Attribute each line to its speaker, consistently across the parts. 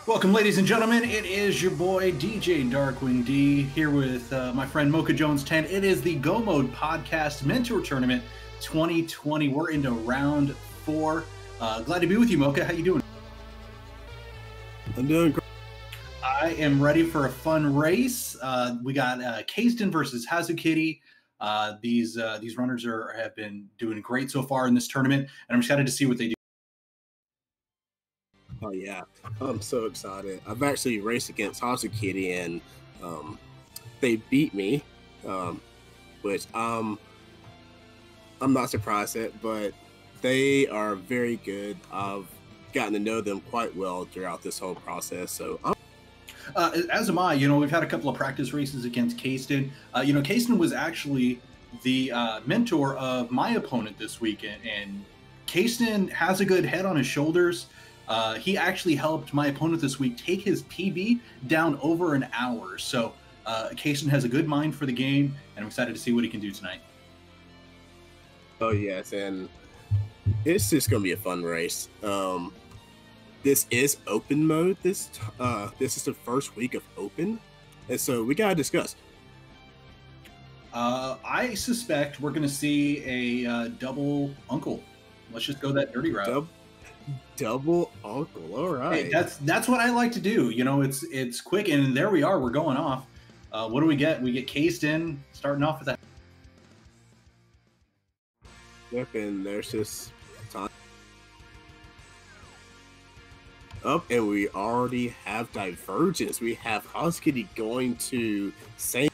Speaker 1: Welcome, ladies and gentlemen. It is your boy DJDarkwingD here with my friend mochajones 10. It is the Go Mode Podcast Mentor Tournament 2020. We're into round 4. Glad to be with you, Mocha. How you doing?
Speaker 2: I'm doing great.
Speaker 1: I am ready for a fun race. We got Kaesden versus Hazukitty. These runners have been doing great so far in this tournament, and I'm excited to see what they do.
Speaker 2: Oh yeah, I'm so excited. I've actually raced against Hazukitty and they beat me, which I'm not surprised at, but they are very good. I've gotten to know them quite well throughout this whole process, so
Speaker 1: as am I. We've had a couple of practice races against Kaesden. Kaesden was actually the mentor of my opponent this week, and Kaesden has a good head on his shoulders. He actually helped my opponent this week take his PB down over an hour. So Kaesden has a good mind for the game, and I'm excited to see what he can do tonight.
Speaker 2: Oh yes, and it's just gonna be a fun race. This is open mode. This is the first week of open, and so we gotta discuss.
Speaker 1: I suspect we're gonna see a double uncle. Let's just go that dirty route.
Speaker 2: Double uncle, all right.
Speaker 1: Hey, that's what I like to do. It's quick, and there we are. We're going off. What do we get? We get Kaesden starting off with that.
Speaker 2: Yep, and there's just time up, and we already have divergence. We have Hazukitty going to Saint.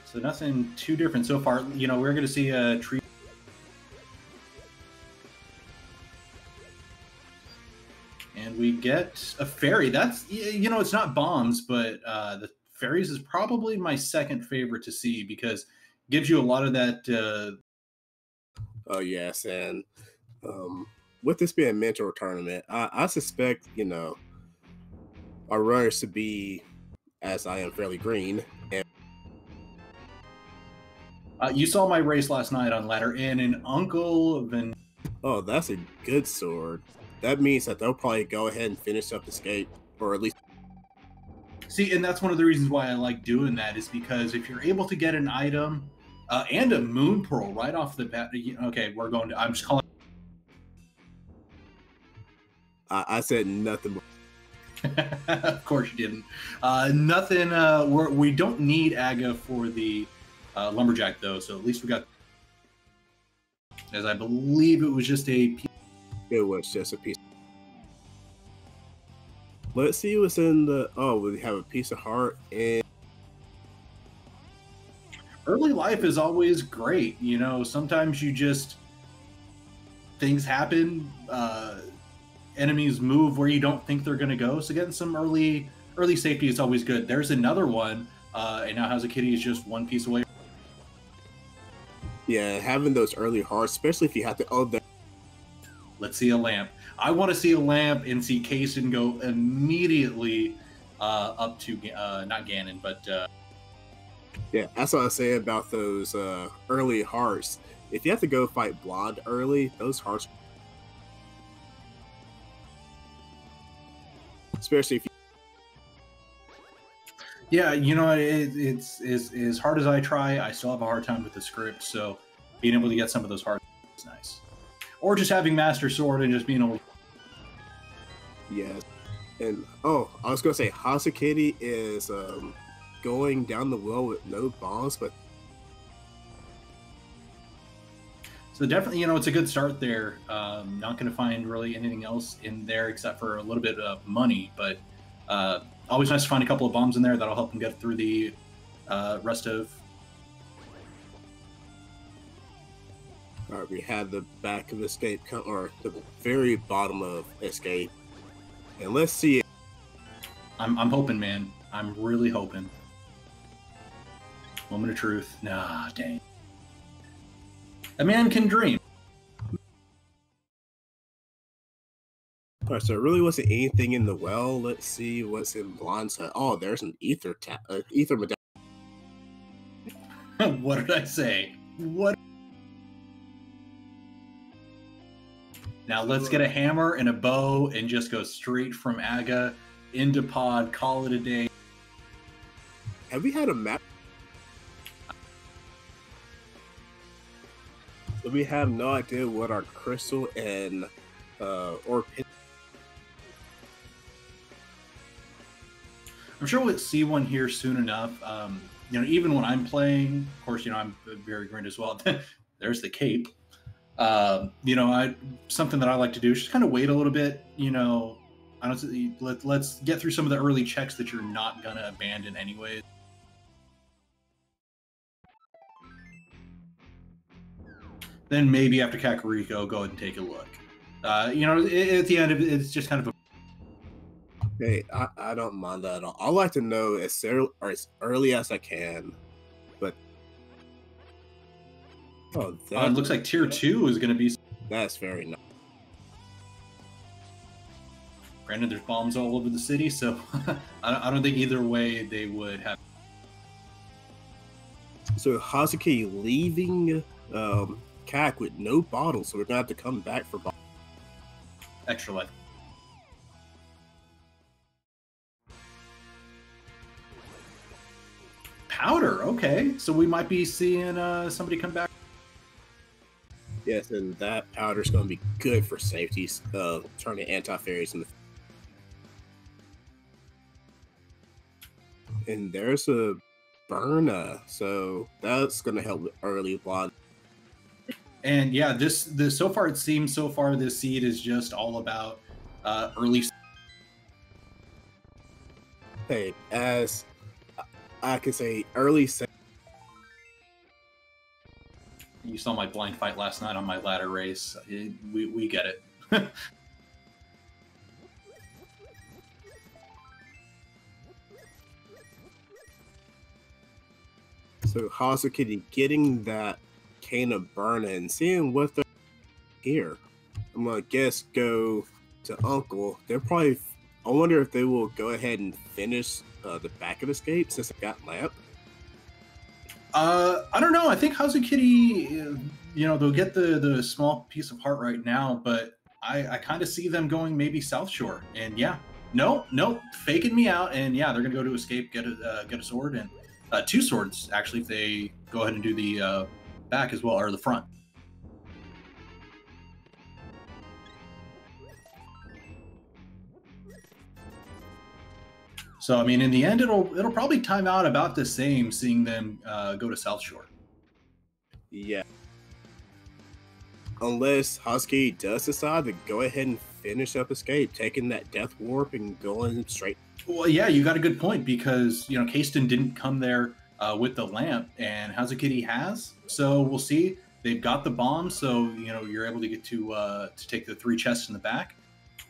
Speaker 1: So nothing too different so far. We're going to see a tree. And we get a fairy. That's, it's not bombs, but the fairies is probably my second favorite to see because it gives you a lot of that.
Speaker 2: Oh, yes. And with this being a mentor tournament, I suspect, our runners to be, as I am, fairly green. And
Speaker 1: you saw my race last night on ladder and an uncle.
Speaker 2: Oh, that's a good sword. That means that they'll probably go ahead and finish up escape, or at least.
Speaker 1: See, and that's one of the reasons why I like doing that is because if you're able to get an item and a moon pearl right off the bat. Okay, we're going to. I'm just calling.
Speaker 2: I said nothing.
Speaker 1: Of course you didn't. Nothing. We don't need Aga for the lumberjack though, so at least we got. As I believe it was just a.
Speaker 2: It was just a piece. Let's see what's in the. Oh, we have a piece of heart and.
Speaker 1: Early life is always great. Sometimes you just. Things happen. Enemies move where you don't think they're going to go. So getting some early safety is always good. There's another one, and now Hazukitty is just one piece away.
Speaker 2: Yeah, having those early hearts, especially if you have to. Oh,
Speaker 1: let's see a lamp. I want to see a lamp and see Kaesden go immediately up to not Ganon, but
Speaker 2: yeah, that's what I say about those early hearts. If you have to go fight Blonde early, those hearts, especially if you.
Speaker 1: Yeah, it's as hard as I try, I still have a hard time with the script. So being able to get some of those hearts is nice. Or just having Master Sword and just being able.
Speaker 2: Yeah, and I was gonna say Hazukitty is going down the well with no bombs, but
Speaker 1: so definitely, it's a good start there. Not going to find really anything else in there except for a little bit of money, but always nice to find a couple of bombs in there that'll help him get through the rest of.
Speaker 2: All right, we have the back of escape, or the very bottom of escape, and let's see.
Speaker 1: I'm hoping, man. I'm really hoping. Moment of truth. Nah, dang. A man can dream.
Speaker 2: All right, so it really wasn't anything in the well. Let's see what's in Blonde's. Oh, there's an ether medallion.
Speaker 1: What did I say? What? Now let's get a hammer and a bow and just go straight from Aga into pod, call it a day.
Speaker 2: Have we had a map? So we have no idea what our crystal and or pin.
Speaker 1: I'm sure we'll see one here soon enough. You know, even when I'm playing, of course, you know, I'm very green as well. There's the cape. You know, something that I like to do is just kind of wait a little bit. You know, let's get through some of the early checks that you're not gonna abandon anyways. Then maybe after Kakariko, go ahead and take a look. You know, at the end, it's just kind of a.
Speaker 2: Hey, I don't mind that at all. I like to know as early as I can, but
Speaker 1: it looks like tier 2 is going to be.
Speaker 2: That's very nice.
Speaker 1: Granted, there's bombs all over the city, so I don't think either way they would have.
Speaker 2: So Hazukitty leaving CAC with no bottles, so we're gonna have to come back for bottles.
Speaker 1: Extra life. Powder, okay. So we might be seeing somebody come back.
Speaker 2: Yes, and that powder's going to be good for safety, turning anti-fairies in the. And there's a Burna, so that's going to help with early blood.
Speaker 1: And yeah, this so far it seems this seed is just all about early.
Speaker 2: Hey, as I can say, early.
Speaker 1: You saw my blind fight last night on my ladder race. We get it.
Speaker 2: So Hazukitty getting that cane of Burna and seeing what they're here. I'm gonna guess go to Uncle. They're probably. I wonder if they will go ahead and finish the back of Escape since it got lamp.
Speaker 1: I don't know. I think Hazukitty, you know, they'll get the small piece of heart right now, but I kind of see them going maybe South Shore. And yeah, no, faking me out. And yeah, they're gonna go to Escape, get a sword and 2 swords actually if they go ahead and do the back as well or the front. So I mean, in the end, it'll probably time out about the same, seeing them go to South Shore.
Speaker 2: Yeah. Unless Hazukitty does decide to go ahead and finish up Escape, taking that Death Warp and going straight.
Speaker 1: Well, yeah, you got a good point because you know Kaesden didn't come there with the lamp, and Hazukitty has. So we'll see. They've got the bomb, so you know you're able to get to take the 3 chests in the back.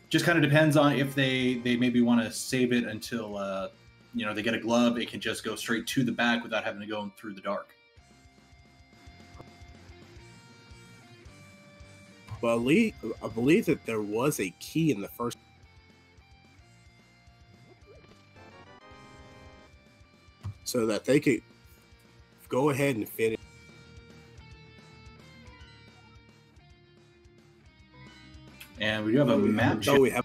Speaker 1: Just kind of depends on if they maybe want to save it until you know they get a glove. It can just go straight to the back without having to go through the dark.
Speaker 2: Well, I believe that there was a key in the first. So that they could go ahead and finish.
Speaker 1: And we do have a map.
Speaker 2: No, we have.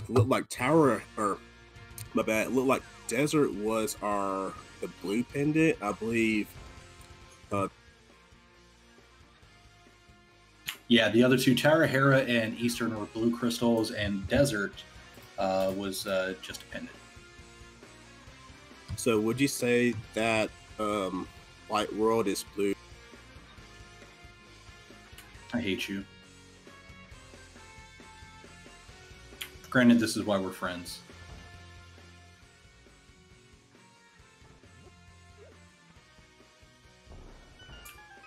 Speaker 2: Looked like Tower, or my bad. Looked like Desert was the blue pendant, I believe.
Speaker 1: Yeah, the other 2, Tarahera and Eastern, were blue crystals, and Desert was just a pendant.
Speaker 2: So would you say that White World is blue?
Speaker 1: I hate you. Granted, this is why we're friends.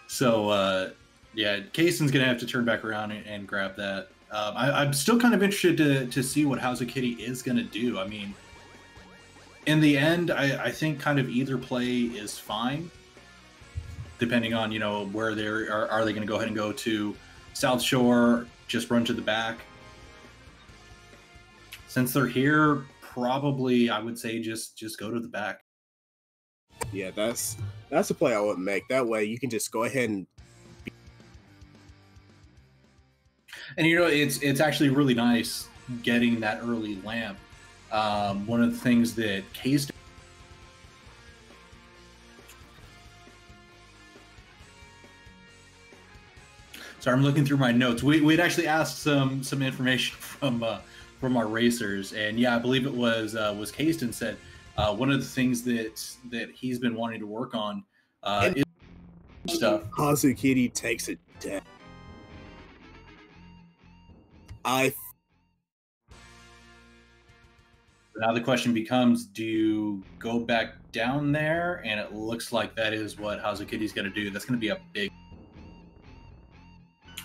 Speaker 1: So, yeah, Kaesden's going to have to turn back around and grab that. I'm still kind of interested to see what Hazukitty is going to do. I mean, in the end, I think kind of either play is fine, depending on, you know, where they are they going to go ahead and go to South Shore, just run to the back? Since they're here, probably I would say just go to the back.
Speaker 2: Yeah, that's the play I would make. That way you can just go ahead and
Speaker 1: And you know, it's actually really nice getting that early lamp. One of the things that Kaesden. So I'm looking through my notes. We'd actually asked some information from our racers, and yeah, I believe it was Kaesden said one of the things that he's been wanting to work on is stuff.
Speaker 2: Hazukitty takes it down.
Speaker 1: Now the question becomes, do you go back down there? And it looks like that is what Hazukitty's going to do. That's going to be a big...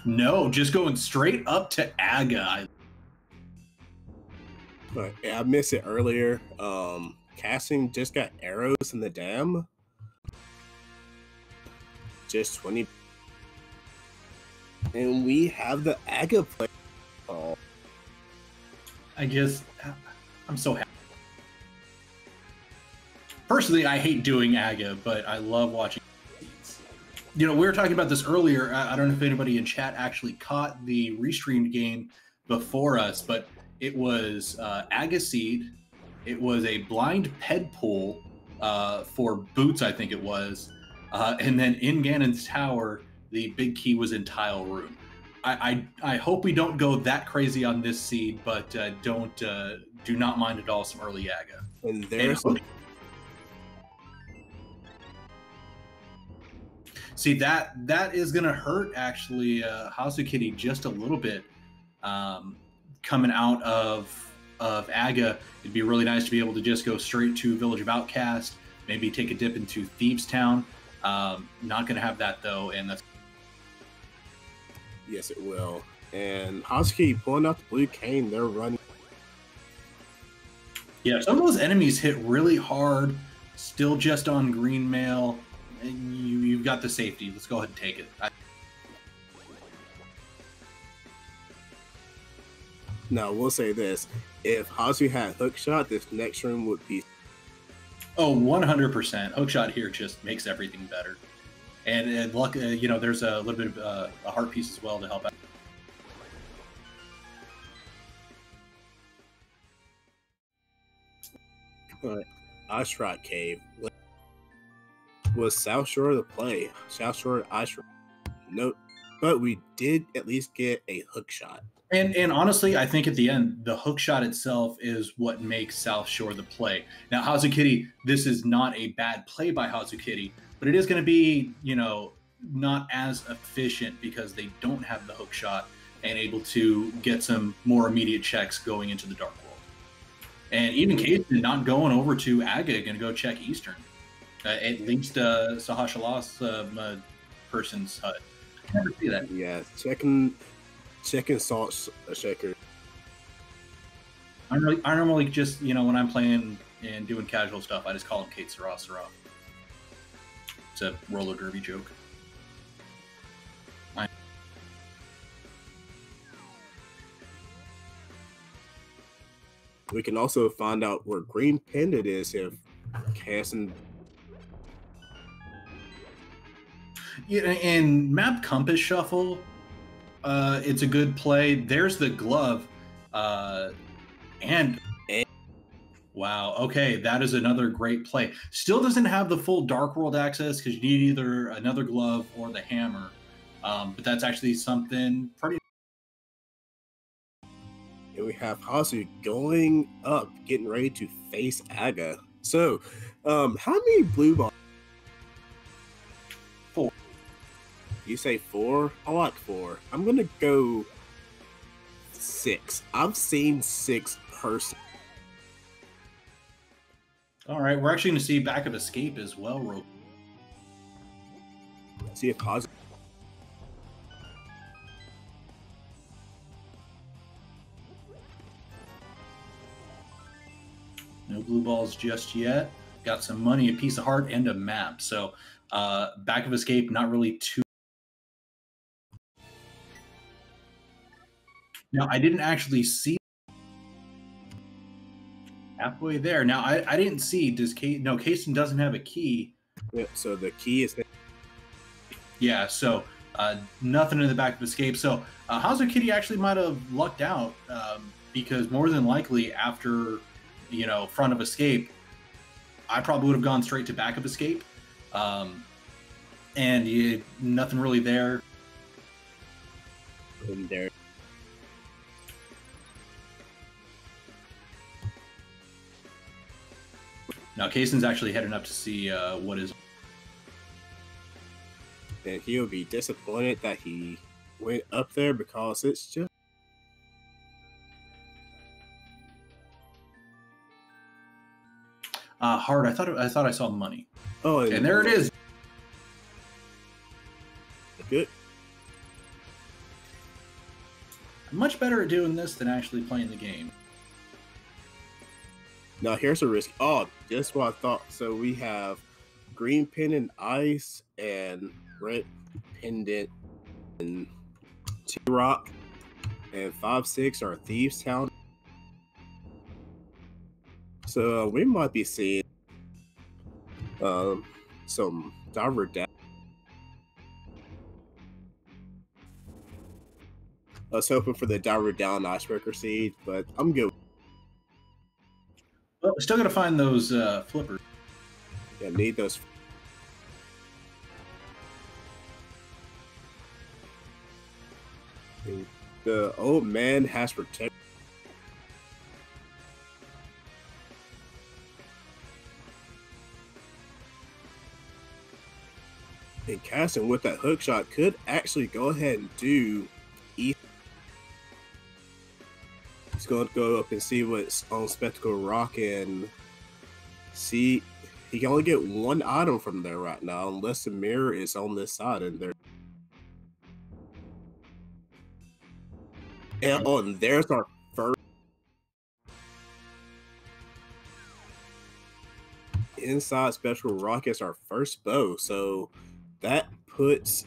Speaker 1: No, just going straight up to Aga.
Speaker 2: But yeah, I missed it earlier. Kaesden just got arrows in the dam. Just 20. And we have the Aga play. Oh.
Speaker 1: I'm so happy. Personally, I hate doing Aga, but I love watching. You know, we were talking about this earlier. I don't know if anybody in chat actually caught the restreamed game before us, but it was Aga Seed. It was a blind ped pool for boots, I think it was. And then in Ganon's Tower, the big key was in Tile Room. I hope we don't go that crazy on this seed, but do not mind at all some early Aga.
Speaker 2: And there's...
Speaker 1: See, that is going to hurt, actually, Hazukitty just a little bit. Coming out of Aga, it'd be really nice to be able to just go straight to Village of Outcast, maybe take a dip into Thieves Town. Not going to have that, though, and that's...
Speaker 2: Yes, it will. And Hazukitty pulling out the blue cane, they're running.
Speaker 1: Yeah, some of those enemies hit really hard, still just on green mail. You've got the safety. Let's go ahead and take it.
Speaker 2: Now, we'll say this. If Hazu had hookshot, this next room would be...
Speaker 1: Oh, 100%. Hookshot here just makes everything better. And luck, you know, there's a little bit of a heart piece as well to help out.
Speaker 2: All right. Ice Rock Cave was South Shore of the play. South Shore Ice Rock. No, but we did at least get a hook shot.
Speaker 1: And honestly, I think at the end, the hook shot itself is what makes South Shore the play. Now, Hazukitty, this is not a bad play by Hazukitty, but it is going to be, you know, not as efficient because they don't have the hook shot and able to get some more immediate checks going into the Dark World. And even Kaesden not going over to Aga, going to go check Eastern. At least Sahashalah's person's hut. I never see that.
Speaker 2: Yeah, checking salt shaker.
Speaker 1: I normally just, you know, when I'm playing and doing casual stuff, I just call him Kate Sarah. It's a roller derby joke.
Speaker 2: We can also find out where Green Pendant is if Kaesden...
Speaker 1: Yeah, and map compass shuffle, it's a good play. There's the glove, and wow, okay, that is another great play. Still doesn't have the full Dark World access because you need either another glove or the hammer, but that's actually something pretty.
Speaker 2: And we have Hazu going up, getting ready to face Aga. So, how many blue balls?
Speaker 1: 4.
Speaker 2: You say 4? I like 4. I'm gonna go 6. I've seen 6 person.
Speaker 1: All right, we're actually going to see Back of Escape as well.
Speaker 2: See if Hazu...
Speaker 1: No blue balls just yet. Got some money, a piece of heart, and a map. So Back of Escape, not really too... Now, I didn't actually see halfway there. Now, I didn't see, no, Kaesden doesn't have a key.
Speaker 2: Yeah, so the key is...
Speaker 1: Yeah, so Nothing in the back of escape. So Hazukitty actually might have lucked out because more than likely after, front of escape, I probably would have gone straight to back of escape. And nothing really there.
Speaker 2: In there.
Speaker 1: Now Kaesden's actually heading up to see what is.
Speaker 2: And he'll be disappointed that he went up there because it's just
Speaker 1: hard. I thought I saw the money.
Speaker 2: Oh,
Speaker 1: and there it is.
Speaker 2: Good.
Speaker 1: I'm much better at doing this than actually playing the game.
Speaker 2: Now here's a risk. Oh, just what I thought. So we have green pendant ice and red pendant and T-Rock and 5-6 are Thieves Town. So we might be seeing some diver down. I was hoping for the diver down icebreaker seed, but I'm good.
Speaker 1: Well, we still got to find those flippers.
Speaker 2: Yeah, need those. The old man has protected. And Kaesden with that hook shot could actually go ahead and do. He's going to go up and see what's on Spectacle Rock and see. He can only get one item from there right now, unless the mirror is on this side and there. And and there's our first inside Special Rock is our first bow, so that puts.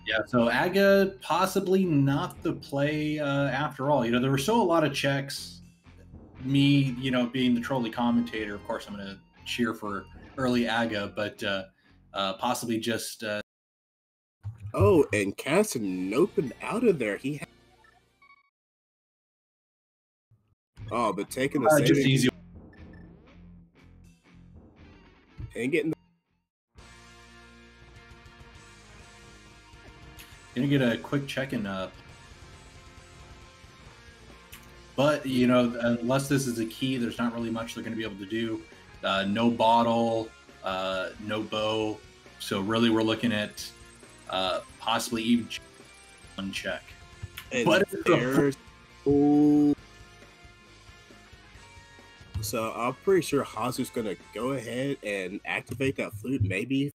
Speaker 1: Yeah, so Aga possibly not the play after all. There were still a lot of checks. Me, being the trolley commentator, of course, I'm going to cheer for early Aga, but possibly just.
Speaker 2: Oh, and Kaesden opened out of there. He. Oh, but taking the
Speaker 1: just easy.
Speaker 2: And getting.
Speaker 1: Gonna get a quick check-in up. But, unless this is a key, there's not really much they're going to be able to do. No bottle, no bow. So really we're looking at possibly even one check.
Speaker 2: And
Speaker 1: but
Speaker 2: there's... So I'm pretty sure Hazu's going to go ahead and activate that flute, maybe.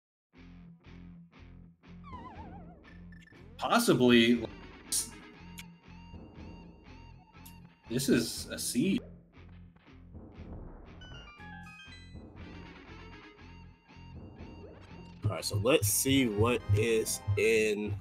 Speaker 1: Possibly. This is a seed.
Speaker 2: All right, so let's see what is in.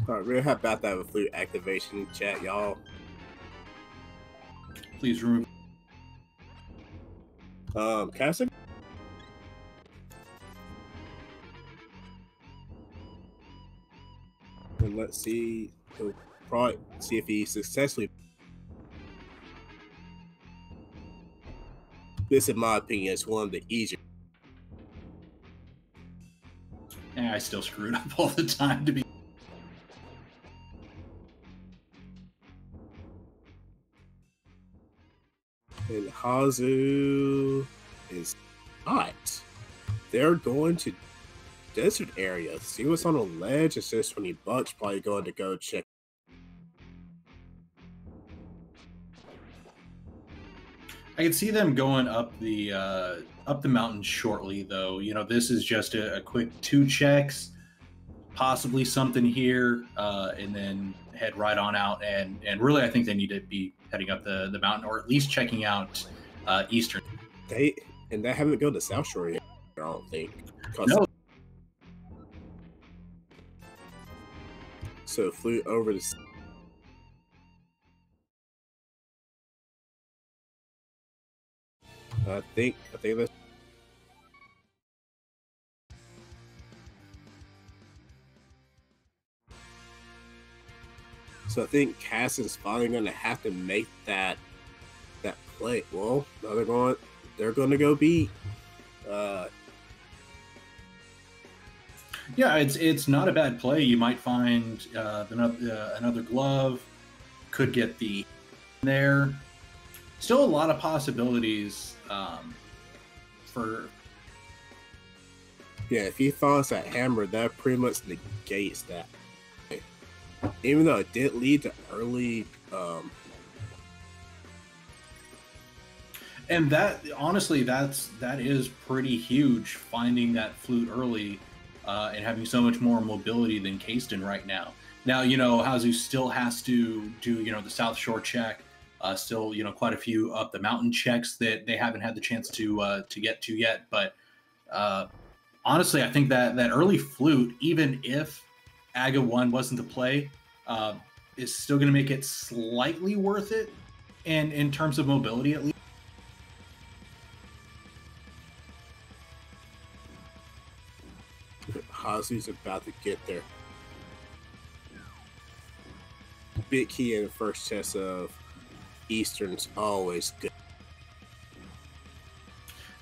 Speaker 2: All right, we're about to have a flute activation chat, y'all.
Speaker 1: Please remove.
Speaker 2: Kaesden? And let's see. He'll probably see if he successfully. This, in my opinion, is one of the easier.
Speaker 1: Yeah, I still screw it up all the time to be.
Speaker 2: And Hazu is not. They're going to desert area. See what's on the ledge. It says $20. Probably going to go check.
Speaker 1: I can see them going up the mountain shortly, though. This is just a quick 2 checks, possibly something here, and then head right on out. And really, I think they need to be heading up the mountain, or at least checking out Eastern.
Speaker 2: They haven't gone to South Shore yet, I don't think.
Speaker 1: No,
Speaker 2: So flew over to. I think that's. So I think Kaesden's finally going to have to make that play. Well, they're going to go beat.
Speaker 1: Yeah, it's not a bad play. You might find another glove, could get the there. Still a lot of possibilities for.
Speaker 2: Yeah, if he finds that hammer, that pretty much negates that. Even though it did lead to early.
Speaker 1: And that, honestly, that is pretty huge, finding that flute early and having so much more mobility than Kaesden right now. Now, Hazu still has to do, the South Shore check, still, quite a few up the mountain checks that they haven't had the chance to get to yet. But honestly, I think that early flute, even if Aga 1 wasn't the play, is still going to make it slightly worth it in terms of mobility, at least.
Speaker 2: Hazu's about to get there. Big key in the first chest of Eastern's always good.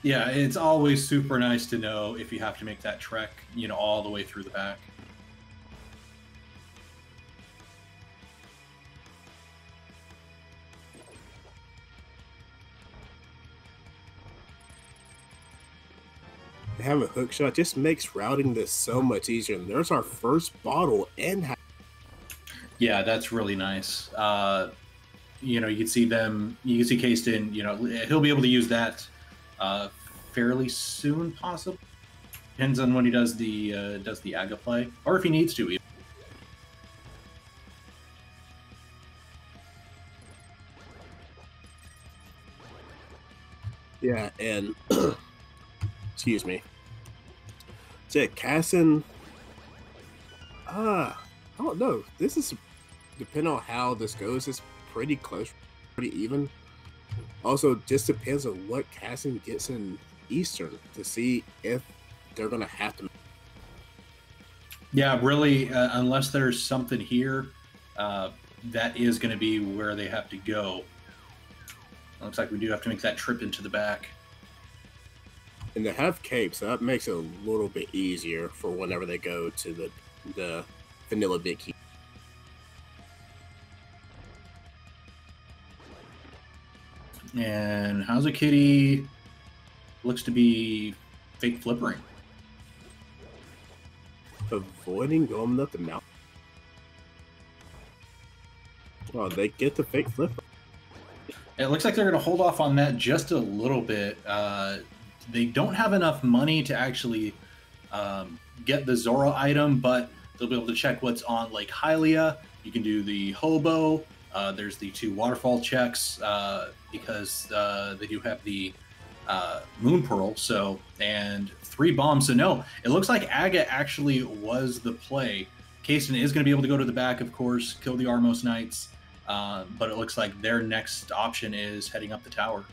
Speaker 1: Yeah, it's always super nice to know if you have to make that trek, all the way through the back.
Speaker 2: Having a hook shot just makes routing this so much easier. And there's our first bottle and.
Speaker 1: Yeah, that's really nice. You can see Kaesden, he'll be able to use that fairly soon, possibly. Depends on when he does the Aga play, or if he needs to.
Speaker 2: Yeah, and excuse me. So Kaesden, I don't know. This is, depending on how this goes, it's pretty close, pretty even. Also, just depends on what Kaesden gets in Eastern to see if they're going to have to.
Speaker 1: Yeah, really, unless there's something here, that is going to be where they have to go. It looks like we do have to make that trip into the back.
Speaker 2: And they have cape, so that makes it a little bit easier for whenever they go to the vanilla bit key.
Speaker 1: And Hazukitty looks to be fake flippering.
Speaker 2: Avoiding going up the mountain. Oh, they get the fake flip.
Speaker 1: It looks like they're going to hold off on that just a little bit. They don't have enough money to actually get the Zora item, but they'll be able to check what's on Lake Hylia. You can do the Hobo. There's the 2 waterfall checks because they do have the Moon Pearl, and 3 bombs. So no, it looks like Aga actually was the play. Kaesden is going to be able to go to the back, of course, kill the Armos Knights, but it looks like their next option is heading up the tower.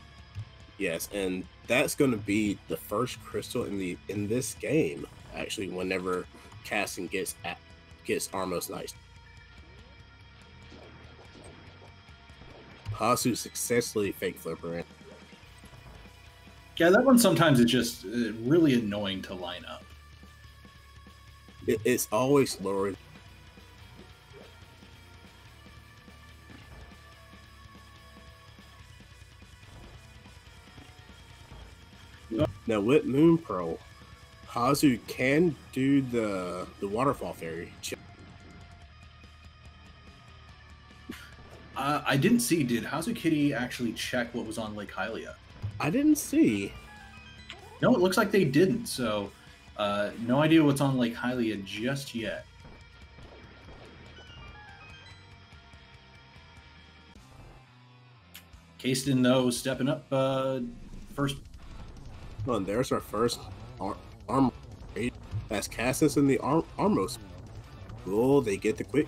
Speaker 2: Yes, and that's going to be the first crystal in this game. Actually, whenever Kaesden gets Armos Knights. Hazu successfully fake flipper.
Speaker 1: Yeah, that one sometimes is just really annoying to line up.
Speaker 2: It's always Laoria. Now with Moon Pearl, Hazu can do the waterfall fairy.
Speaker 1: I didn't see. Did Hazukitty actually check what was on Lake Hylia?
Speaker 2: I didn't see.
Speaker 1: No, it looks like they didn't. So, no idea what's on Lake Hylia just yet. Kaesden, though, stepping up first.
Speaker 2: Well, and there's our first armor. That's Cassius in the Armos. Will they get the quick?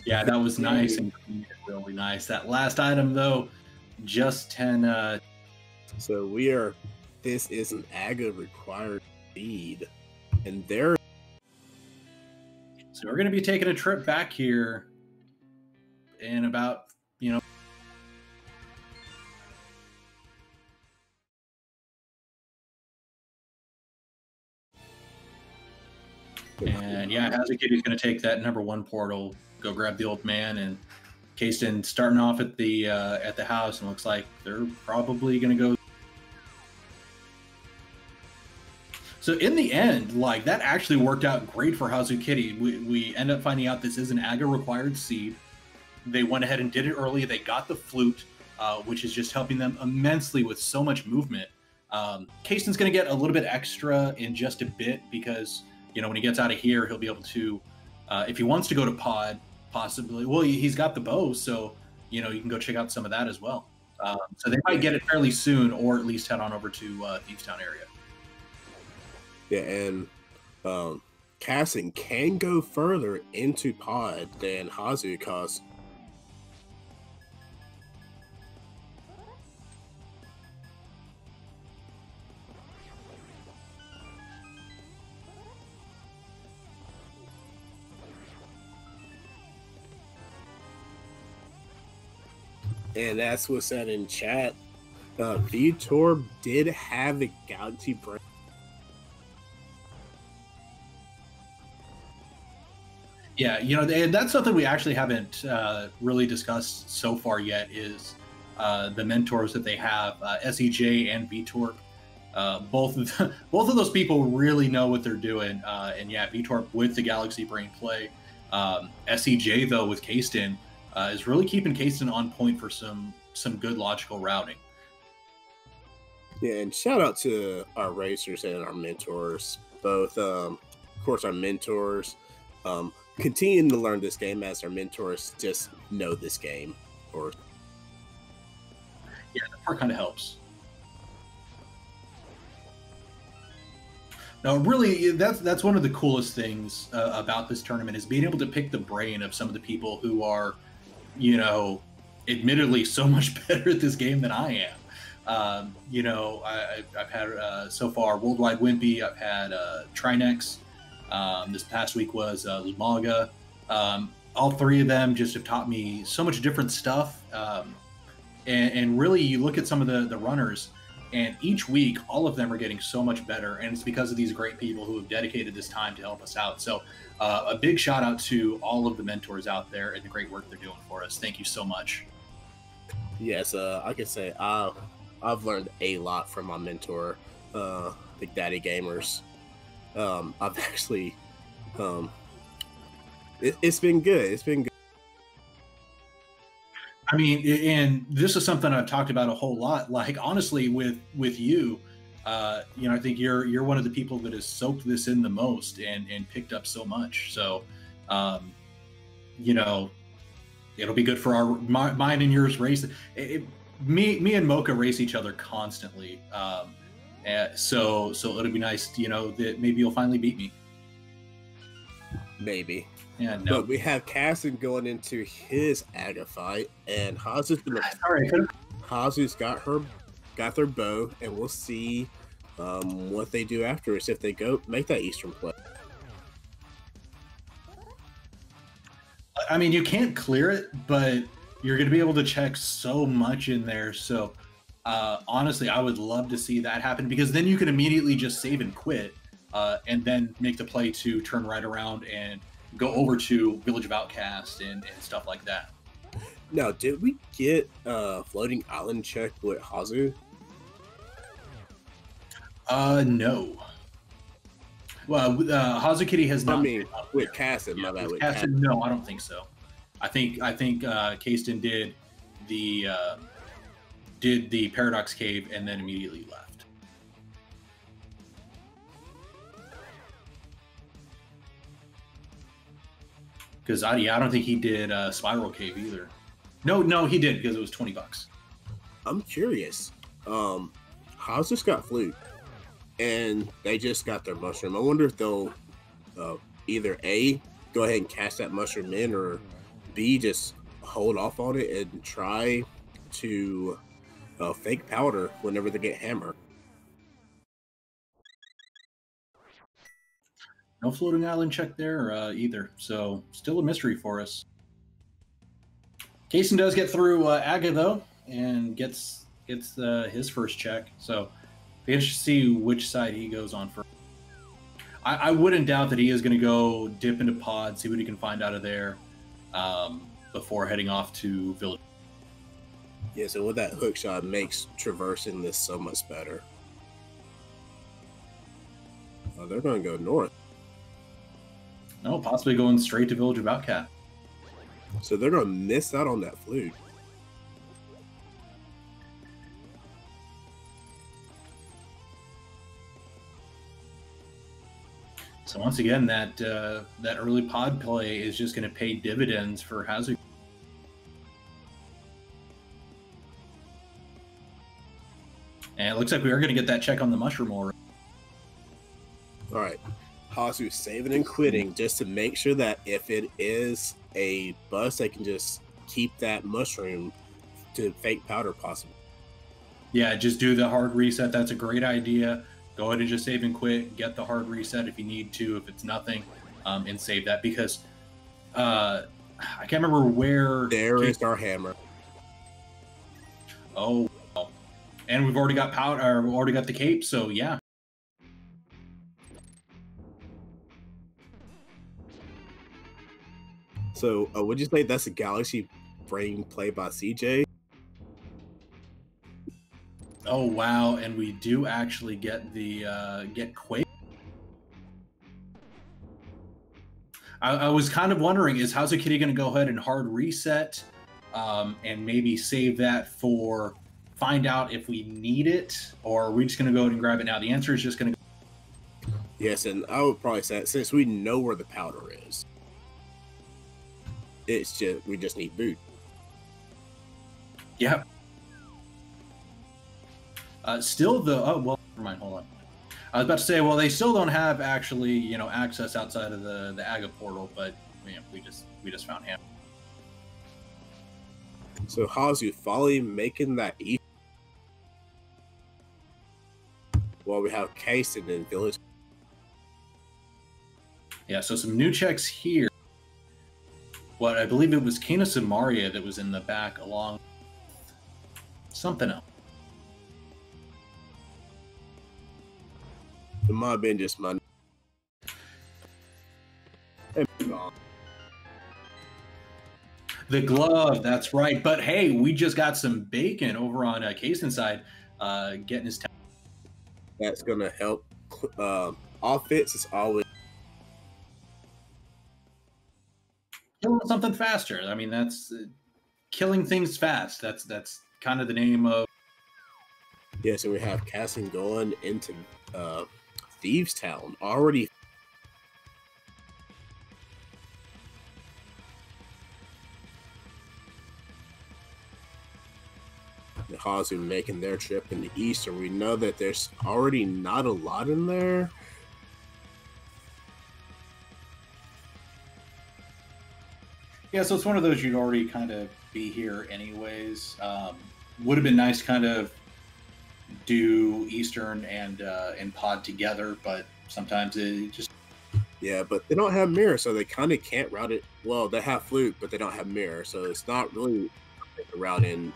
Speaker 1: Yeah, that was nice and really nice. That last item though, just 10.
Speaker 2: So this is an AGA required lead, and they're.
Speaker 1: So we're going to be taking a trip back here in about, And yeah, Hazukitty's going to take that #1 portal, go grab the old man, and Kaesden starting off at the house, and looks like they're probably going to go. So in the end, like, that actually worked out great for Hazukitty. We end up finding out this is an AGA required seed. They went ahead and did it early. They got the flute, which is just helping them immensely with so much movement. Kaesden's going to get a little bit extra in just a bit because, when he gets out of here, he'll be able to, if he wants to go to pod, possibly. Well, he's got the bow, so, you can go check out some of that as well. So they might get it fairly soon, or at least head on over to Thiefstown area.
Speaker 2: Yeah, and Kaesden can go further into pod than Hazu, because and that's what's said in chat. Veetorp did have the Galaxy Brain.
Speaker 1: Yeah, and that's something we actually haven't really discussed so far yet is the mentors that they have, SEJay and Veetorp. Both of those people really know what they're doing. And yeah, Veetorp with the Galaxy Brain play. SEJay, though, with Kaesden, is really keeping Kaesden on point for some good logical routing.
Speaker 2: Yeah, and shout out to our racers and our mentors. Both, of course, our mentors continuing to learn this game as our mentors just know this game. Or
Speaker 1: yeah, that part kind of helps. No, really, that's one of the coolest things about this tournament is being able to pick the brain of some of the people who are, admittedly so much better at this game than I am. I've had so far Worldwide Wimpy, I've had Trinex. This past week was Lumaga. All three of them just have taught me so much different stuff. And really, you look at some of the runners, and each week, all of them are getting so much better. And it's because of these great people who have dedicated this time to help us out. So a big shout out to all of the mentors out there and the great work they're doing for us. Thank you so much.
Speaker 2: Yes, I can say I've learned a lot from my mentor, Big Daddy Gamers. I've actually, it's been good. It's been good.
Speaker 1: I mean, and this is something I've talked about a whole lot. Like, honestly, with you, I think you're one of the people that has soaked this in the most and picked up so much. So, it'll be good for mine and yours race. Me and Mocha race each other constantly. So it'll be nice, that maybe you'll finally beat me.
Speaker 2: Maybe.
Speaker 1: Yeah, no.
Speaker 2: But we have Kaesden going into his AGA fight, and Hazu's got their bow, and we'll see what they do afterwards if they go make that Eastern play.
Speaker 1: I mean, you can't clear it, but you're going to be able to check so much in there. So honestly, I would love to see that happen, because then you can immediately just save and quit and then make the play to turn right around and go over to Village of Outcast and stuff like that.
Speaker 2: Now, did we get floating island check with Hazu?
Speaker 1: No. Well, Hazukitty has not.
Speaker 2: I mean, with Kaesden, my bad. With
Speaker 1: Kaesden, no, I don't think so. I think Kaesden did the Paradox Cave and then immediately left. Because I don't think he did Spiral Cave either. No, he did, because it was $20.
Speaker 2: I'm curious. Hazu's got flute, and they just got their mushroom. I wonder if they'll either A, go ahead and catch that mushroom in, or B, just hold off on it and try to fake powder whenever they get hammered.
Speaker 1: No floating island check there either, so still a mystery for us. Kaesden does get through Aga though, and gets his first check. So be interested to see which side he goes on first. I wouldn't doubt that he is going to go dip into pod, see what he can find out of there before heading off to village.
Speaker 2: Yeah, so with that hook shot makes traversing this so much better. Oh, they're going to go north.
Speaker 1: No, possibly going straight to Village of Outcast.
Speaker 2: So they're going to miss out on that flute.
Speaker 1: So once again, that early pod play is just going to pay dividends for Hazukitty. And it looks like we are going to get that check on the mushroom already.
Speaker 2: All right. Hazu saving and quitting just to make sure that if it is a bust, they can just keep that mushroom to fake powder possible.
Speaker 1: Yeah, just do the hard reset. That's a great idea. Go ahead and just save and quit. Get the hard reset if you need to, if it's nothing, and save that because I can't remember where.
Speaker 2: There is our hammer.
Speaker 1: Oh, well. And we've already got powder. We've already got the cape. So yeah.
Speaker 2: So would you say that's a Galaxy Brain play by SEJay?
Speaker 1: Oh wow! And we do actually get the get Quake. I was kind of wondering, is Hazukitty going to go ahead and hard reset, and maybe save that for find out if we need it, or are we just going to go ahead and grab it now? The answer is just going to.
Speaker 2: Yes, and I would probably say since we know where the powder is. It's just we just need boot.
Speaker 1: Yeah. Still though. Oh well, never mind. Hold on. I was about to say, well, they still don't have actually, access outside of the Aga portal, but we just found him.
Speaker 2: So Hazu finally making that east. While we have Kaesden in village.
Speaker 1: Yeah. So some new checks here. What I believe it was Kana Samaria that was in the back along with something else.
Speaker 2: It might have been just my.
Speaker 1: The glove, that's right. But hey, we just got some bacon over on Kaesden's side, getting his.
Speaker 2: That's gonna help. Offense is always.
Speaker 1: Killing something faster. I mean, that's killing things fast. That's kind of the name of.
Speaker 2: Yeah, so we have Kaesden going into Thieves Town already. The Hazu making their trip in the east, and we know that there's already not a lot in there.
Speaker 1: Yeah, so it's one of those you'd already kind of be here anyways. Would have been nice to kind of do Eastern and Pod together, but sometimes it just...
Speaker 2: Yeah, but they don't have mirror, so they kind of can't route it. Well, they have flute, but they don't have mirror, so it's not really a route in.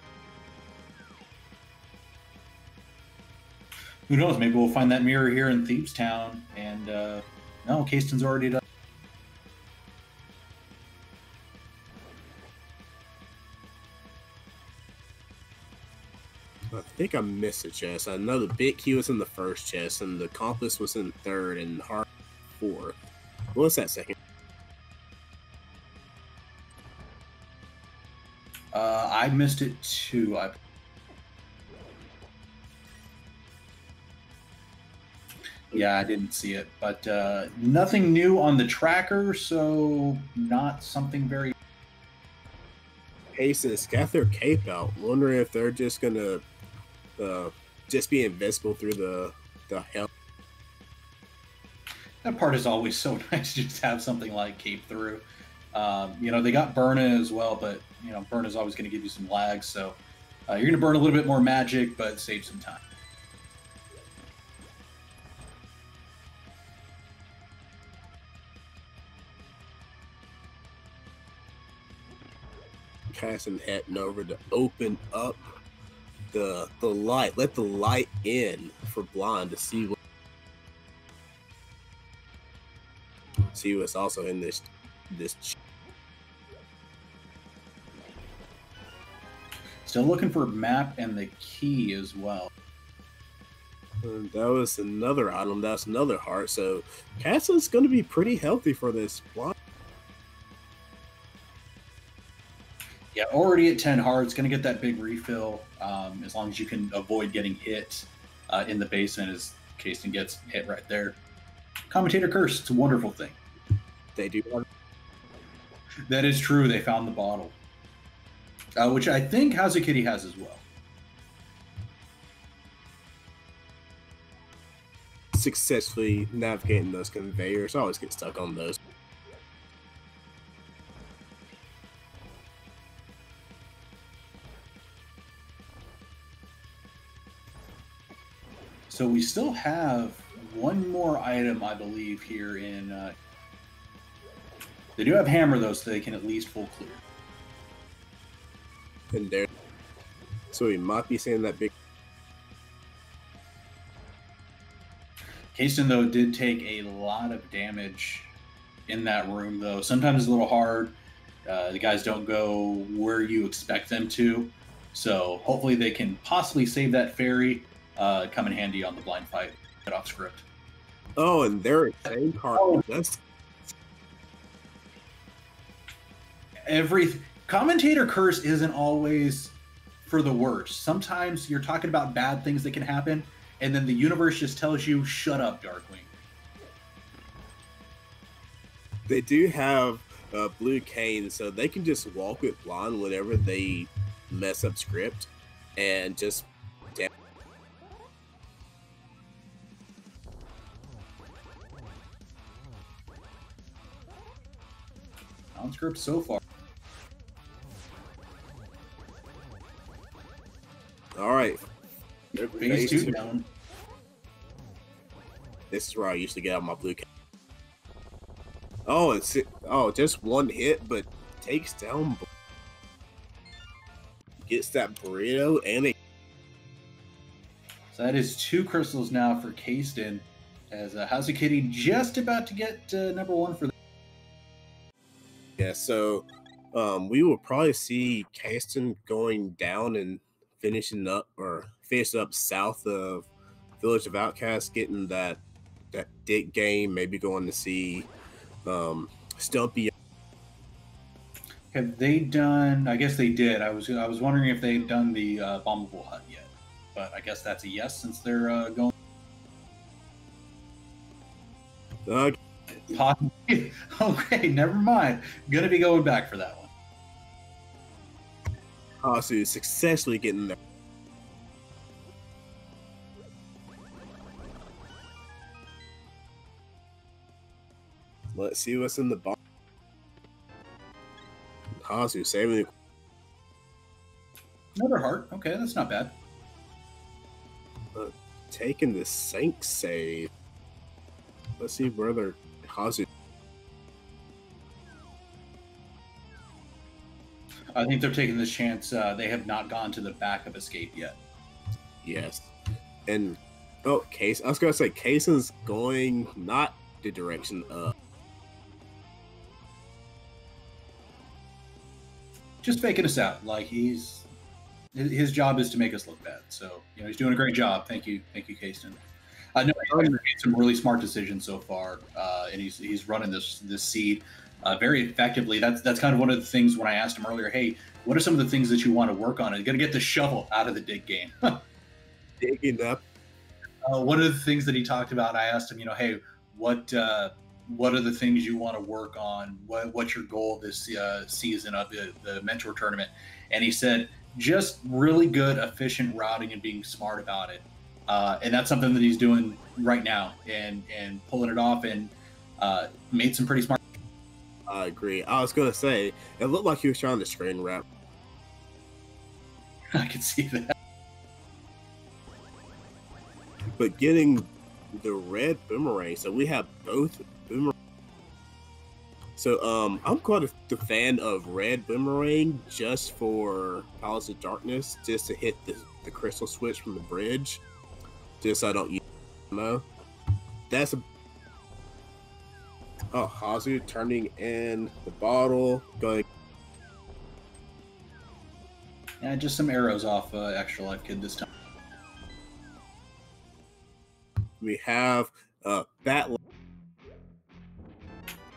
Speaker 1: Who knows? Maybe we'll find that mirror here in Thieves Town, and no, Kaesden's already done.
Speaker 2: I think I missed a chest. I know the big key was in the first chest, and the compass was in third, and heart fourth. What's that second?
Speaker 1: I missed it too. Yeah, I didn't see it, but nothing new on the tracker, so not something very.
Speaker 2: Aces got their cape out. Wondering if they're just gonna just be invisible through the hell.
Speaker 1: That part is always so nice to just have something like Cape through. You know, they got Burna as well, but, you know, Burna is always going to give you some lag. So you're going to burn a little bit more magic, but save some time.
Speaker 2: Kaesden heading over to open up the light, let the light in for blind to see what's also in this.
Speaker 1: Still looking for map and the key as well.
Speaker 2: And that was another item. That's another heart. So Kaesden's going to be pretty healthy for this blind.
Speaker 1: Yeah, already at 10 hearts, going to get that big refill as long as you can avoid getting hit in the basement as Kaesden gets hit right there. Commentator Curse, it's a wonderful thing.
Speaker 2: They do.
Speaker 1: That is true. They found the bottle, which I think Hazukitty has as well.
Speaker 2: Successfully navigating those conveyors. I always get stuck on those.
Speaker 1: So we still have one more item, I believe, here in... they do have hammer, though, so they can at least full clear.
Speaker 2: And there... So we might be seeing that big...
Speaker 1: Kaesden, though, did take a lot of damage in that room, though. Sometimes it's a little hard. The guys don't go where you expect them to. So hopefully they can possibly save that fairy. Come in handy on the blind fight. Get off script.
Speaker 2: Oh, and they're same card.
Speaker 1: Oh.
Speaker 2: That's
Speaker 1: every commentator curse isn't always for the worst. Sometimes you're talking about bad things that can happen, and then the universe just tells you, "Shut up, Darkwing."
Speaker 2: They do have blue cane, so they can just walk with blind whenever they mess up script, and just.
Speaker 1: On script so far.
Speaker 2: All right.
Speaker 1: Phase 2 down.
Speaker 2: This is where I usually get out my blue cane. Oh, just one hit, but takes down. Gets that burrito and a.
Speaker 1: So that is 2 crystals now for Kaesden, as Hazukitty just about to get number 1 for.
Speaker 2: Yeah, so we will probably see Kaesden going down and finishing up south of Village of Outcasts, getting that dig game, maybe going to see Stumpy.
Speaker 1: Have they done? I guess they did. I was wondering if they'd done the bombable hut yet, but I guess that's a yes since they're going. Possibly. Okay, never mind. Gonna be going back for that one.
Speaker 2: So successfully getting there. Let's see what's in the box. Hasu saving the...
Speaker 1: Another heart. Okay, that's not bad.
Speaker 2: Taking the Sync save. Let's see where they're... Hasu.
Speaker 1: I think they're taking this chance. They have not gone to the back of escape yet.
Speaker 2: Yes. And, I was going to say, Kaesden's going not the direction of...
Speaker 1: Just faking us out. Like, his job is to make us look bad. So, he's doing a great job. Thank you, Kaesden. No, he's made some really smart decisions so far, and he's running this seed very effectively. That's kind of one of the things when I asked him earlier, hey, what are some of the things that you want to work on? And you're going to get the shovel out of the dig game.
Speaker 2: Digging up.
Speaker 1: One of the things that he talked about, I asked him, hey, what are the things you want to work on? What's your goal this season of the mentor tournament? And he said, just really good, efficient routing and being smart about it. And that's something that he's doing right now and pulling it off. And Made some pretty smart.
Speaker 2: I agree. I was gonna say it looked like he was trying to screen wrap.
Speaker 1: I could see that.
Speaker 2: But getting the red boomerang, so we have both boomerang. So I'm quite a fan of red boomerang just for Palace of Darkness, just to hit the crystal switch from the bridge, just so I don't use ammo. That's a Hazu turning in the bottle, going.
Speaker 1: Yeah, just some arrows off Extra Life Kid this time.
Speaker 2: We have Bat.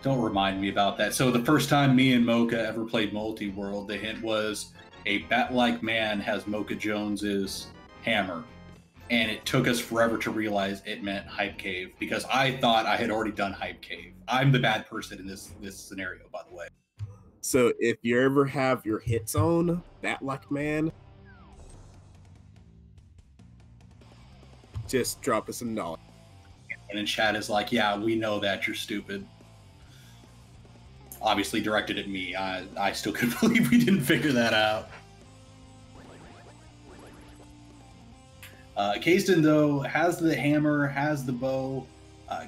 Speaker 1: Don't remind me about that. So the first time me and Mocha ever played Multi-World, the hint was a bat-like man has Mocha Jones's hammer. And it took us forever to realize it meant Hype Cave, because I thought I had already done Hype Cave. I'm the bad person in this scenario, by the way.
Speaker 2: So if you ever have your hit zone, bat-like man, just drop us a knowledge.
Speaker 1: And in chat is like, yeah, we know that, you're stupid. Obviously directed at me. I still couldn't believe we didn't figure that out. Kaesden, though, has the hammer, has the bow.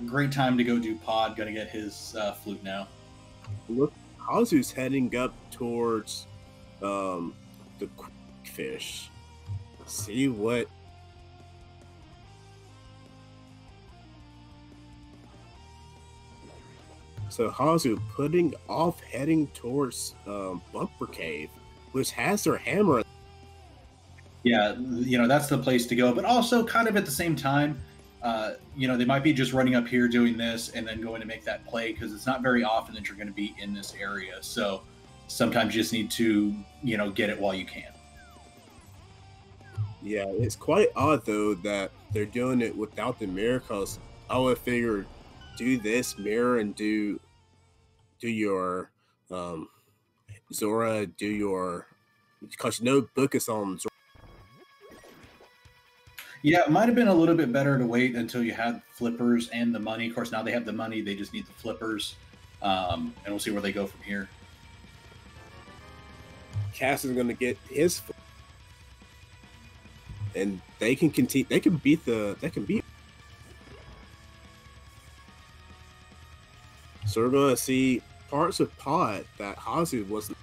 Speaker 1: Great time to go do pod. Gonna get his flute now.
Speaker 2: Look, Hazu's heading up towards the fish. See what. So Hazu putting off heading towards Bumper Cave, which has their hammer.
Speaker 1: Yeah, you know, that's the place to go. But also kind of at the same time, you know, they might be just running up here doing this and then going to make that play, because it's not very often that you're going to be in this area. So sometimes you just need to, you know, get it while you can.
Speaker 2: Yeah, it's quite odd, though, that they're doing it without the mirror, because I would figure do this mirror and do your Zora, do your, because you know book is on Zora.
Speaker 1: Yeah, it might have been a little bit better to wait until you had flippers and the money. Of course, now they have the money, they just need the flippers. And we'll see where they go from here.
Speaker 2: Cass is going to get his, and they can continue. They can beat. So we're going to see parts of Pod that Hazu wasn't.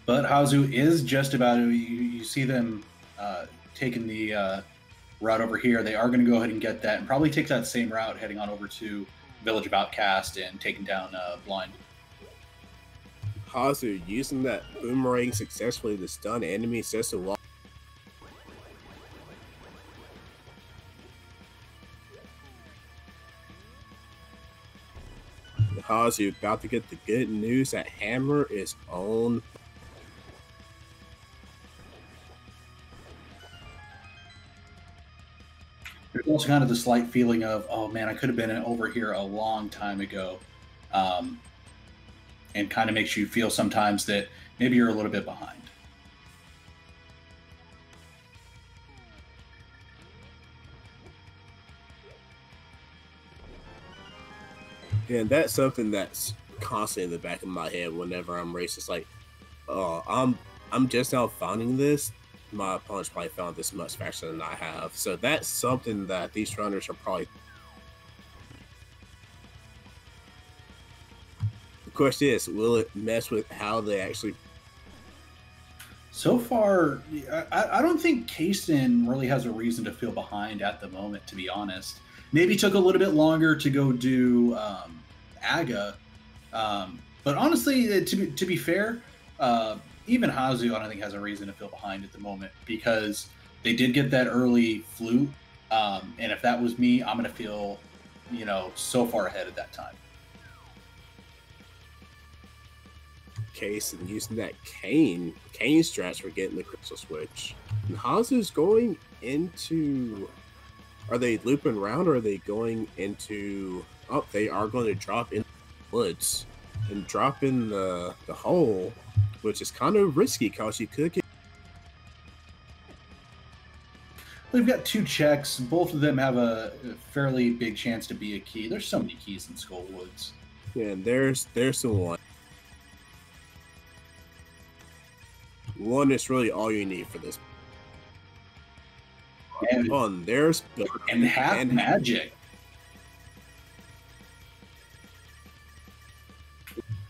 Speaker 1: But Hazu is just about, you see them taking the route over here. They are going to go ahead and get that and probably take that same route heading on over to Village of Outcast and taking down Blind.
Speaker 2: Hazu using that boomerang successfully to stun enemies just a lot. Hazu about to get the good news that Hammer is on.
Speaker 1: There's also kind of the slight feeling of, oh man, I could have been over here a long time ago. And kind of makes you feel sometimes that maybe you're a little bit behind.
Speaker 2: And that's something that's constantly in the back of my head whenever I'm racing. It's like, oh, I'm just now finding this. My opponent's probably found this much faster than I have. So that's something that these runners are probably. The question is, will it mess with how they actually?
Speaker 1: So far, I don't think Kaesden really has a reason to feel behind at the moment, to be honest. Maybe took a little bit longer to go do Aga. But honestly, to be fair, even Hazu, I don't think has a reason to feel behind at the moment, because they did get that early flute. And if that was me, I'm going to feel, you know, so far ahead at that time.
Speaker 2: Case and using that Kane strats for getting the crystal switch. And Hazu's going into. Are they looping around, or are they going into? Oh, they are going to drop in the woods and drop in the hole, which is kind of risky because you could get.
Speaker 1: We've got 2 checks. Both of them have a fairly big chance to be a key. There's so many keys in Skullwoods.
Speaker 2: Yeah, and there's the one. One is really all you need for this.
Speaker 1: And
Speaker 2: there's
Speaker 1: and half magic.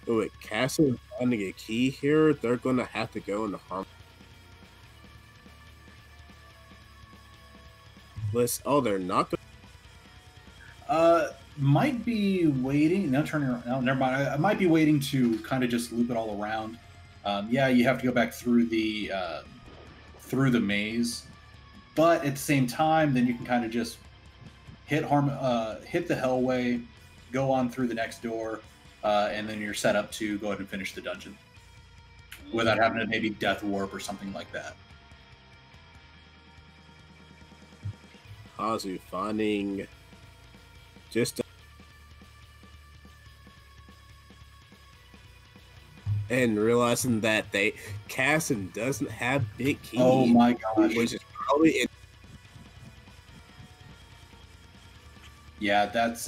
Speaker 2: Oh, wait, Castle finding a key here. They're gonna have to go into harm. Oh, they're not gonna.
Speaker 1: Might be waiting. No, turning around. No, never mind. I might be waiting to kind of just loop it all around. Yeah, you have to go back through the maze, but at the same time, then you can kind of just hit the hellway, go on through the next door, and then you're set up to go ahead and finish the dungeon without having to maybe death warp or something like that.
Speaker 2: Hazu finding just and realizing that Kaesden doesn't have big keys.
Speaker 1: Oh my gosh!
Speaker 2: Which is probably
Speaker 1: yeah, that's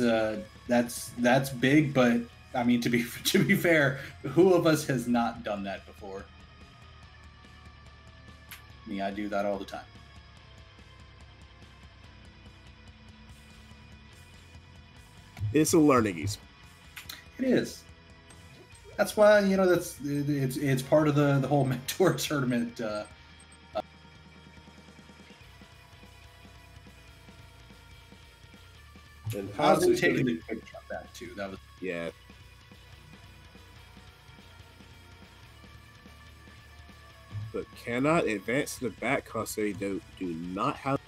Speaker 1: big. But I mean, to be fair, who of us has not done that before? Me, I do that all the time.
Speaker 2: It's a learning experience.
Speaker 1: It is. That's why, you know, it's part of the whole mentor tournament.
Speaker 2: And
Speaker 1: Hazu taking the quick jump back too. That was
Speaker 2: yeah. But cannot advance to the back because they do not have.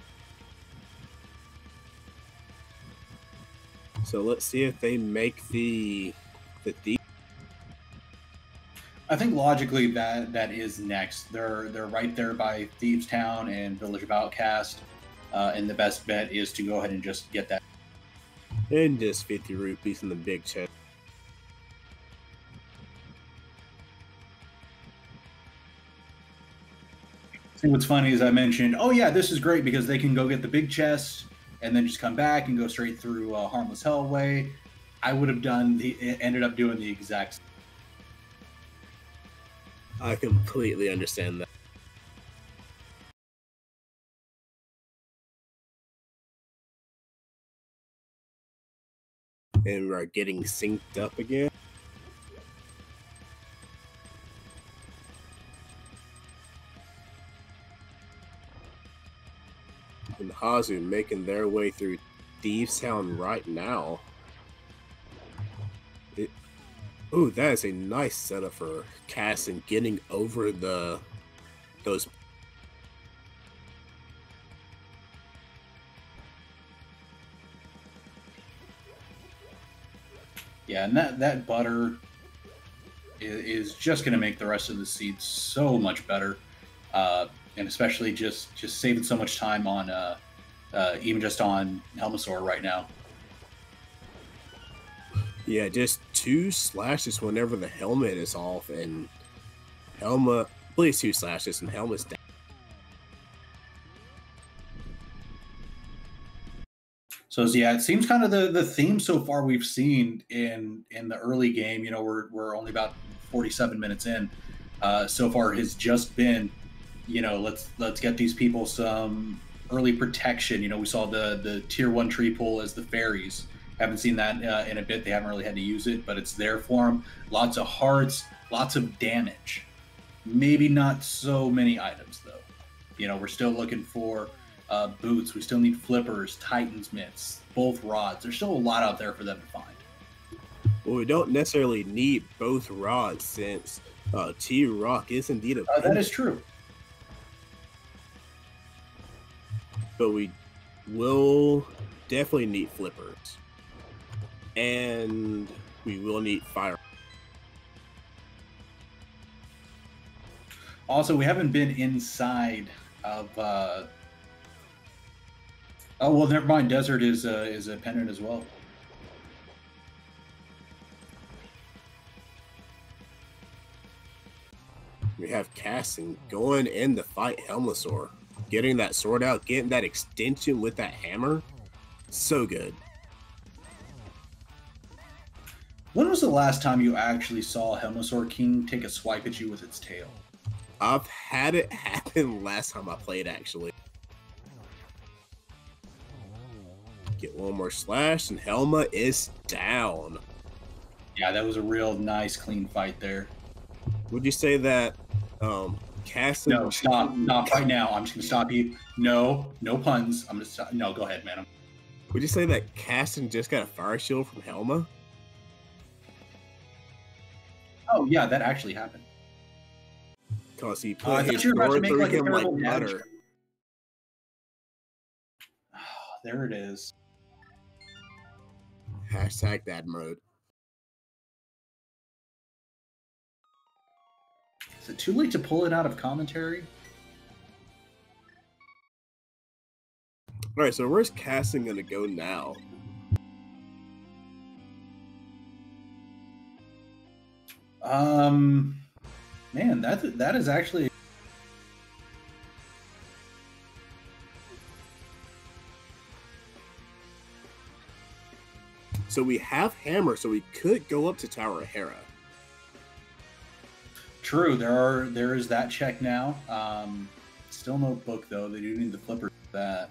Speaker 2: So let's see if they make the thief.
Speaker 1: I think logically that is next. They're right there by Thieves Town and Village of Outcast, and the best bet is to go ahead and just get that.
Speaker 2: And just 50 rupees in the big chest.
Speaker 1: See, what's funny is I mentioned, oh yeah, this is great because they can go get the big chest and then just come back and go straight through Harmless Hellway. I would have ended up doing the exact same.
Speaker 2: I completely understand that. And we're getting synced up again. And Hazu making their way through Thieves Town right now. Oh, that is a nice setup for Kaesden getting over those.
Speaker 1: Yeah, and that butter is just going to make the rest of the seeds so much better, and especially just saving so much time on even just on Helmasaur right now.
Speaker 2: Yeah, just 2 slashes whenever the helmet is off, and please 2 slashes and helmet's down.
Speaker 1: So yeah, it seems kind of the theme so far we've seen in the early game. You know, we're only about 47 minutes in. So far has just been, you know, let's get these people some early protection. You know, we saw the tier 1 tree pull as the fairies. Haven't seen that in a bit. They haven't really had to use it, but it's there for them. Lots of hearts, lots of damage. Maybe not so many items though. You know, we're still looking for boots. We still need flippers, Titan's mitts, both rods. There's still a lot out there for them to find.
Speaker 2: Well, we don't necessarily need both rods since T-Rock is indeed a
Speaker 1: that is true.
Speaker 2: But we will definitely need flippers. And we will need fire.
Speaker 1: Also, we haven't been inside of oh well, never mind. Desert is a pendant as well.
Speaker 2: We have Kaesden going in to fight Helmasaur. getting that sword out, getting that extension with that hammer, so good.
Speaker 1: When was the last time you actually saw a Helmosaur King take a swipe at you with its tail?
Speaker 2: I've had it happen last time I played, actually. Get one more slash, and Helma is down.
Speaker 1: Yeah, that was a real nice, clean fight there.
Speaker 2: Would you say that Kaesden...
Speaker 1: No, stop right now. I'm just going to stop you. No puns. I'm going to stop. No, go ahead, man.
Speaker 2: Would you say that Kaesden just got a fire shield from Helma?
Speaker 1: Oh, yeah, that actually happened.
Speaker 2: Because he put his
Speaker 1: you were about to make like a
Speaker 2: him like
Speaker 1: terrible
Speaker 2: butter.
Speaker 1: Oh, there it is.
Speaker 2: Hashtag dad mode.
Speaker 1: Is it too late to pull it out of commentary?
Speaker 2: All right, so where's Kaesden going to go now?
Speaker 1: Man, that is actually...
Speaker 2: So we have Hammer, so we could go up to Tower of Hera.
Speaker 1: True, there is that check now. Still no book though. They do need the flipper for that.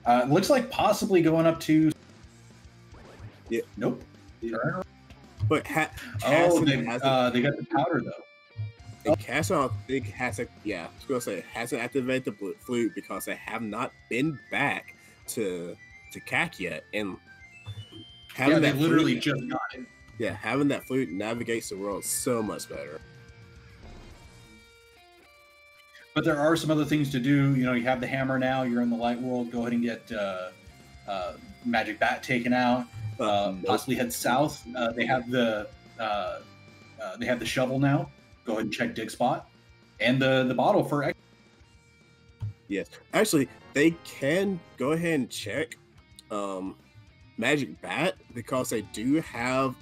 Speaker 1: It looks like possibly going up to...
Speaker 2: Yeah.
Speaker 1: Nope.
Speaker 2: Yeah. But
Speaker 1: they got the powder though.
Speaker 2: And Kaesden, I think, hasn't. Yeah, I was gonna say hasn't activated the flute because they have not been back to CAC yet, and having
Speaker 1: they
Speaker 2: that
Speaker 1: literally
Speaker 2: flute,
Speaker 1: just got it.
Speaker 2: Yeah, having that flute navigates the world so much better.
Speaker 1: But there are some other things to do. You know, you have the hammer now. You're in the light world. Go ahead and get Magic Bat taken out. Possibly head south. They have the shovel now. Go ahead and check dig spot and the bottle for.
Speaker 2: Yes, actually, they can go ahead and check Magic Bat because they do have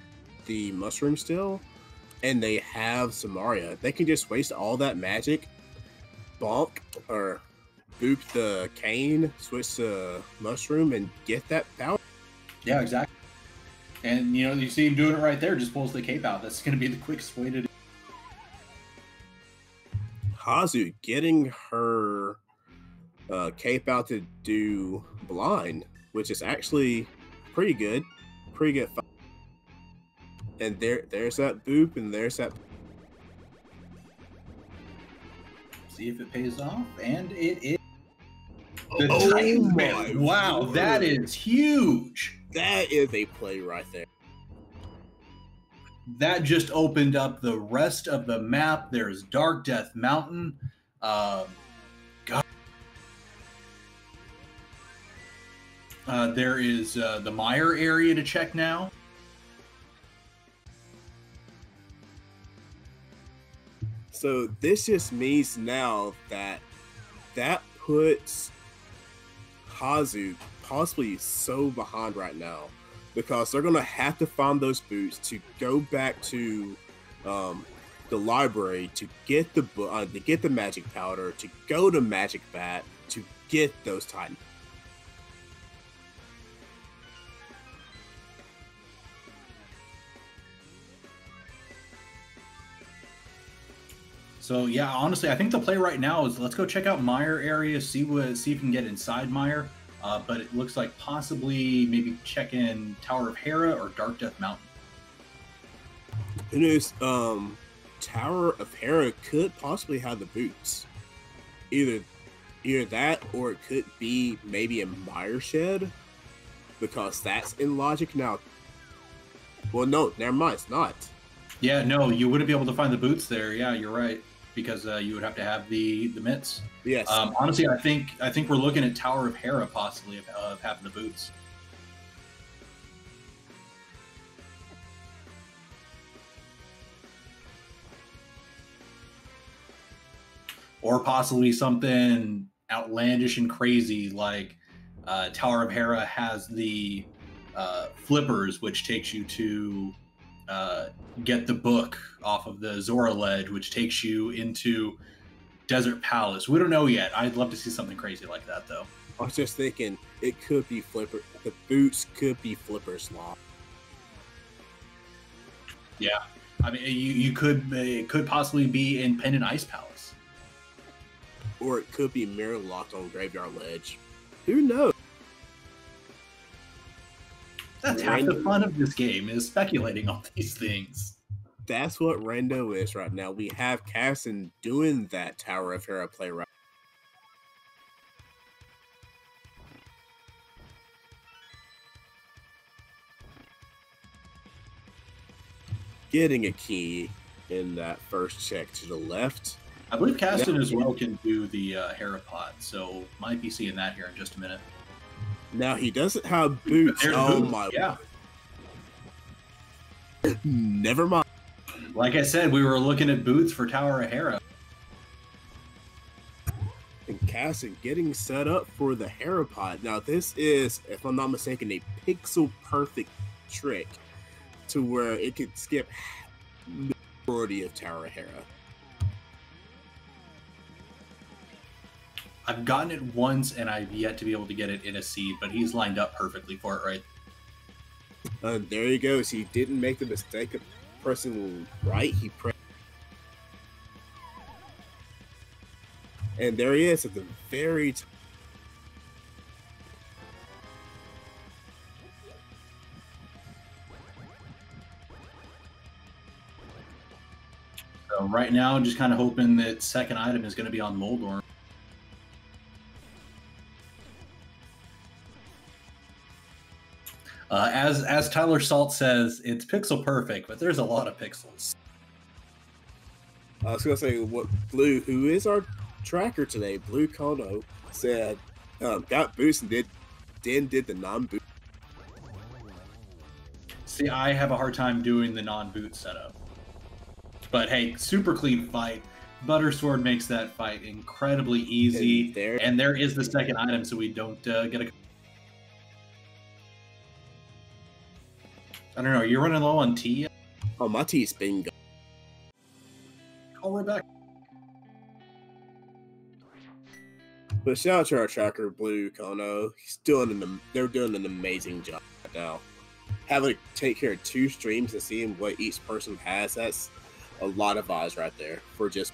Speaker 2: the mushroom still, and they have Samaria. They can just waste all that magic, bonk or boop the cane, switch to mushroom, and get that power.
Speaker 1: Yeah, exactly. And you know, you see him doing it right there. Just pulls the cape out. That's going to be the quickest way to do.
Speaker 2: Hazu getting her cape out to do blind, which is actually pretty good. And there's that boop, and there's that.
Speaker 1: See if it pays off, and it is.
Speaker 2: Oh my!
Speaker 1: Wow,
Speaker 2: word.
Speaker 1: That is huge.
Speaker 2: That is a play right there.
Speaker 1: That just opened up the rest of the map. There's Dark Death Mountain. God. There is the Mire area to check now.
Speaker 2: So this just means now that puts Hazu possibly so behind right now, because they're gonna have to find those boots to go back to the library to get the book, to get the magic powder, to go to Magic Bat to get those Titan.
Speaker 1: So yeah, honestly, I think the play right now is let's go check out Mire area, see if we can get inside Mire. But it looks like possibly maybe check in Tower of Hera or Dark Death Mountain.
Speaker 2: Who knows? Tower of Hera could possibly have the boots. Either that, or it could be maybe a Mire Shed, because that's in logic now. Well, no, never mind, it's not.
Speaker 1: Yeah, no, you wouldn't be able to find the boots there. Yeah, you're right, because you would have to have the mitts.
Speaker 2: Yes.
Speaker 1: Honestly, I think we're looking at Tower of Hera possibly of having the boots. Or possibly something outlandish and crazy like Tower of Hera has the flippers, which takes you to get the book off of the Zora ledge, which takes you into Desert Palace. We don't know yet. I'd love to see something crazy like that, though.
Speaker 2: I was just thinking it could be Flipper. The boots could be Flipper Slot.
Speaker 1: Yeah, I mean, it could possibly be in Pendant Ice Palace,
Speaker 2: or it could be Mirror Locked on Graveyard Ledge. Who knows?
Speaker 1: That's half the fun of this game, is speculating on these things.
Speaker 2: That's what Rando is right now. We have Kaesden doing that Tower of Hera play right. Getting a key in that first check to the left.
Speaker 1: I believe Kaesden as well can do the Hera pot, so might be seeing that here in just a minute.
Speaker 2: Now he doesn't have boots. Oh
Speaker 1: boots.
Speaker 2: my!
Speaker 1: Yeah.
Speaker 2: Never mind.
Speaker 1: Like I said, we were looking at boots for Tower of Hera.
Speaker 2: And Kaesden getting set up for the Hera pot. Now this is, if I'm not mistaken, a pixel perfect trick to where it could skip the majority of Tower of Hera.
Speaker 1: I've gotten it once, and I've yet to be able to get it in a seed, but he's lined up perfectly for it, right?
Speaker 2: And there he goes. He didn't make the mistake of pressing right. He pressed. And there he is at the very top.
Speaker 1: So right now, just kind of hoping that second item is going to be on Moldorm. As Tyler Salt says, it's pixel perfect, but there's a lot of pixels.
Speaker 2: I was gonna say what Blue, who is our tracker today, blueconno, said got boost and did the non-boot.
Speaker 1: See, I have a hard time doing the non-boot setup. But hey, super clean fight. Buttersword makes that fight incredibly easy. And there is the second item, so we don't get a... I don't know, you're running low on tea?
Speaker 2: Oh, my tea's been gone.
Speaker 1: Call Rebecca.
Speaker 2: But shout out to our tracker, blueconno. They're doing an amazing job right now. Having to take care of 2 streams and seeing what each person has, that's a lot of eyes right there for just...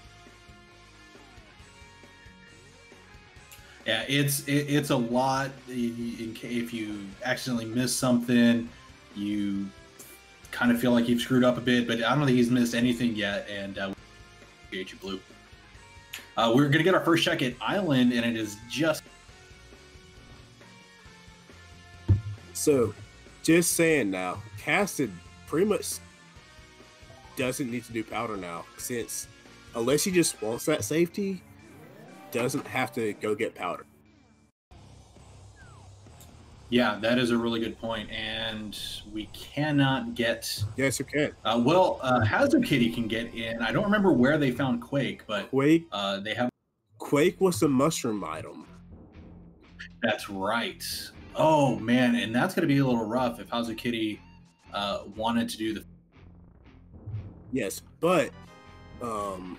Speaker 1: Yeah, it's a lot. If you accidentally miss something, you kind of feel like you've screwed up a bit, but I don't think he's missed anything yet, and we appreciate you, Blue. We're going to get our first check at Island, and it is just...
Speaker 2: So, just saying now, Kaesden pretty much doesn't need to do powder now, since unless he just wants that safety, doesn't have to go get powder.
Speaker 1: Yeah, that is a really good point, and we cannot get...
Speaker 2: Yes, you can.
Speaker 1: Hazukitty can get in. I don't remember where they found Quake, but
Speaker 2: Quake,
Speaker 1: they have...
Speaker 2: Quake was the mushroom item.
Speaker 1: That's right. Oh, man, and that's going to be a little rough if Hazukitty wanted to do the...
Speaker 2: Yes, but... Oh,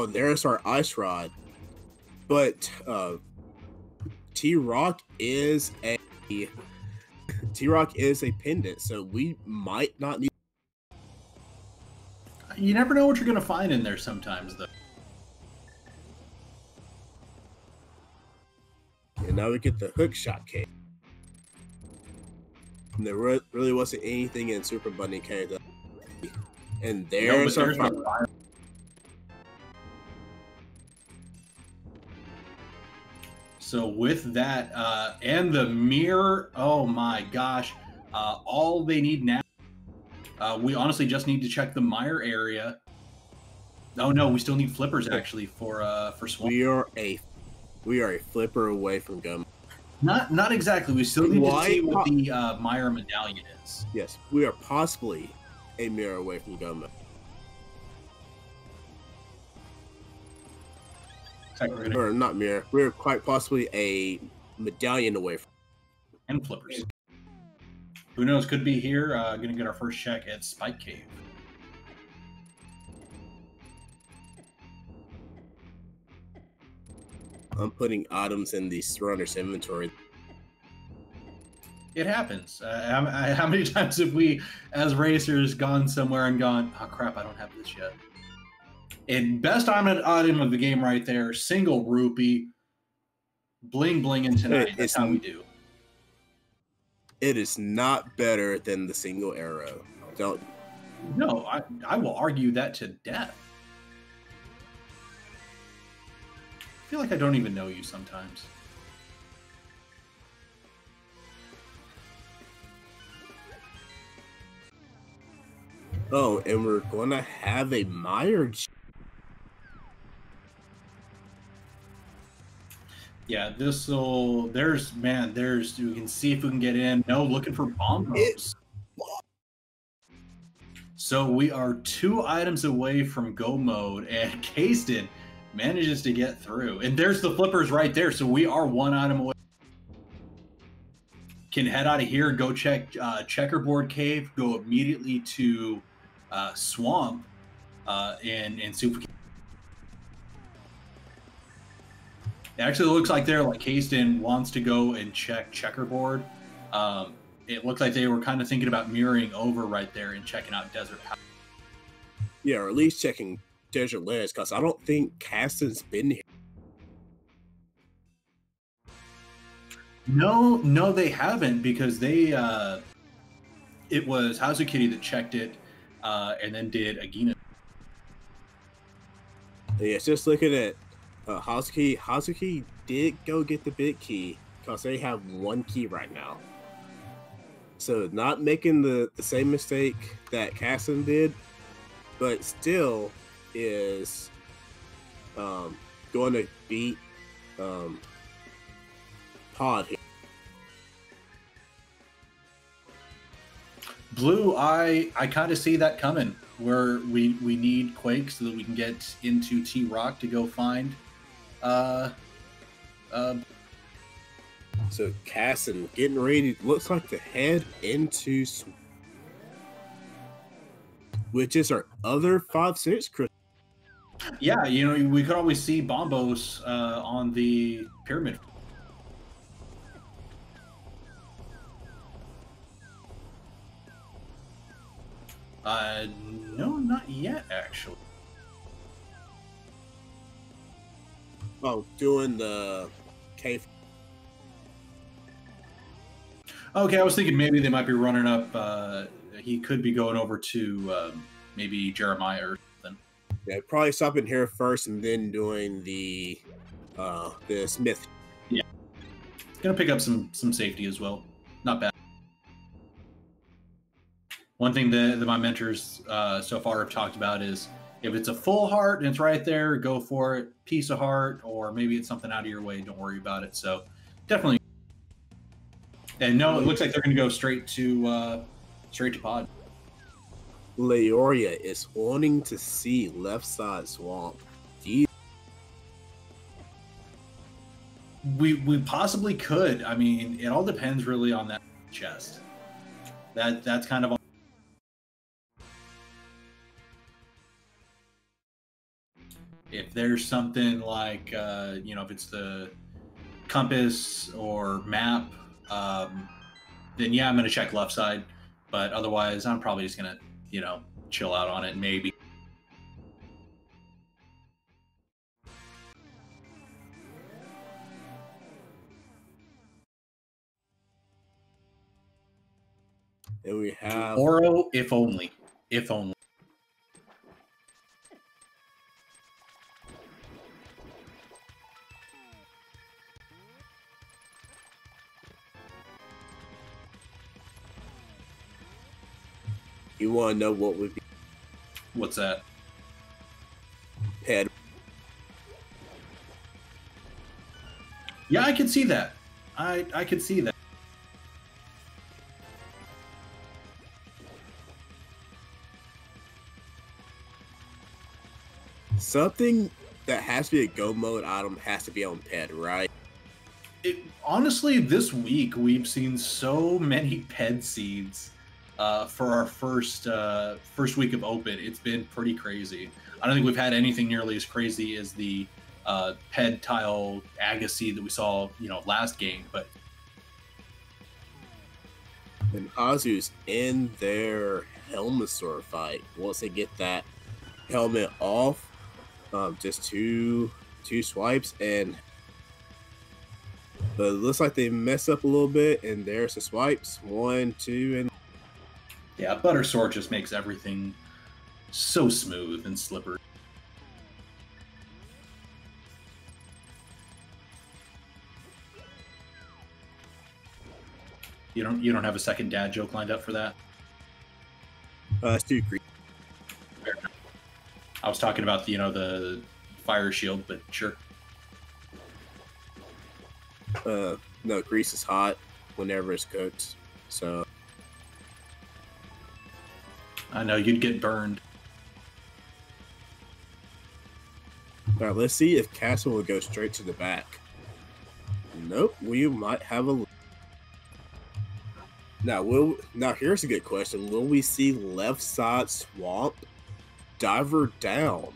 Speaker 2: there's our ice rod. But... T-Rock is a pendant, so we might not need...
Speaker 1: You never know what you're going to find in there sometimes, though.
Speaker 2: And now we get the hook shot cake. And there really wasn't anything in Super Bunny K. And there's our...
Speaker 1: So with that, and the mirror, oh my gosh, all they need now, we honestly just need to check the mire area. Oh no, we still need flippers actually for Swamp.
Speaker 2: We are a flipper away from Gum.
Speaker 1: Not exactly. We still need to see what the mire medallion is.
Speaker 2: Yes, we are possibly a mirror away from Gum. Or not mirror. We're quite possibly a medallion away from.
Speaker 1: And flippers. Who knows? Could be here. Gonna get our first check at Spike Cave.
Speaker 2: I'm putting items in the runner's inventory.
Speaker 1: It happens. How many times have we, as racers, gone somewhere and gone, oh crap, I don't have this yet. And best item of the game right there, single rupee, bling blinging tonight. That's how we do.
Speaker 2: It is not better than the single arrow. Don't.
Speaker 1: No, I will argue that to death. I feel like I don't even know you sometimes.
Speaker 2: Oh, and we're gonna have a Meyer.
Speaker 1: Yeah, there's, we can see if we can get in. No, looking for bombos. So we are 2 items away from go mode, and Kaesden manages to get through. And there's the flippers right there, so we are 1 item away. Can head out of here, go check Checkerboard Cave, go immediately to Swamp, and see if we can. It actually looks like Kaesden wants to go and check Checkerboard. It looked like they were kind of thinking about mirroring over right there and checking out Desert Power.
Speaker 2: Yeah, or at least checking Desert Ledge, because I don't think Kaesden's been here.
Speaker 1: No, they haven't, because they it was Hazukitty that checked it, and then did Agina.
Speaker 2: Yeah, just looking at Hazukitty. Hazukitty did go get the big key because they have 1 key right now. So not making the same mistake that Kaesden did, but still is going to beat Pod here.
Speaker 1: Blue, I kind of see that coming, where we need Quake so that we can get into T-Rock to go find
Speaker 2: So Kaesden getting ready, looks like to head into, which is our other 5/6 crystal.
Speaker 1: Yeah, you know, we could always see bombos on the pyramid. No, not yet, actually.
Speaker 2: Oh, doing the cave.
Speaker 1: Okay, I was thinking maybe they might be running up. He could be going over to maybe Jeremiah or something.
Speaker 2: Yeah, probably stopping here first and then doing the Smith.
Speaker 1: Yeah, gonna pick up some safety as well. Not bad. One thing that my mentors so far have talked about is if it's a full heart and it's right there, go for it. Piece of heart, or maybe it's something out of your way. Don't worry about it. So definitely. And no, it looks like they're going to go straight to Pod.
Speaker 2: Laoria is wanting to see left side swamp.
Speaker 1: We possibly could. I mean, it all depends really on that chest. That's kind of. If there's something like, you know, if it's the compass or map, then yeah, I'm going to check left side. But otherwise, I'm probably just going to, you know, chill out on it, maybe.
Speaker 2: And we have
Speaker 1: Oro, if only. If only.
Speaker 2: You want to know what would be?
Speaker 1: What's that?
Speaker 2: Head.
Speaker 1: Yeah, I could see that. I could see that.
Speaker 2: Something that has to be a go mode item has to be on ped, right?
Speaker 1: Honestly, this week we've seen so many ped seeds for our first week of open. It's been pretty crazy. I don't think we've had anything nearly as crazy as the Ped Tile Agassi that we saw, last game. But
Speaker 2: and Hazu's in their Helmasaur fight. Once they get that helmet off, just two swipes, and but it looks like they mess up a little bit, and there's the swipes. 1, 2, and
Speaker 1: yeah, Buttersaur just makes everything so smooth and slippery. You don't have a second dad joke lined up for that?
Speaker 2: It's too creepy.
Speaker 1: I was talking about the fire shield, but sure.
Speaker 2: No, grease is hot whenever it's cooked, so
Speaker 1: I know you'd get burned.
Speaker 2: All right, let's see if Castle will go straight to the back. Nope, we might have a. Now here's a good question. Will we see left side swamp diver down?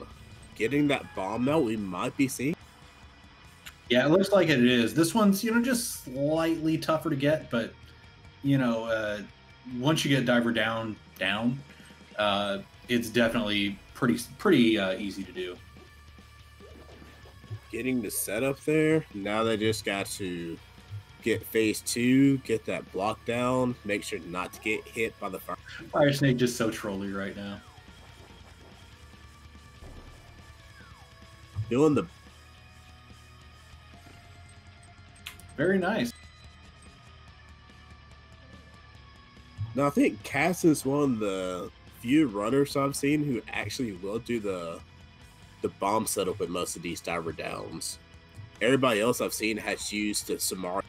Speaker 2: Getting that bomb out, we might be seeing.
Speaker 1: Yeah, it looks like it is. This one's, just slightly tougher to get, but, once you get diver down, it's definitely pretty easy to do.
Speaker 2: Getting the setup there. Now they just got to get phase 2, get that block down, make sure not to get hit by the fire.
Speaker 1: Fire Snake just so trolly right now.
Speaker 2: Doing the
Speaker 1: very nice.
Speaker 2: Now I think Cass is one of the few runners I've seen who actually will do the bomb setup with most of these diver downs. Everybody else I've seen has used the Samara.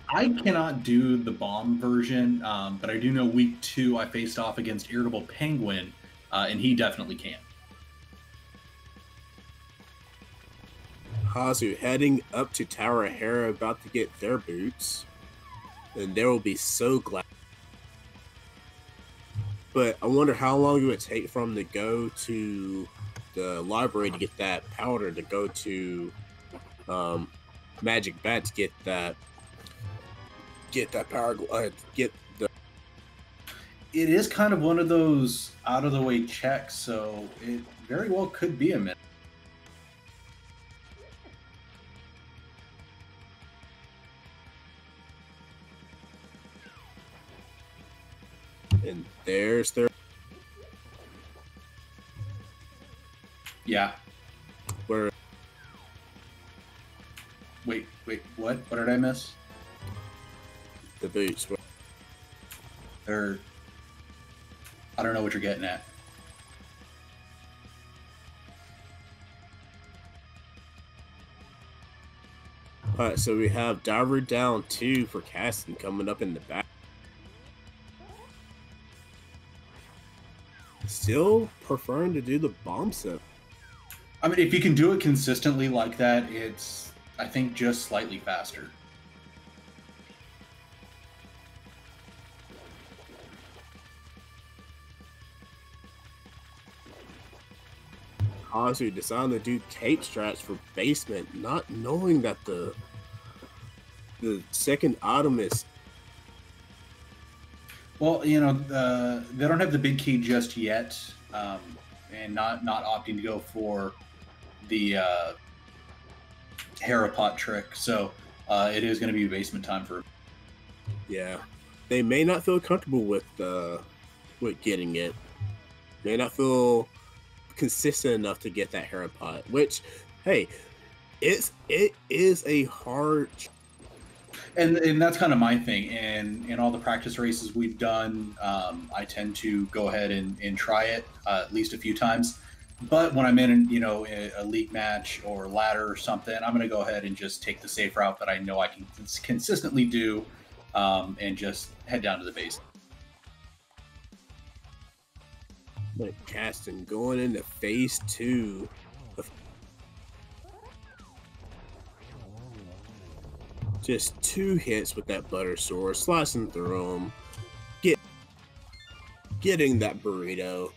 Speaker 1: I cannot do the bomb version, but I do know week 2 I faced off against Irritable Penguin, and he definitely can.
Speaker 2: Hazu heading up to Tower Hera, about to get their boots, and they will be so glad. But I wonder how long it would take for them to go to the library to get that powder, to go to Magic Bat to get that power, get the.
Speaker 1: It is kind of one of those out of the way checks, so it very well could be a minute.
Speaker 2: And there's their.
Speaker 1: Yeah.
Speaker 2: Where?
Speaker 1: Wait, what? What did I miss?
Speaker 2: The boots.
Speaker 1: They're. I don't know what you're getting at.
Speaker 2: Alright, so we have Diver down 2 for Kaesden coming up in the back. Still preferring to do the bomb set.
Speaker 1: I mean, if you can do it consistently like that, it's, I think, just slightly faster.
Speaker 2: Hazu decided to do tape strats for basement, not knowing that the second item is.
Speaker 1: Well, they don't have the big key just yet, and not opting to go for the Harapot trick. So it is going to be basement time for.
Speaker 2: Yeah, they may not feel comfortable with getting it. May not feel consistent enough to get that Harapot. Which, hey, it is a hard.
Speaker 1: And that's kind of my thing. And in all the practice races we've done, I tend to go ahead and try it at least a few times. But when I'm in, a league match or ladder or something, I'm going to go ahead and just take the safe route that I know I can consistently do, and just head down to the base.
Speaker 2: But Kaesden going into phase 2. Just 2 hits with that Buttersaur, slicing through them, getting that burrito.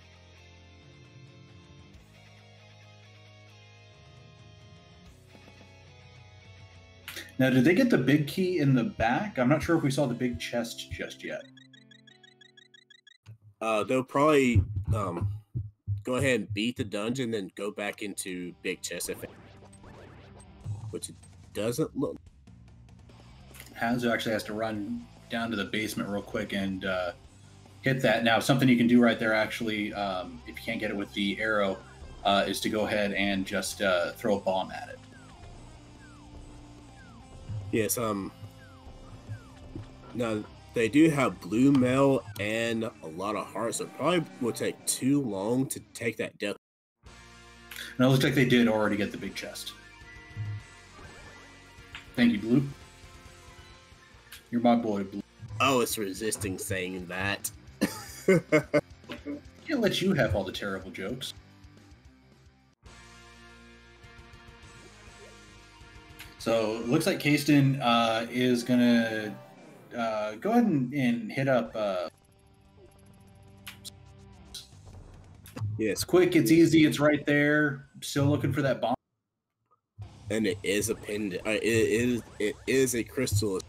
Speaker 1: Now, did they get the big key in the back? I'm not sure if we saw the big chest just yet.
Speaker 2: They'll probably go ahead and beat the dungeon, then go back into big chest, which it doesn't look.
Speaker 1: Hazu actually has to run down to the basement real quick and hit that. Now, something you can do right there, actually, if you can't get it with the arrow, is to go ahead and just throw a bomb at it.
Speaker 2: Yes. Now they do have blue mail and a lot of hearts, so it probably will take too long to take that death.
Speaker 1: And it looks like they did already get the big chest. Thank you, Blue. You're my boy, Blue.
Speaker 2: Oh, it's resisting saying that.
Speaker 1: Can't let you have all the terrible jokes. So it looks like Kaesden is gonna go ahead and hit up.
Speaker 2: Yeah,
Speaker 1: it's quick, it's easy, it's right there. Still looking for that bomb.
Speaker 2: And it is a pin. It is a crystal.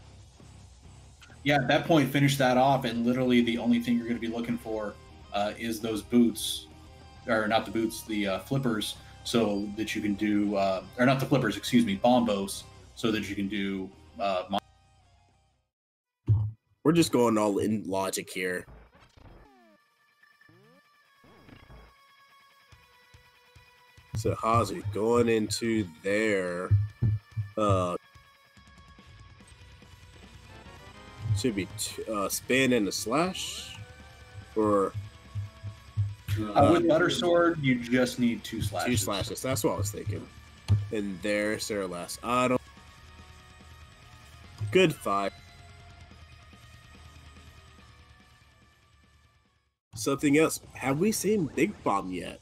Speaker 1: Yeah, at that point, finish that off, and literally the only thing you're going to be looking for is those boots, or not the boots, the flippers, so that you can do, or not the flippers, excuse me, bombos, so that you can do.
Speaker 2: We're just going all in logic here. So Hazu going into there. Should be spin and a slash, or
Speaker 1: with Butter Sword, you just need 2 slashes.
Speaker 2: 2 slashes. That's what I was thinking. And there's their last item. Good fight. Something else. Have we seen Big Bomb yet?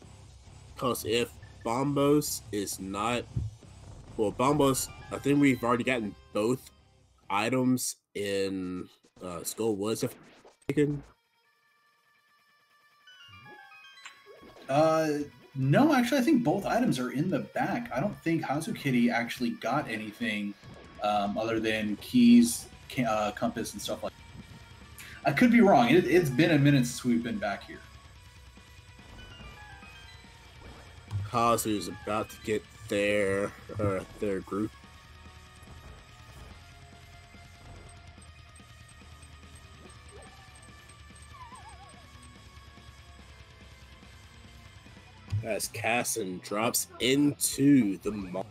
Speaker 2: Because if Bombos is not, well, Bombos, I think we've already gotten both items in Skull Woods, if I'm mistaken.
Speaker 1: No, actually, I think both items are in the back. I don't think Hazukitty actually got anything other than keys, compass, and stuff like that. I could be wrong. It's been a minute since we've been back here.
Speaker 2: Hazu's about to get their group. As Kaesden drops into the mall.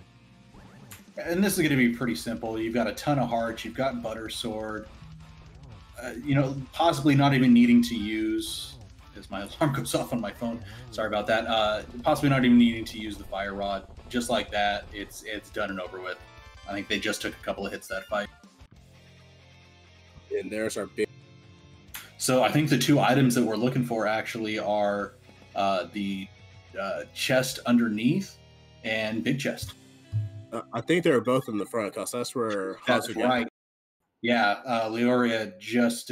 Speaker 1: And this is going to be pretty simple. You've got a ton of hearts. You've got Butter Sword. You know, possibly not even needing to use, as my alarm goes off on my phone. Sorry about that. Possibly not even needing to use the Fire Rod. Just like that, it's done and over with. I think they just took a couple of hits that fight.
Speaker 2: And there's our big.
Speaker 1: So I think the 2 items that we're looking for actually are the chest underneath and big chest.
Speaker 2: I think they're both in the front because that's where
Speaker 1: That's
Speaker 2: Hazu
Speaker 1: right. Yeah, Laoria just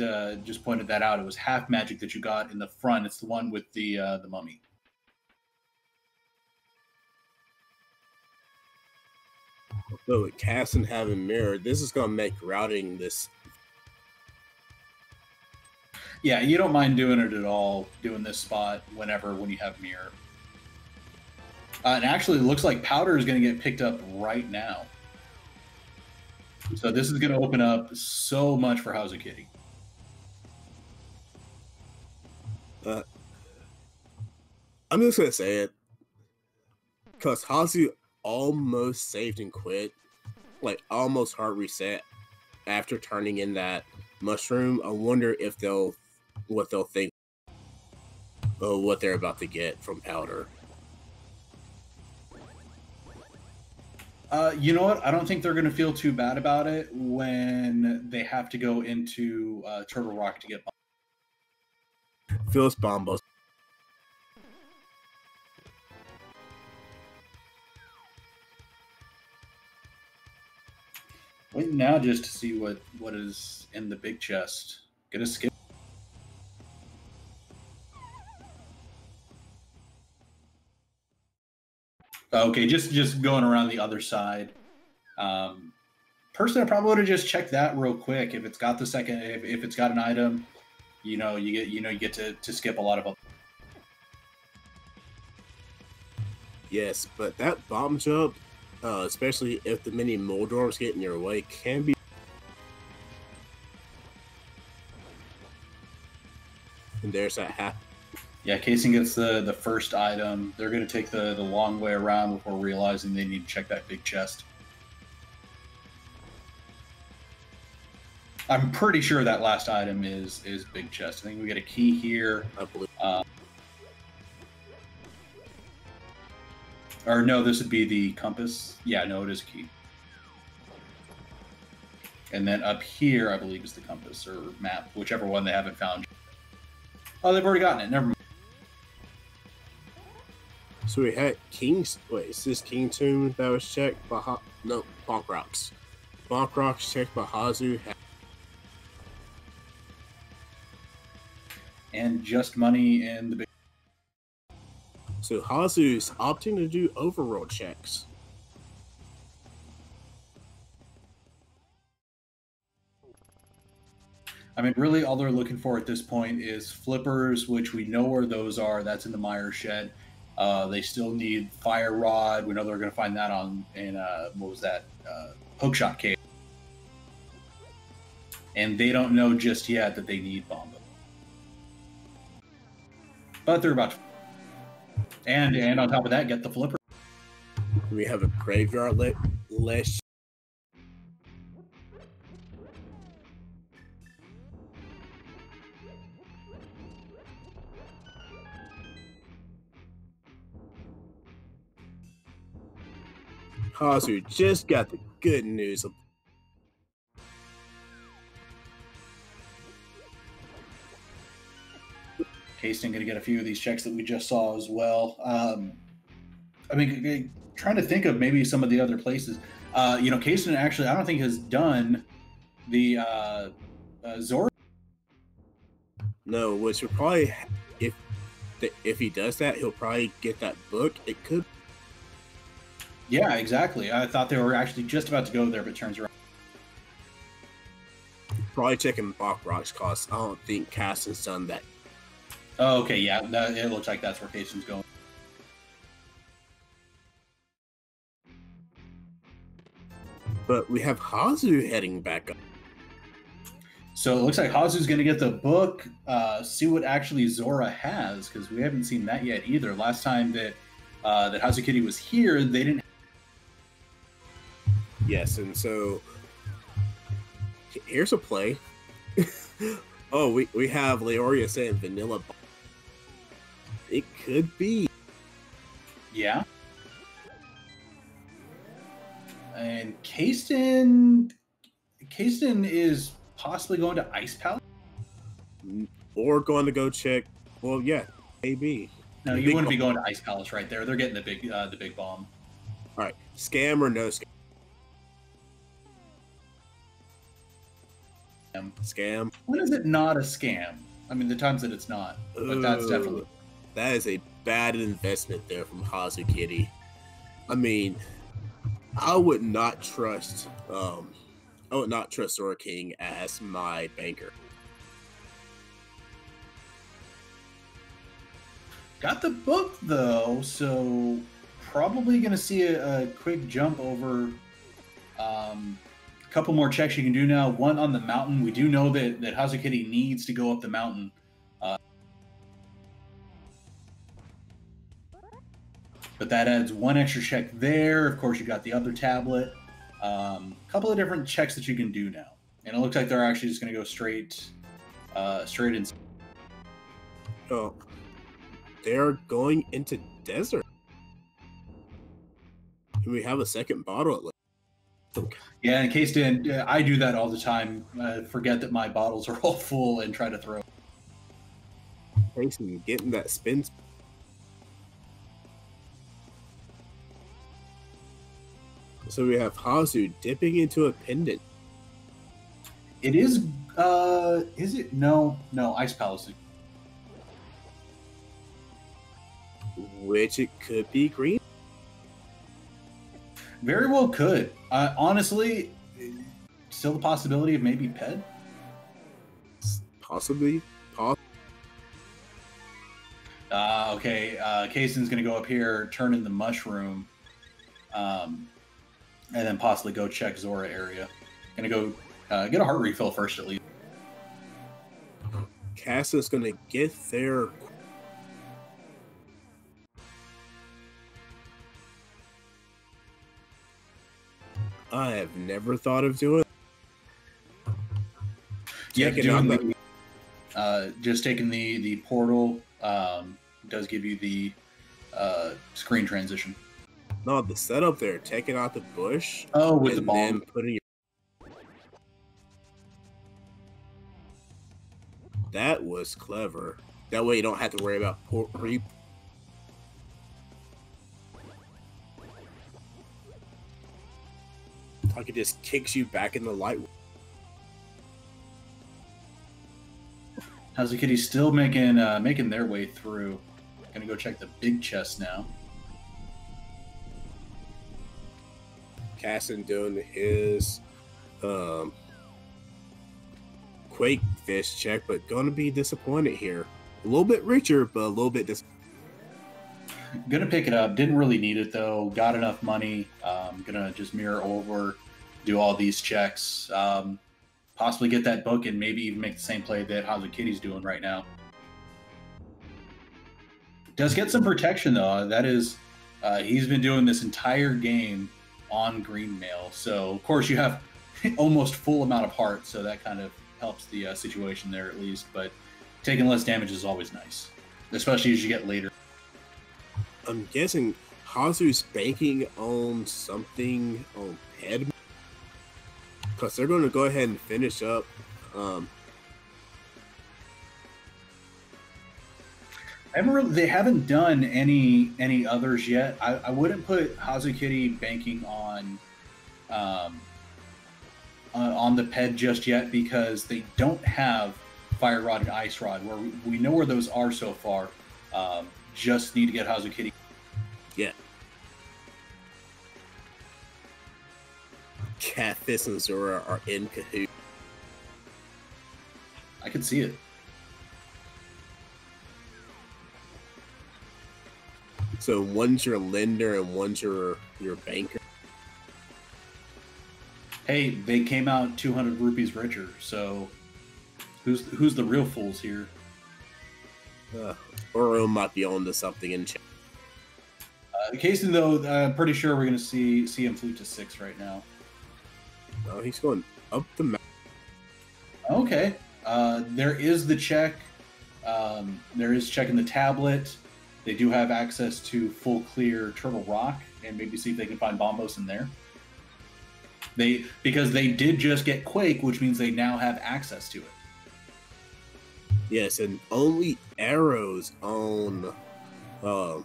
Speaker 1: pointed that out. It was half magic that you got in the front. It's the one with the mummy.
Speaker 2: So with Kaesden having mirror, this is going to make routing this.
Speaker 1: Yeah, you don't mind doing it at all, doing this spot when you have mirror. And actually, it looks like powder is going to get picked up right now. So this is going to open up so much for Hazukitty.
Speaker 2: I'm just going to say it. Because Hazu almost saved and quit. Like, almost hard reset after turning in that mushroom. I wonder if what they'll think of what they're about to get from powder.
Speaker 1: You know what? I don't think they're going to feel too bad about it when they have to go into Turtle Rock to get
Speaker 2: Phyllis Bombos.
Speaker 1: Wait now just to see what is in the big chest. Get a skip. Okay, just going around the other side. Personally, I probably would have just checked that real quick. If it's got the second, if it's got an item, you get to skip a lot of them.
Speaker 2: Yes, but that bomb jump, especially if the mini Moldorms get in your way, can be. And there's that half.
Speaker 1: Yeah, Kaesden gets the first item. They're going to take the long way around before realizing they need to check that big chest. I'm pretty sure that last item is big chest. I think we get a key here.
Speaker 2: I believe.
Speaker 1: Or no, this would be the compass. Yeah, no, it is a key. And then up here, I believe, is the compass or map, whichever one they haven't found. Oh, they've already gotten it. Never mind.
Speaker 2: So we had King's. Wait, is this King Tomb that was checked by no Bonk Rocks? Bonk Rocks checked by Hazu.
Speaker 1: And just money in the big.
Speaker 2: So Hazu's opting to do overworld checks.
Speaker 1: I mean, really, all they're looking for at this point is flippers, which we know where those are. That's in the Mire Shed. They still need Fire Rod. We know they're going to find that in what was that? Hookshot Cave. And they don't know just yet that they need Bomba. But they're about to. And on top of that, get the flipper.
Speaker 2: We have a graveyard list. Hazu just got the good news.
Speaker 1: Kaesden going to get a few of these checks that we just saw as well. I mean, trying to think of maybe some of the other places. Kaesden actually, I don't think has done the Zora.
Speaker 2: No, which will probably, if he does that, he'll probably get that book. It could.
Speaker 1: Yeah, exactly. I thought they were actually just about to go there, but it turns around.
Speaker 2: Probably checking Bach Rocks costs. I don't think Kaesden's done that.
Speaker 1: Oh, okay, yeah. It looks like that's where Kaesden's going.
Speaker 2: But we have Hazu heading back up.
Speaker 1: So it looks like Hazu's going to get the book, see what actually Zora has, because we haven't seen that yet either. Last time that Hazukitty was here, they didn't.
Speaker 2: Yes, and so here's a play. Oh, we have Laoria saying vanilla. It could be.
Speaker 1: Yeah. And Kaesden is possibly going to Ice Palace?
Speaker 2: Or going to go check. Well, yeah, maybe.
Speaker 1: No, you wouldn't be going to Ice Palace right there. They're getting the big bomb.
Speaker 2: All right, scam or no scam? Scam.
Speaker 1: When is it not a scam? I mean, the times that it's not, but that's definitely.
Speaker 2: That is a bad investment there from Hazukitty. I mean, I would not trust Zora King as my banker.
Speaker 1: Got the book though, so probably going to see a quick jump over. Couple more checks you can do now. One on the mountain. We do know that Hazukitty needs to go up the mountain. But that adds one extra check there. Of course, you got the other tablet. Couple of different checks that you can do now. And it looks like they're actually just going to go straight in.
Speaker 2: Oh, they're going into desert. And we have a second bottle at least.
Speaker 1: Yeah, in Kaesden, I do that all the time. Forget that my bottles are all full and try to throw.
Speaker 2: Kaesden getting that spin. So we have Hazu dipping into a pendant.
Speaker 1: It is it? No, Ice Palace.
Speaker 2: Which it could be green.
Speaker 1: Very well could. Honestly, still the possibility of maybe Ped?
Speaker 2: Possibly.
Speaker 1: Okay, Kaesden's going to go up here, turn in the mushroom, and then possibly go check Zora area. Going to go get a heart refill first, at least.
Speaker 2: Kaesden's going to get there. I have never thought of doing it.
Speaker 1: Yeah, just taking the portal does give you the screen transition.
Speaker 2: No, the setup there, taking out the bush.
Speaker 1: Oh, with the
Speaker 2: and
Speaker 1: bomb.
Speaker 2: then putting that was clever. That way you don't have to worry about like it just kicks you back in the light.
Speaker 1: Hazukitty still making their way through. Gonna go check the big chest now.
Speaker 2: Kaesden doing his Quake fish check, but gonna be disappointed here. A little bit richer, but a little bit
Speaker 1: Gonna pick it up. Didn't really need it though. Got enough money. Gonna just mirror over, do all these checks. Possibly get that book and maybe even make the same play that Hazukitty's doing right now. Does get some protection though. That is, he's been doing this entire game on green mail. So of course you have almost full amount of heart. So that kind of helps the situation there at least. But taking less damage is always nice, especially as you get later.
Speaker 2: I'm guessing Hazu's banking on something on Ped. Because they're going to go ahead and finish up.
Speaker 1: They haven't done any others yet. I wouldn't put Hazukitty banking on the Ped just yet because they don't have Fire Rod and Ice Rod. Where we know where those are so far. Just need to get Hazukitty.
Speaker 2: Yeah. Catfish and Zora are in cahoots.
Speaker 1: I can see it.
Speaker 2: So one's your lender and one's your banker.
Speaker 1: Hey, they came out 200 rupees richer. So who's the real fools here?
Speaker 2: Oro might be on to something in chat.
Speaker 1: Kaesden, though, I'm pretty sure we're going to see him flute to 6 right now.
Speaker 2: No, he's going up the map.
Speaker 1: Okay. There is the check. There is checking the tablet. They do have access to full clear Turtle Rock, and maybe see if they can find Bombos in there. Because they did just get Quake, which means they now have access to it.
Speaker 2: Yes, and only arrows on the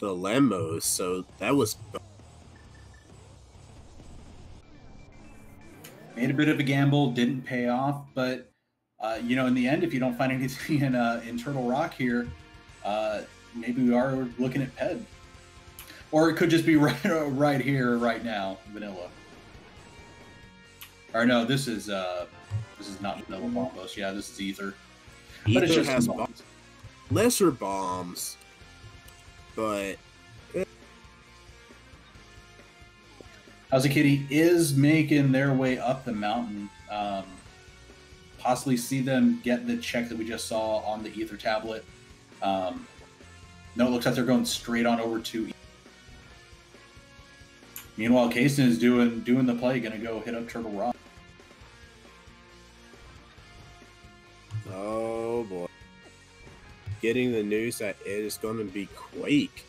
Speaker 2: Lambos, so that was
Speaker 1: made a bit of a gamble, didn't pay off, but in the end, if you don't find anything in Turtle Rock here, maybe we are looking at Ped, or it could just be right here, right now, vanilla. Or no, this is not vanilla bombos. Yeah, this is ether. But it's just
Speaker 2: has bombs. Lesser bombs, but
Speaker 1: Hazukitty is making their way up the mountain. Possibly see them get the check that we just saw on the ether tablet. No, it looks like they're going straight on over to. Meanwhile, Kaesden is doing the play, going to go hit up Turtle Rock.
Speaker 2: Oh boy. Getting the news that it is going to be Quake.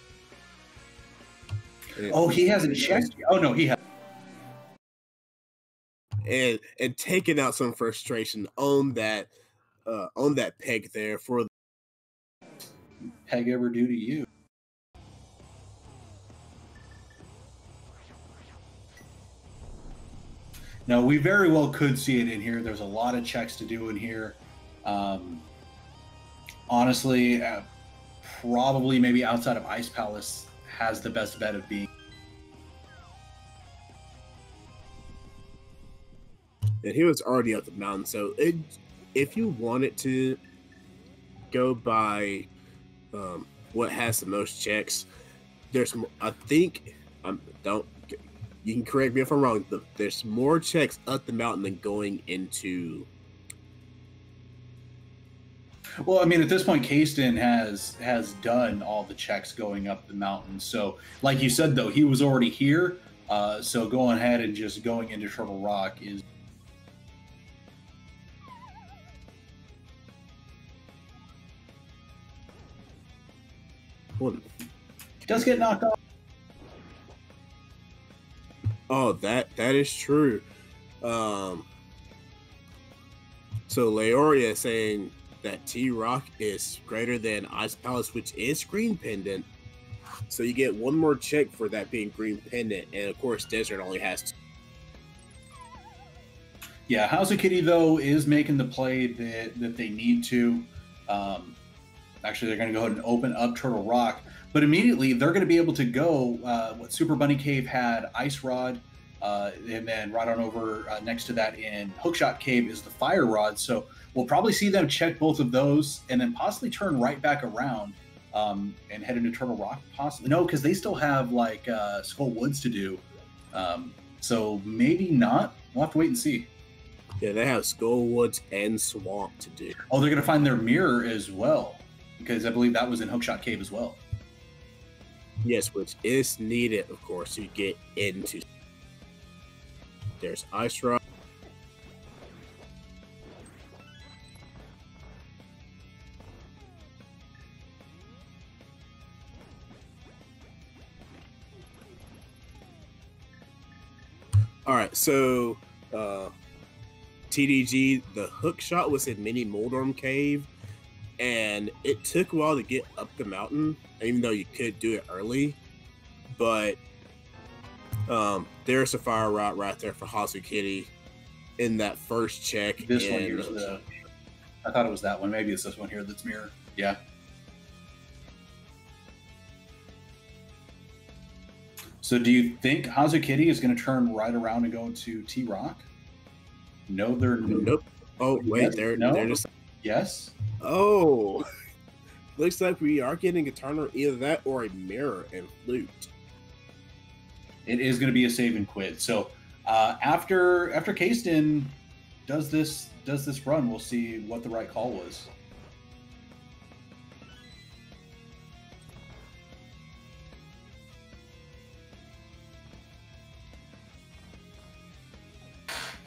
Speaker 1: Oh, he hasn't checked. Oh no, he has.
Speaker 2: And taking out some frustration on that peg there for
Speaker 1: peg ever do to you. No, we very well could see it in here. There's a lot of checks to do in here. Honestly, probably maybe outside of Ice Palace has the best bet of being.
Speaker 2: and he was already up the mountain. So if you wanted to go by what has the most checks, there's I think don't you can correct me if I'm wrong. There's more checks up the mountain than going into.
Speaker 1: Well, I mean, at this point, Kaesden has done all the checks going up the mountain. So, like you said, though, he was already here. So going ahead and just going into Turtle Rock is.
Speaker 2: Well,
Speaker 1: He does get knocked off.
Speaker 2: Oh, that is true. So Laoria is saying that T-Rock is greater than Ice Palace, which is green pendant. So you get one more check for that being green pendant, and of course, Desert only has two.
Speaker 1: Yeah, Hazukitty though is making the play that they need to. Actually, they're going to go ahead and open up Turtle Rock, but immediately they're going to be able to go. What Super Bunny Cave had Ice Rod, and then right on over next to that in Hookshot Cave is the Fire Rod. So we'll probably see them check both of those, and then possibly turn right back around and head into Turtle Rock. Possibly no, because they still have like Skull Woods to do. So maybe not. We'll have to wait and see.
Speaker 2: Yeah, they have Skull Woods and Swamp to do.
Speaker 1: Oh, they're going to find their mirror as well, because I believe that was in Hookshot Cave as well.
Speaker 2: Yes, which is needed, of course, to get into. There's Ice Rod. All right, so TDG, the hook shot was in Mini Moldorm Cave, and it took a while to get up the mountain, even though you could do it early. But there's a fire route right there for Hazukitty in that first check.
Speaker 1: This one here's I thought it was that one. Maybe it's this one here that's mirror. Yeah. So do you think Hazukitty is going to turn right around and go into T-Rock? No, they're
Speaker 2: nope. Oh wait,
Speaker 1: yes,
Speaker 2: they're just
Speaker 1: yes.
Speaker 2: Oh, looks like we are getting a turner, either that or a mirror and flute.
Speaker 1: It is going to be a save and quit. So after Kaesden does this run, we'll see what the right call was.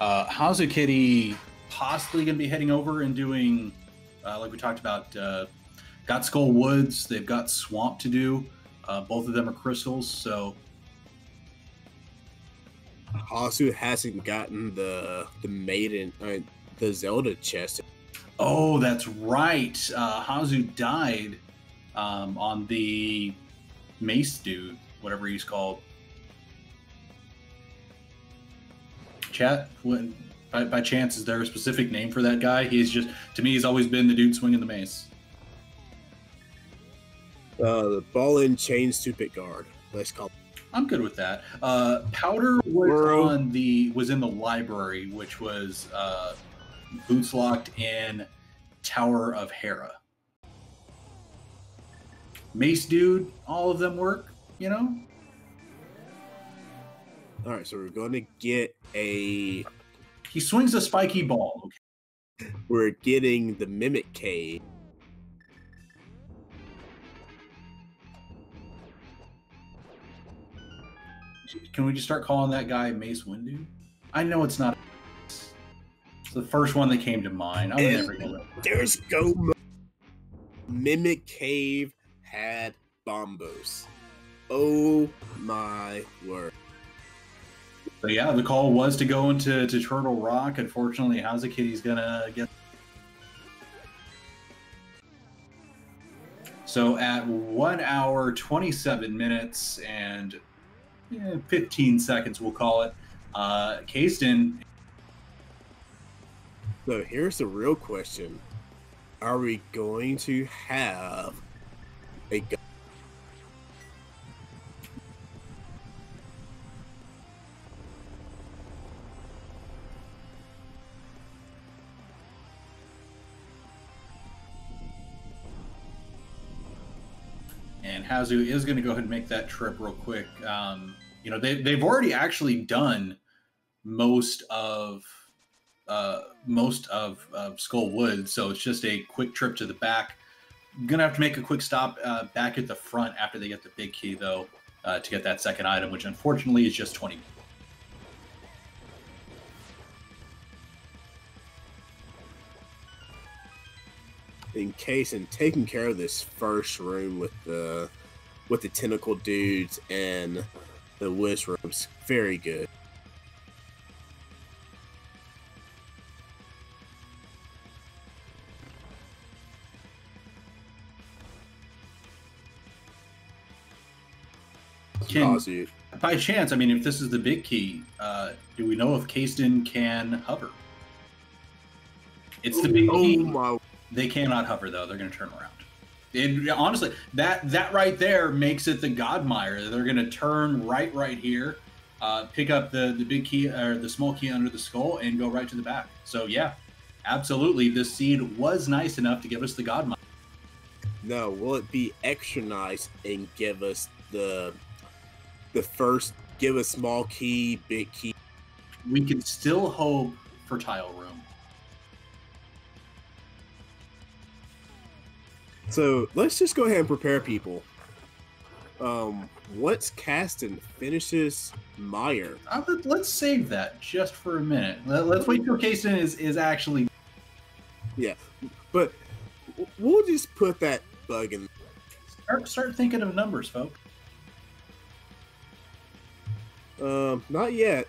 Speaker 1: Hazukitty possibly going to be heading over and doing, like we talked about, got Skull Woods. They've got Swamp to do. Both of them are crystals, so.
Speaker 2: Hasu hasn't gotten the maiden, the Zelda chest.
Speaker 1: Oh, that's right. Hazu died on the mace dude, whatever he's called. Chat, by chance, is there a specific name for that guy? He's just, to me, he's always been the dude swinging the mace.
Speaker 2: The ball and chain stupid guard. Let's call.
Speaker 1: I'm good with that. Powder was in the library, which was boots locked in Tower of Hera. Mace dude, all of them work, you know?
Speaker 2: All right, so we're going to get a.
Speaker 1: He swings a spiky ball. Okay.
Speaker 2: We're getting the Mimic Cave.
Speaker 1: Can we just start calling that guy Mace Windu? I know it's not. It's the first one that came to mind. I'm never gonna.
Speaker 2: There's go. Mimic Cave had bombos. Oh my word.
Speaker 1: So yeah, the call was to go into Turtle Rock. Unfortunately, Hazukitty's gonna get. So at 1 hour, 27 minutes, and 15 seconds, we'll call it, Kaesden.
Speaker 2: So here's the real question. Are we going to have a
Speaker 1: and Hazu is going to go ahead and make that trip real quick. You know, they've already actually done most of Skull Wood, so it's just a quick trip to the back. Gonna have to make a quick stop back at the front after they get the big key, though, to get that second item, which unfortunately is just 20.
Speaker 2: In Kaesden taking care of this first room with the tentacle dudes and the wish rooms, very good.
Speaker 1: By chance, I mean, if this is the big key, do we know if Kaesden can hover? It's the big key.
Speaker 2: My.
Speaker 1: They cannot hover, though. They're going to turn around. And honestly, that right there makes it the Godmire. They're going to turn right here, pick up the big key or the small key under the skull, and go right to the back. So yeah, absolutely, this seed was nice enough to give us the Godmire.
Speaker 2: No, will it be extra nice and give us the first, give us small key, big key?
Speaker 1: We can still hope for tile room.
Speaker 2: So let's just go ahead and prepare people. Once Kaesden finishes Meyer,
Speaker 1: let's save that just for a minute. Let's wait till Kaesden is actually.
Speaker 2: Yeah, but we'll just put that bug in.
Speaker 1: Start thinking of numbers, folks.
Speaker 2: Not yet.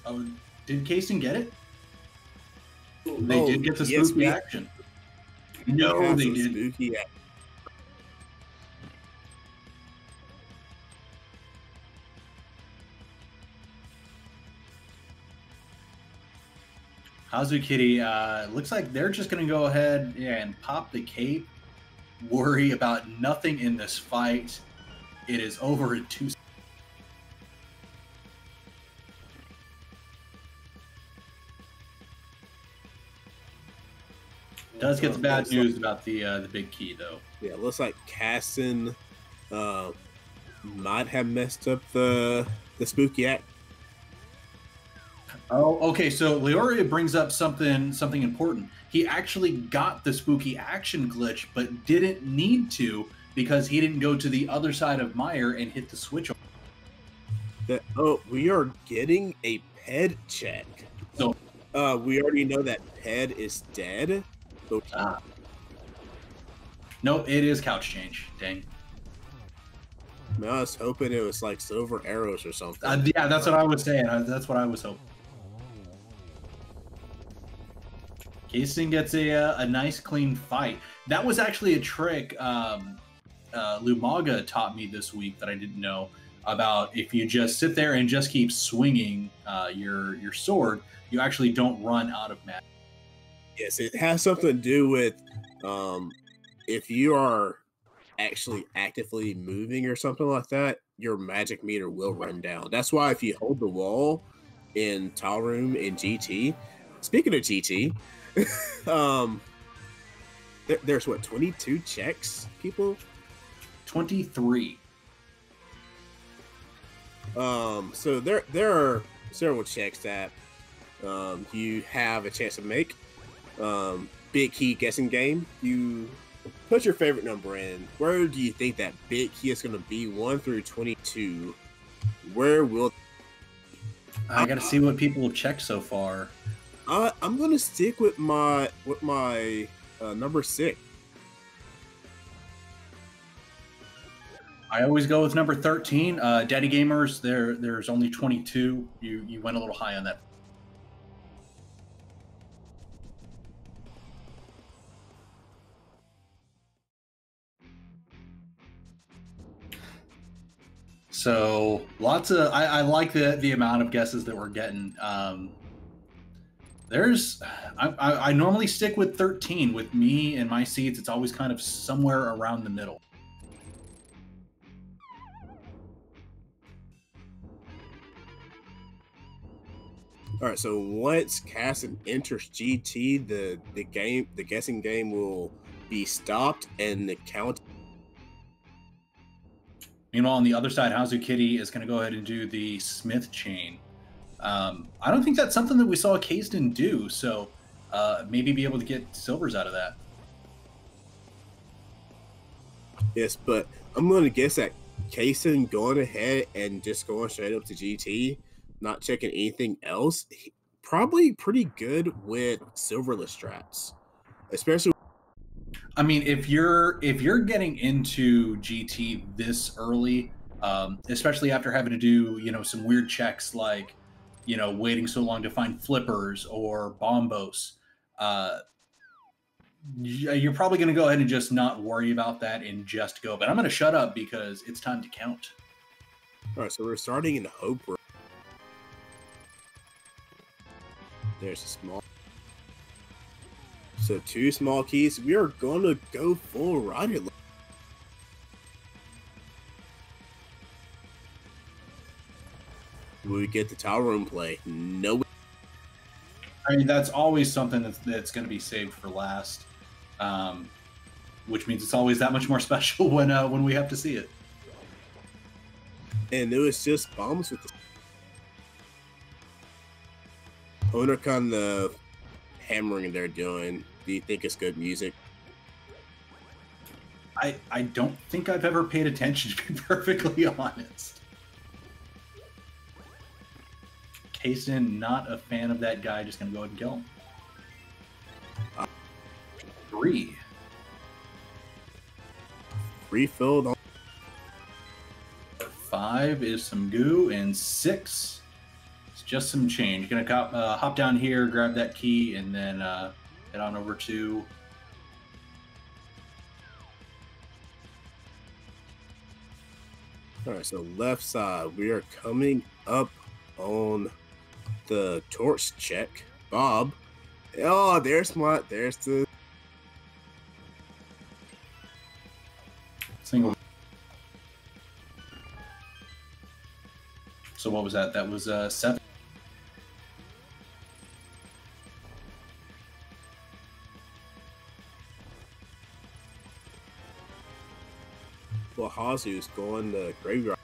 Speaker 1: Oh, did Kaesden get it? They did get the spooky action. No, they did.
Speaker 2: Spooky action.
Speaker 1: Hazukitty, looks like they're just going to go ahead and pop the cape. Worry about nothing in this fight. It is over in 2 seconds. Does get the bad news about the big key, though.
Speaker 2: Yeah, it looks like Kaesden might have messed up the spooky act.
Speaker 1: Oh, okay. So Laoria brings up something important. He actually got the spooky action glitch, but didn't need to because he didn't go to the other side of Meyer and hit the switch.
Speaker 2: We are getting a PED check.
Speaker 1: So
Speaker 2: we already know that PED is dead.
Speaker 1: No, it is couch change. Dang.
Speaker 2: No, I was hoping it was like silver arrows or something.
Speaker 1: Yeah, that's what I was saying. That's what I was hoping. Kaesden gets a nice clean fight. That was actually a trick Lumaga taught me this week that I didn't know about. If you just sit there and just keep swinging your sword, you actually don't run out of mana.
Speaker 2: Yes, it has something to do with if you are actually actively moving or something like that, your magic meter will run down. That's why if you hold the wall in Tile Room in GT, speaking of GT, there's what, 22 checks, people?
Speaker 1: 23.
Speaker 2: So there are several checks that you have a chance to make. Big key guessing game. You put your favorite number in. Where do you think that big key is going to be? 1 through 22. Where will
Speaker 1: I got to see what people have checked so far.
Speaker 2: I'm going to stick with my number 6.
Speaker 1: I always go with number 13. Daddy Gamers, there's only 22. You went a little high on that. So lots of I like the amount of guesses that we're getting. I normally stick with 13. With me and my seeds, it's always kind of somewhere around the middle.
Speaker 2: All right, so once Kaesden enters GT, the guessing game will be stopped and the count.
Speaker 1: Meanwhile, on the other side, Hazukitty is going to go ahead and do the Smith chain. I don't think that's something that we saw Kaesden do, so maybe be able to get silvers out of that.
Speaker 2: Yes, but I'm going to guess that Kaesden going ahead and just going straight up to GT, not checking anything else, probably pretty good with silverless strats, especially.
Speaker 1: I mean, if you're getting into GT this early, especially after having to do some weird checks like waiting so long to find flippers or bombos, you're probably going to go ahead and just not worry about that and just go. But I'm going to shut up because it's time to count.
Speaker 2: All right, so we're starting in Hope. There's a small. So 2 small keys. We are going to go full rider. Will we get the tower room play? No.
Speaker 1: I mean, that's always something that's going to be saved for last, which means it's always that much more special when we have to see it.
Speaker 2: And it was just bombs with the owner kind of hammering they're doing. Do you think it's good music?
Speaker 1: I don't think I've ever paid attention, to be perfectly honest. Kaesden, not a fan of that guy. Just gonna go ahead and kill him. 3.
Speaker 2: Refilled on
Speaker 1: 5 is some goo, and 6 is just some change. Gonna hop down here, grab that key, and then head on over to.
Speaker 2: All right, so left side, we are coming up on the torch check. Bob. Oh, there's the
Speaker 1: Single. So what was that? That was 7.
Speaker 2: well, Hazu's going to graveyard.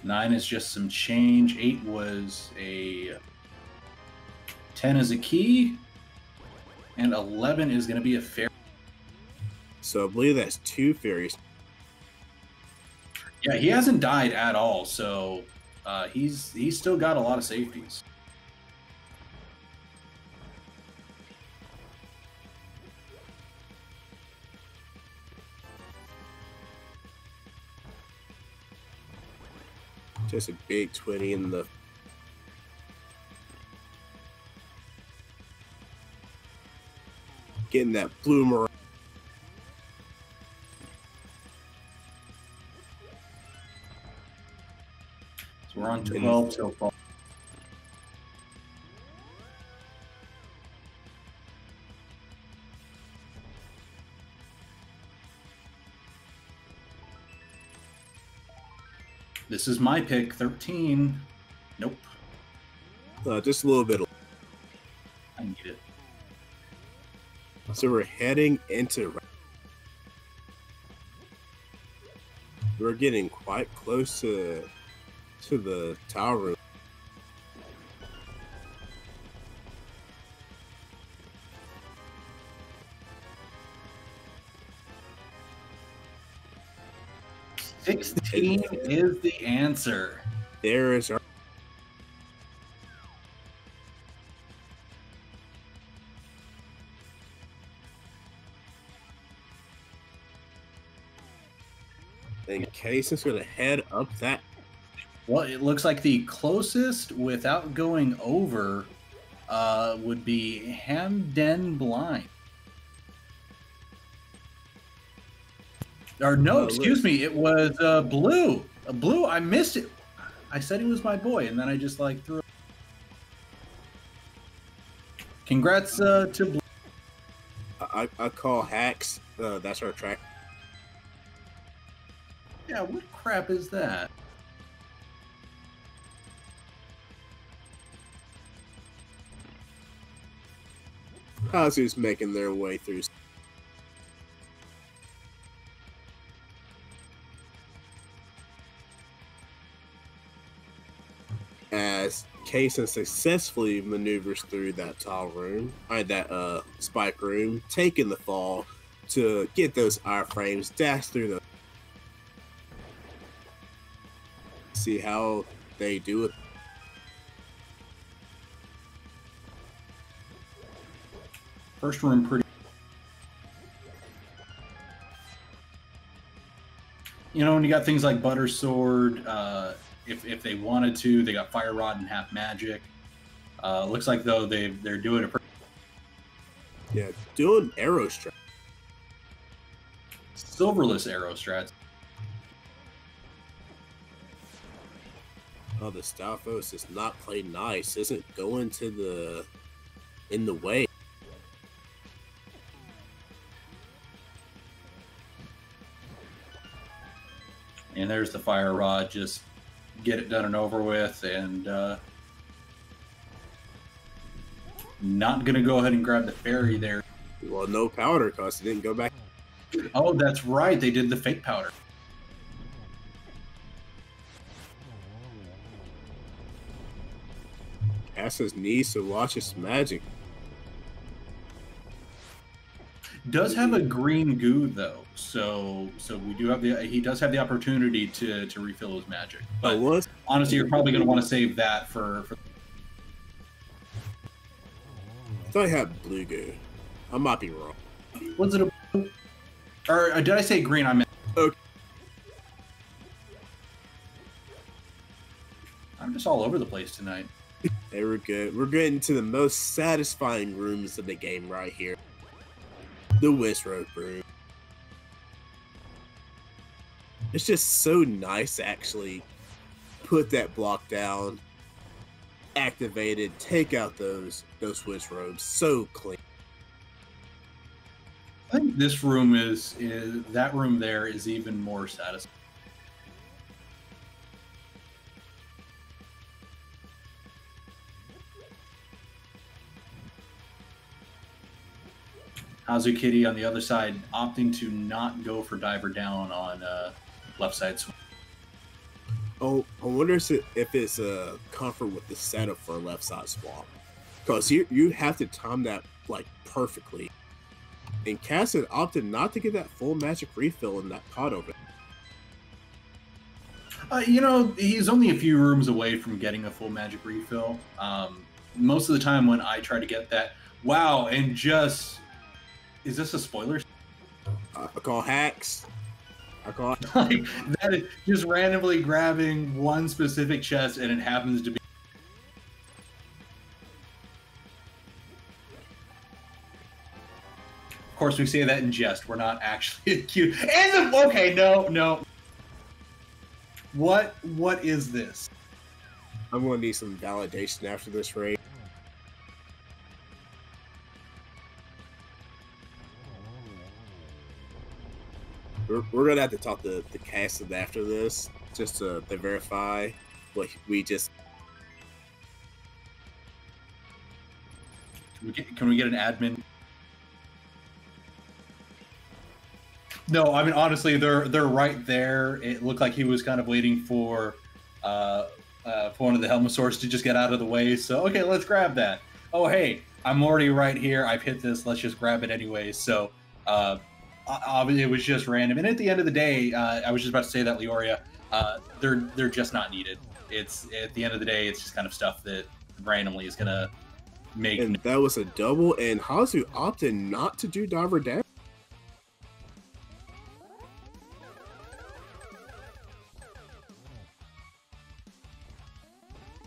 Speaker 1: 9 is just some change. 8 was a 10 is a key, and 11 is going to be a fairy.
Speaker 2: So I believe that's 2 fairies.
Speaker 1: Yeah, he hasn't died at all, so he's still got a lot of safeties.
Speaker 2: Just a big 20 in the. Getting that bloomer.
Speaker 1: So we're on 12 so far. This is my pick, 13. Nope.
Speaker 2: Just a little bit.
Speaker 1: I need it.
Speaker 2: So we're heading into. We're getting quite close to the tower room.
Speaker 1: $16 is the answer.
Speaker 2: There is our. And Kaesden's going to head up that.
Speaker 1: Well, it looks like the closest without going over would be Hamden Blind. Or no, excuse me, it was Blue. Blue, I missed it. I said he was my boy, and then I just like threw. Congrats to Blue.
Speaker 2: I call hacks. That's our track.
Speaker 1: Yeah, what crap is that?
Speaker 2: Hazu's making their way through. As Kaesden successfully maneuvers through that tile room, that spike room, taking the fall to get those iframes, dash through the. See how they do it.
Speaker 1: First room pretty. You know, when you got things like Butter Sword, if they wanted to, they got Fire Rod and Half Magic. Looks like though they're doing it.
Speaker 2: Doing arrow strats.
Speaker 1: Silverless arrow strats.
Speaker 2: Oh, the Stalfos is not played nice. Isn't going to in the way.
Speaker 1: And there's the Fire Rod. Just get it done and over with, and not gonna go ahead and grab the fairy there.
Speaker 2: Well, no powder because it didn't go back.
Speaker 1: Oh, that's right. They did the fake powder.
Speaker 2: Cass's needs to watch his magic.
Speaker 1: Does have a green goo though, so we do have he does have the opportunity to refill his magic. But honestly, you're probably going to want to save that for.
Speaker 2: I thought I had blue goo. I might be wrong.
Speaker 1: Was it a? Or did I say green? I meant.
Speaker 2: Okay.
Speaker 1: I'm just all over the place tonight.
Speaker 2: Hey, we're good. We're getting to the most satisfying rooms of the game right here. The Wizrobe room. It's just so nice to actually put that block down, activate it, take out those Wizrobes. So clean.
Speaker 1: I think this room is that room there is even more satisfying. Hazukitty on the other side opting to not go for diver down on left side swing.
Speaker 2: Oh, I wonder if it's a comfort with the setup for a left side swap, because you have to time that like perfectly. And Kaesden opted not to get that full magic refill in that pot open.
Speaker 1: You know, he's only a few rooms away from getting a full magic refill. Most of the time when I try to get that, wow, and just. Is this a spoiler?
Speaker 2: I call hacks. I call
Speaker 1: like that is just randomly grabbing one specific chest, and it happens to be. Of course, we say that in jest. We're not actually cute. And the okay, no. What is this?
Speaker 2: I'm gonna need some validation after this raid. We're gonna have to talk to the Kaesden after this, just to verify what we just.
Speaker 1: Can we get an admin? No, I mean honestly, they're right there. It looked like he was kind of waiting for one of the Helmosaurs to just get out of the way. So okay, let's grab that. Oh hey, I'm already right here. I've hit this. Let's just grab it anyway. So. Obviously, it was just random, and at the end of the day, I was just about to say that Laoria, they're just not needed. It's at the end of the day, it's just kind of stuff that randomly is gonna make.
Speaker 2: And that was a double, and Hazu opted not to do diver down.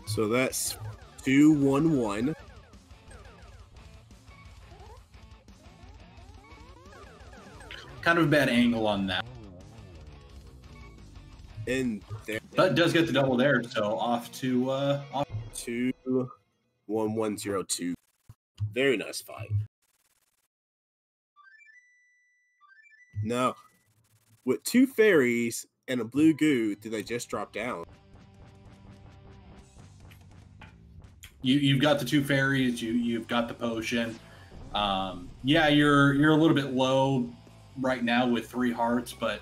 Speaker 2: So that's 2-1-1.
Speaker 1: Kind of a bad angle on that.
Speaker 2: And there,
Speaker 1: but does get the double there, so off to
Speaker 2: 2-1-1-0-2. Very nice fight. Now, with two fairies and a blue goo, did they just drop down?
Speaker 1: You've got the two fairies, you've got the potion. Yeah, you're a little bit low right now with 3 hearts, but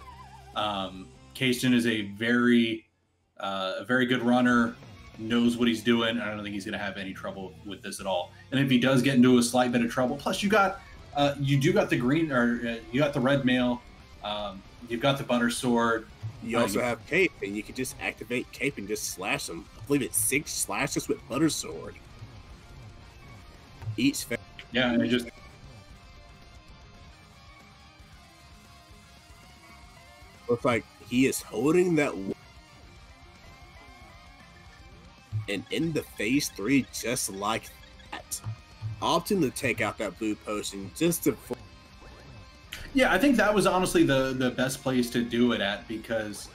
Speaker 1: Kaesden is a very good runner, knows what he's doing. I don't think he's going to have any trouble with this at all. And if he does get into a slight bit of trouble, plus you do got the green, or you got the red mail, you've got the butter sword.
Speaker 2: You also have cape, and you can just activate cape and just slash them. I believe it's 6 slashes with butter sword. Each.
Speaker 1: Yeah, and it just.
Speaker 2: Looks like he is holding that. And in the phase 3, just like that, opting to take out that blue potion just to.
Speaker 1: Yeah, I think that was honestly the best place to do it at, because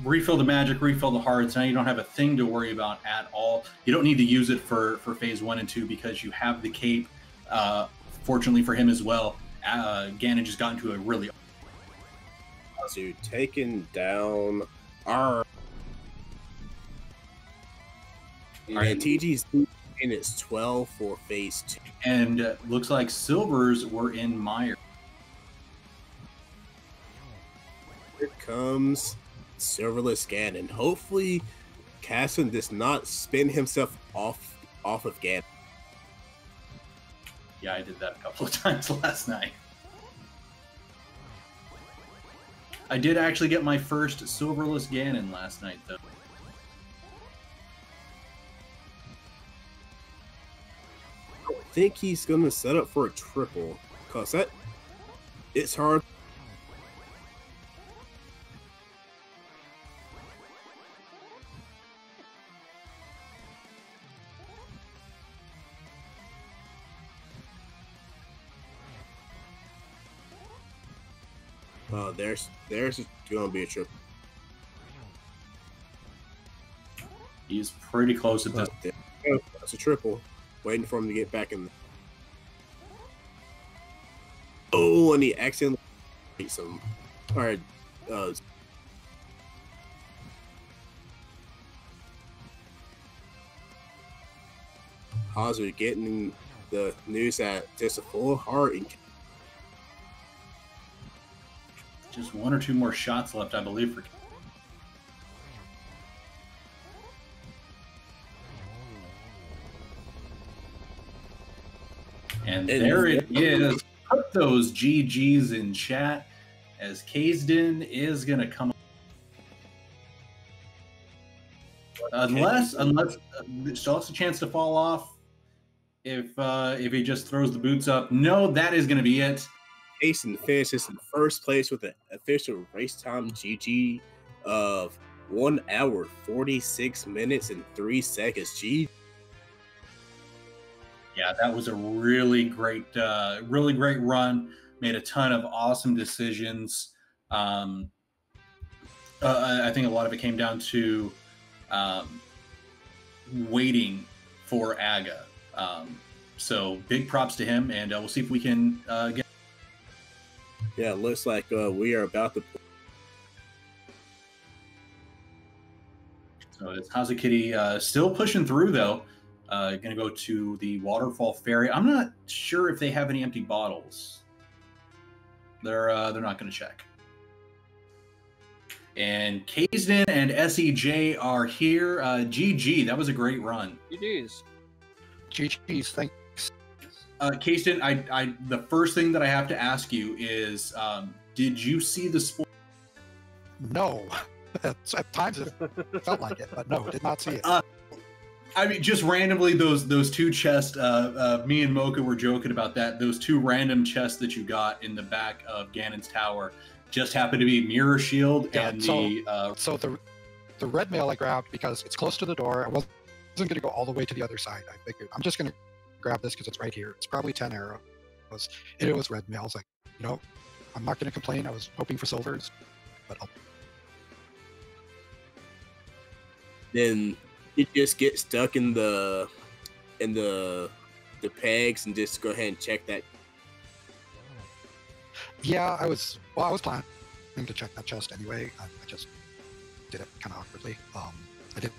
Speaker 1: refill the magic, refill the hearts. Now you don't have a thing to worry about at all. You don't need to use it for phase 1 and 2 because you have the cape. Fortunately for him as well, Ganon just got into a really.
Speaker 2: So taking down our. And TG's in its 12 for phase 2.
Speaker 1: And looks like Silvers were in Meyer.
Speaker 2: Here comes Silverless Ganon. Hopefully, Kaesden does not spin himself off of Ganon.
Speaker 1: Yeah, I did that a couple of times last night. I did actually get my first Silverless Ganon last night, though.
Speaker 2: I think he's going to set up for a triple, because it's hard. There's going to be a triple.
Speaker 1: He's pretty close at this.
Speaker 2: That's a triple. Waiting for him to get back in. Oh, and he accidentally beats him. All right. Hazu getting the news that there's a full heart.
Speaker 1: Just 1 or 2 more shots left, I believe, for. And there it is. Put those GGs in chat, as Kaesden is going to come. Unless still has a chance to fall off if he just throws the boots up. No, that is going to be it.
Speaker 2: Kaesden finishes in first place with an official race time GG of 1 hour 46 minutes and 3 seconds.
Speaker 1: Yeah, that was a really great run. Made a ton of awesome decisions. I think a lot of it came down to waiting for Aga. So big props to him, and we'll see if we can get.
Speaker 2: Yeah, it looks like we are about to.
Speaker 1: So it's Hazukitty still pushing through, though. Going to go to the Waterfall Ferry. I'm not sure if they have any empty bottles. They're not going to check. And Kaesden and SEJay are here. GG, that was a great run.
Speaker 3: GG's. GG's, thanks.
Speaker 1: Kaesden, I the first thing that I have to ask you is, did you see the sport?
Speaker 3: No. At times it felt like it, but no, did not see it.
Speaker 1: I mean, just randomly, those 2 chests. Me and Mocha were joking about that. Those 2 random chests that you got in the back of Ganon's tower just happened to be Mirror Shield and
Speaker 3: so the red mail I grabbed because it's close to the door. I wasn't going to go all the way to the other side. I figured I'm just going to grab this because it's right here. It's probably 10 arrows. It was red mail. I was like, I'm not going to complain. I was hoping for silvers, but
Speaker 2: then you just get stuck in the pegs and just go ahead and check that.
Speaker 3: Yeah, I was planning to check that chest anyway. I just did it kind of awkwardly. I didn't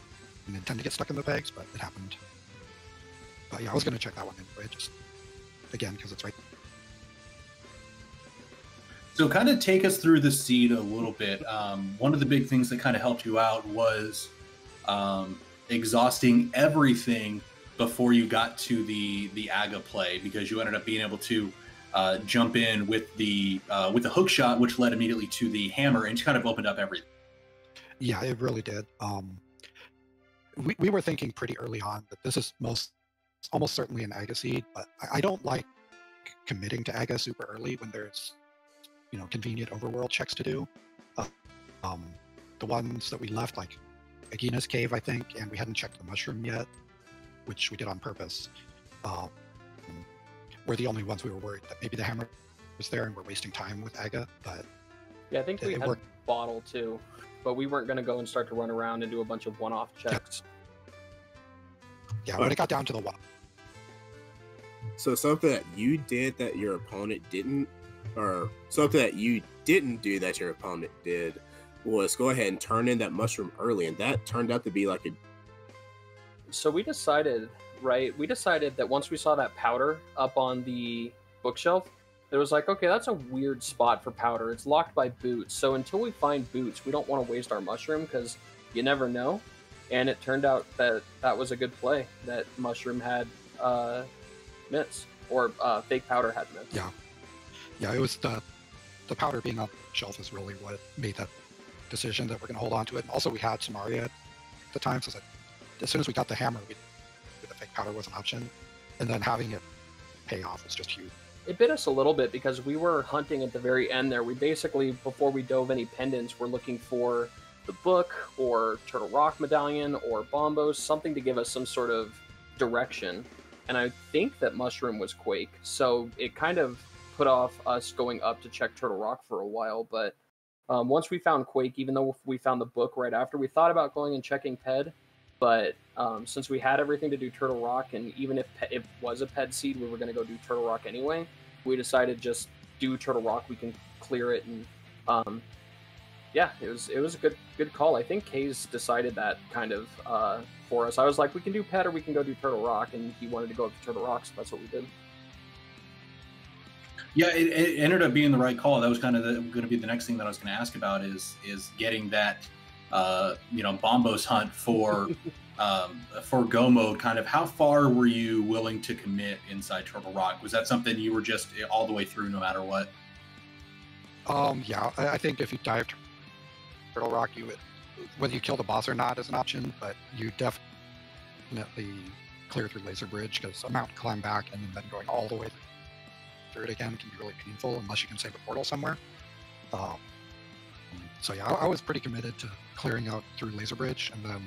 Speaker 3: intend to get stuck in the pegs, but it happened. But yeah, I was going to check that one anyway, just again, because it's right.
Speaker 1: So kind of take us through the seed a little bit. One of the big things that kind of helped you out was exhausting everything before you got to the Aga play, because you ended up being able to jump in with the hook shot, which led immediately to the hammer and kind of opened up everything.
Speaker 3: Yeah, it really did. We were thinking pretty early on that this is almost certainly an Aga seed, but I don't like committing to Aga super early when there's, you know, convenient overworld checks to do. The ones that we left, like Agina's cave, I think, and we hadn't checked the mushroom yet, which we did on purpose, were the only ones we were worried that maybe the hammer was there and we're wasting time with Aga. But
Speaker 4: yeah, I think we had bottle too, but we weren't going to go and start to run around and do a bunch of one-off checks.
Speaker 3: Yeah, when it got down to the one.
Speaker 2: So something that you did that your opponent didn't, or something that you didn't do that your opponent did, was go ahead and turn in that mushroom early, and that turned out to be like a...
Speaker 4: So we decided, right, that once we saw that powder up on the bookshelf, it was like, okay, that's a weird spot for powder. It's locked by boots. So until we find boots, we don't want to waste our mushroom because you never know. And it turned out that that was a good play, that mushroom had mitts, or fake powder had mitts.
Speaker 3: Yeah, it was the powder being on the shelf is really what made that decision that we're going to hold on to it. And also we had Samaria at the time, so that as soon as we got the hammer, the fake powder was an option. And then having it pay off was just huge.
Speaker 4: It bit us a little bit because we were hunting at the very end there. We basically, before we dove any pendants, were looking for the book or Turtle Rock medallion or Bombos, something to give us some sort of direction. And I think that mushroom was Quake, so it kind of put off us going up to check Turtle Rock for a while. But once we found Quake, even though we found the book right after, we thought about going and checking Ped. But since we had everything to do Turtle Rock, and even if it was a Ped seed, we were going to go do Turtle Rock anyway, we decided just do Turtle Rock. We can clear it, and yeah, it was a good call. I think Kaes decided that kind of for us. I was like, we can do Ped or we can go do Turtle Rock, and he wanted to go up to Turtle Rock, so that's what we did.
Speaker 1: Yeah, it ended up being the right call. That was kind of going to be the next thing that I was going to ask about is getting that Bombos hunt for Go Mode. Kind of how far were you willing to commit inside Turtle Rock? Was that something you were just all the way through no matter what?
Speaker 3: Yeah, I think if you dived Turtle Rock, you would, whether you kill the boss or not is an option, but you definitely clear through Laser Bridge, because a mountain climb back and then going all the way through it again can be really painful unless you can save a portal somewhere. So yeah, I was pretty committed to clearing out through Laser Bridge, and then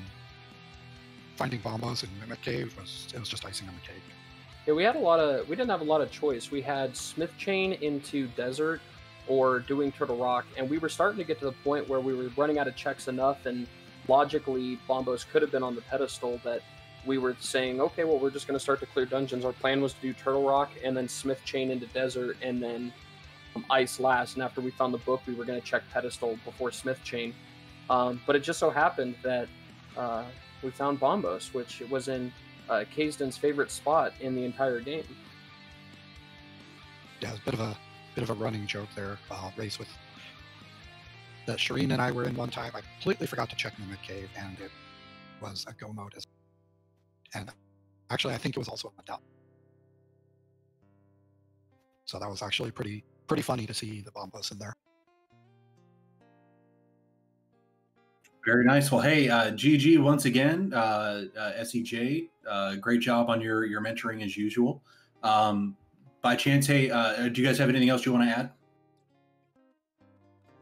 Speaker 3: finding Bombos in Mimic Cave was just icing on the cake.
Speaker 4: Yeah, we didn't have a lot of choice. We had Smith Chain into Desert or doing Turtle Rock, and we were starting to get to the point where we were running out of checks enough, and logically Bombos could have been on the pedestal, that we were saying, okay, well, we're just going to start to clear dungeons. Our plan was to do Turtle Rock and then Smith Chain into Desert and then Ice last, and after we found the book, we were going to check pedestal before Smith Chain. But it just so happened that we found Bombos, which was in Kaesden's favorite spot in the entire game.
Speaker 3: Yeah, it's a bit of a running joke there. Race with that Shireen and I were in one time. I completely forgot to check Mimic Cave, and it was a Go Mode. And actually, I think it was also a down. So that was actually pretty funny to see the Bombos in there.
Speaker 1: Very nice. Well, hey, GG once again, SEJay, great job on your mentoring as usual. By chance, hey, do you guys have anything else you want to add?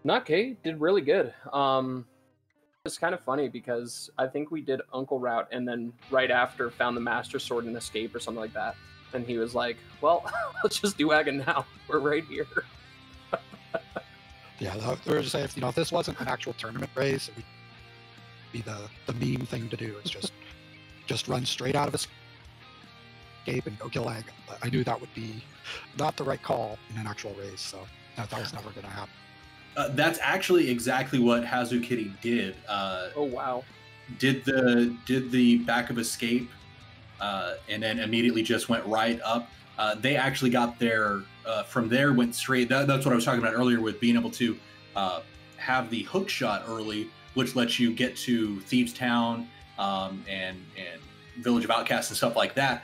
Speaker 4: Not Kay, did really good. It's kind of funny because I think we did Uncle Route and then right after found the Master Sword and Escape or something like that. And he was like, well, let's just do Aga now. We're right here.
Speaker 3: Yeah, we were just saying, if this wasn't an actual tournament race, it would be the meme thing to do. It's just run straight out of Escape and go kill Aga. But I knew that would be not the right call in an actual race, so that was never going to happen.
Speaker 1: That's actually exactly what Hazukitty did.
Speaker 4: Oh wow!
Speaker 1: Did the back of Escape and then immediately just went right up. They actually got there from there, went straight. That's what I was talking about earlier with being able to have the hook shot early, which lets you get to Thieves Town and Village of Outcasts and stuff like that.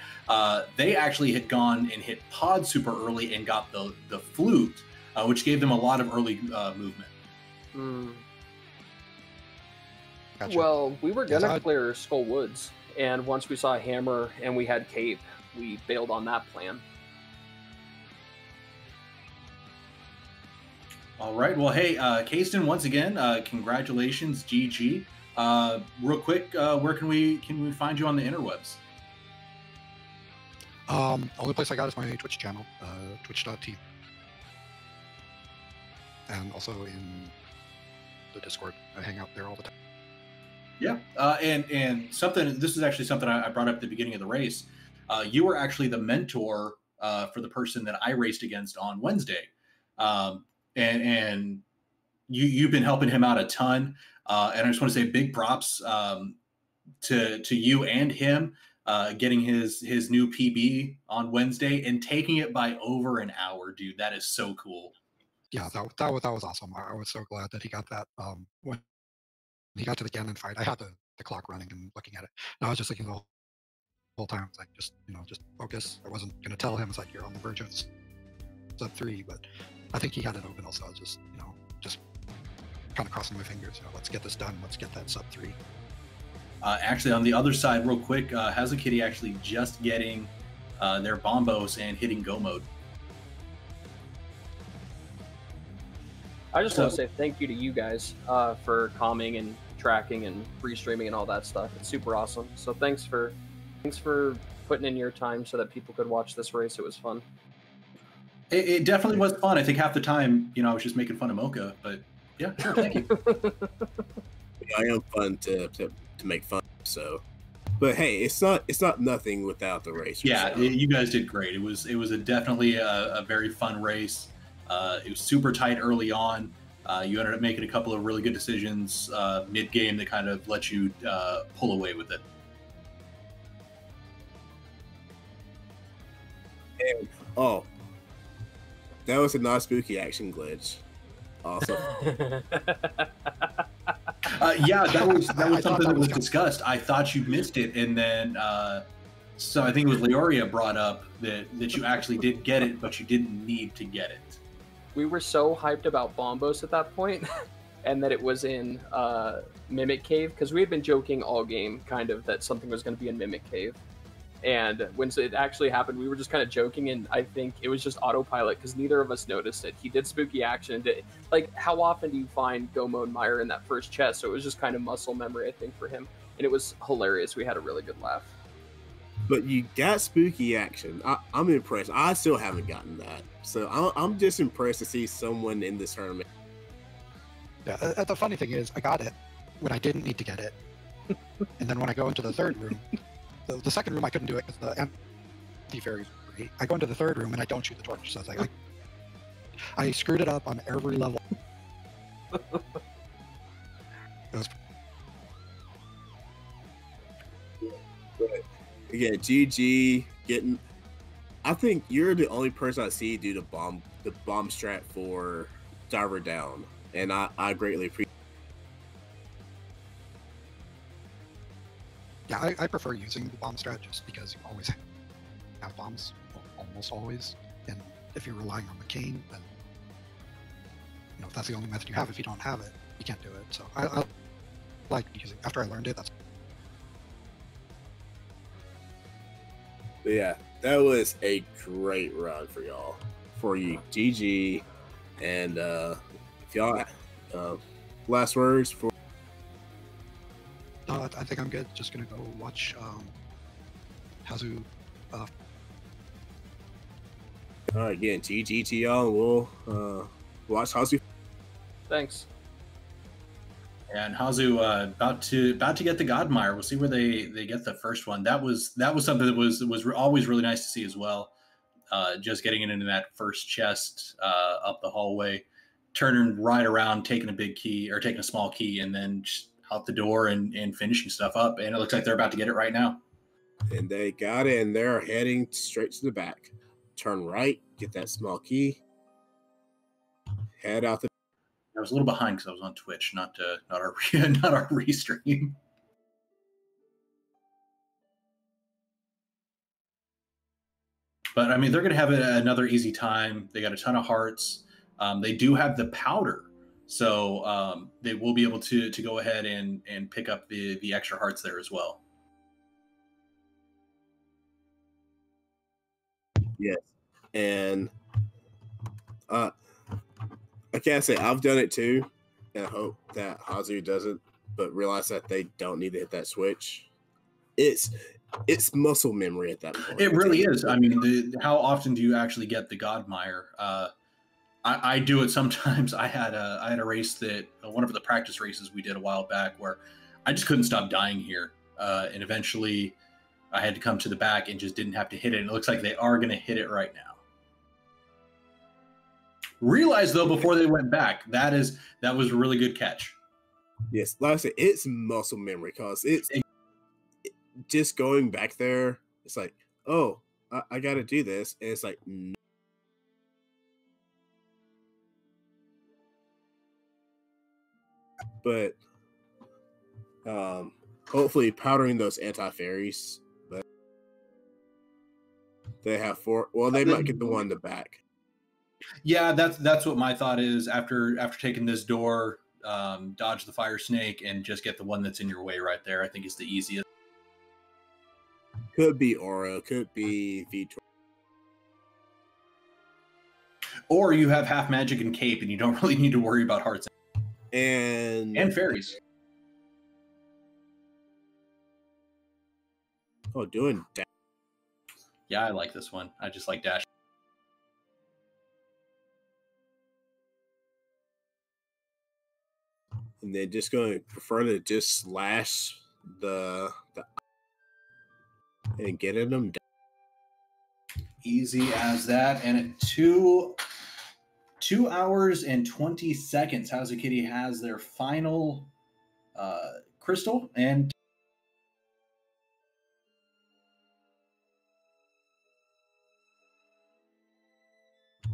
Speaker 1: They actually had gone and hit Pod super early and got the flute, which gave them a lot of early movement.
Speaker 3: Gotcha.
Speaker 4: Well, we were gonna clear Skull Woods, and once we saw Hammer and we had Cape, we bailed on that plan.
Speaker 1: All right. Well, hey, Kaesden, once again, congratulations, GG. Real quick, where can we find you on the interwebs?
Speaker 3: Only place I got is my Twitch channel, twitch.tv, and also in the Discord. I hang out there all the time.
Speaker 1: Yeah, and something. This is actually something I brought up at the beginning of the race. You were actually the mentor for the person that I raced against on Wednesday, and you've been helping him out a ton. And I just want to say big props to you and him getting his new PB on Wednesday and taking it by over an hour, dude. That is so cool.
Speaker 3: Yeah, that was awesome. I was so glad that he got that. When he got to the Ganon fight, I had the clock running and looking at it. And I was just thinking the whole time, like, just focus. I wasn't gonna tell him, it's like, you're on the verge of sub 3, but I think he had it open also. I was just kind of crossing my fingers. Let's get this done. Let's get that sub 3.
Speaker 1: Actually, on the other side, real quick, Hazukitty actually just getting their bombos and hitting go mode.
Speaker 4: I just want to say thank you to you guys for calming and tracking and restreaming and all that stuff. It's super awesome. So thanks for putting in your time so that people could watch this race. It was fun.
Speaker 1: It definitely was fun. I think half the time, I was just making fun of Mocha, but yeah, sure, thank you.
Speaker 2: I am fun to make fun of, so. But hey, it's not nothing without the race.
Speaker 1: Yeah, you guys did great. It was definitely a very fun race. It was super tight early on. You ended up making a couple of really good decisions mid-game that kind of let you pull away with it.
Speaker 2: And, that was a not spooky action glitch. Awesome.
Speaker 1: Yeah, that was something that was discussed. I thought you missed it, and then so I think it was Laoria brought up that you actually did get it, but you didn't need to get it.
Speaker 4: We were so hyped about Bombos at that point, and that it was in Mimic Cave, because we had been joking all game, kind of, that something was going to be in Mimic Cave. And when it actually happened, we were just kind of joking, and I think it was just autopilot, because neither of us noticed it. He did spooky action. Like, how often do you find Gomo and Meyer in that first chest? So it was just kind of muscle memory, I think, for him. And it was hilarious. We had a really good laugh.
Speaker 2: But you got spooky action. I'm impressed. I still haven't gotten that. So I'm just impressed to see someone in this tournament.
Speaker 3: Yeah, the funny thing is, I got it when I didn't need to get it. And then when I go into the third room, the second room I couldn't do it because the anti-fairies were great. I go into the third room and I don't shoot the torch. So I was like, I screwed it up on every level. It was...
Speaker 2: Yeah, GG getting. I think you're the only person I see do the bomb strat for Diver Down, and I greatly appreciate.
Speaker 3: Yeah, I prefer using the bomb strat just because you always have bombs, almost always. And if you're relying on the cane, then if that's the only method you have, if you don't have it, you can't do it. So I like using. After I learned it, that's.
Speaker 2: But yeah, that was a great run for y'all, for you, GG, and if y'all last words for.
Speaker 3: No, I think I'm good. Just gonna go watch Hazu.
Speaker 2: All right, again, GG to y'all. We'll watch Hazu.
Speaker 4: Thanks.
Speaker 1: And Hazu about to get the Godmire. We'll see where they get the first one. That was something that was always really nice to see as well. Just getting it into that first chest up the hallway, turning right around, taking a big key or taking a small key, and then just out the door and finishing stuff up. And it looks like they're about to get it right now.
Speaker 2: And they got it, and they're heading straight to the back. Turn right, get that small key, head out the.
Speaker 1: I was a little behind because I was on Twitch, not our not our restream. But I mean, they're going to have another easy time. They got a ton of hearts. They do have the powder, so they will be able to go ahead and pick up the extra hearts there as well.
Speaker 2: Yes, and I can't say I've done it too, and I hope that Hazu doesn't, but realize that they don't need to hit that switch. It's muscle memory at that point.
Speaker 1: It really is. I mean, how often do you actually get the Godmire? I do it sometimes. I had a race that one of the practice races we did a while back where I just couldn't stop dying here, and eventually I had to come to the back and just didn't have to hit it. And it looks like they are going to hit it right now. Realize though, before they went back, that was a really good catch.
Speaker 2: Yes, like I said, it's muscle memory because it's just going back there. It's like, oh, I got to do this, and it's like, no. But hopefully powdering those anti-fairies. But they have 4. Well, they might get the one in the back.
Speaker 1: Yeah, that's what my thought is. After taking this door, dodge the fire snake and just get the one that's in your way right there. I think is the easiest.
Speaker 2: Could be Aura, could be Veetorp.
Speaker 1: Or you have half magic and cape, and you don't really need to worry about hearts
Speaker 2: and
Speaker 1: fairies.
Speaker 2: Oh, doing dash.
Speaker 1: Yeah, I like this one. I just like dash.
Speaker 2: And they're just going to prefer to just slash the and getting them down.
Speaker 1: Easy as that. And at 2 hours and 20 seconds, Hazukitty has their final crystal. And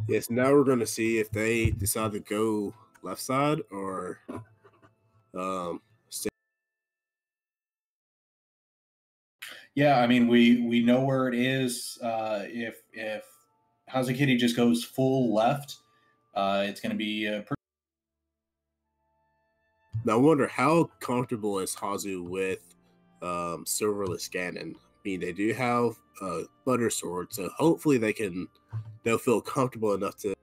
Speaker 2: yes, now we're going to see if they decide to go left side or stay.
Speaker 1: Yeah, I mean, we know where it is. If Hazukitty just goes full left, it's going to be
Speaker 2: Now I wonder how comfortable is Hazu with Silverless Ganon. I mean, they do have Butter Sword, so hopefully they'll feel comfortable enough to.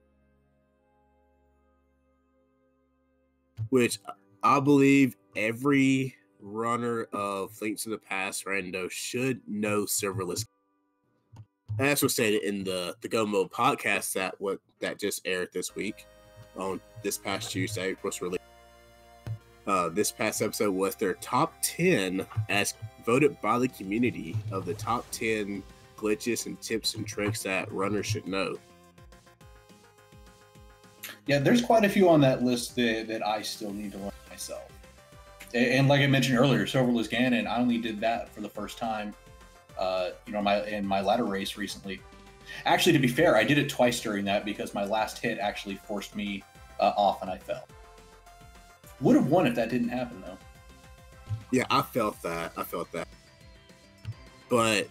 Speaker 2: Which I believe every runner of Link to the Past Rando should know Silverless. As was stated in the Go Mode podcast that just aired this week on this past Tuesday was released. This past episode was their top 10 as voted by the community of the top 10 glitches and tips and tricks that runners should know.
Speaker 1: Yeah, there's quite a few on that list that I still need to learn myself. And like I mentioned earlier, Silverless Ganon, I only did that for the first time, in my ladder race recently. Actually, to be fair, I did it twice during that because my last hit actually forced me off and I fell. Would have won if that didn't happen, though.
Speaker 2: Yeah, I felt that. But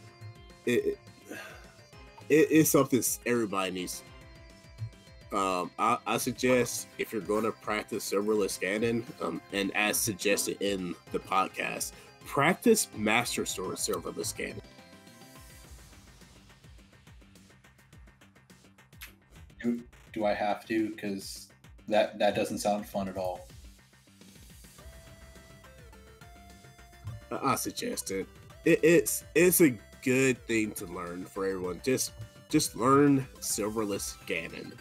Speaker 2: it's something everybody needs. I suggest if you're going to practice Silverless Ganon, and as suggested in the podcast, practice Master Sword Silverless Ganon.
Speaker 1: Do I have to? Because that doesn't sound fun at all.
Speaker 2: I suggest it. It's a good thing to learn for everyone. Just learn Silverless Ganon.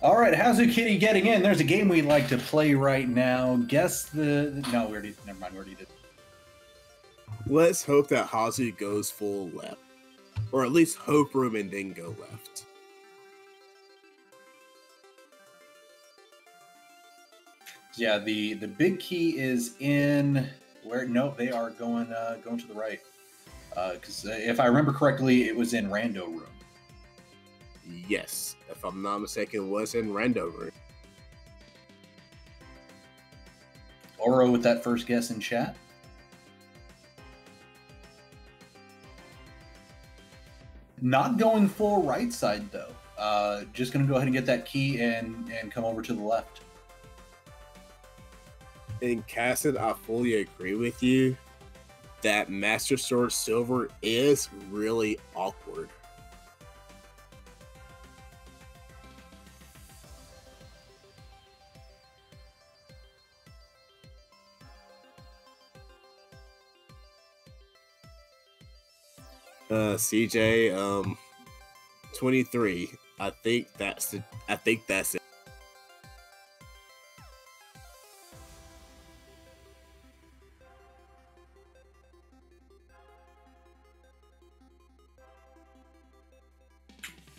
Speaker 1: All right, Hazukitty getting in. There's a game we'd like to play right now. Guess no, we already. Never mind, we already did.
Speaker 2: Let's hope that Hazu goes full left, or at least hope room and then go left.
Speaker 1: Yeah, the big key is in Where no, they are going to the right. Because if I remember correctly, it was in Rando room.
Speaker 2: Yes, if I'm not mistaken, it was in Rando room.
Speaker 1: Oro with that first guess in chat. Not going full right side though. Just going to go ahead and get that key and come over to the left.
Speaker 2: In Kaesden, I fully agree with you that Master Sword Silver is really awkward. SEJay, 23. I think that's it.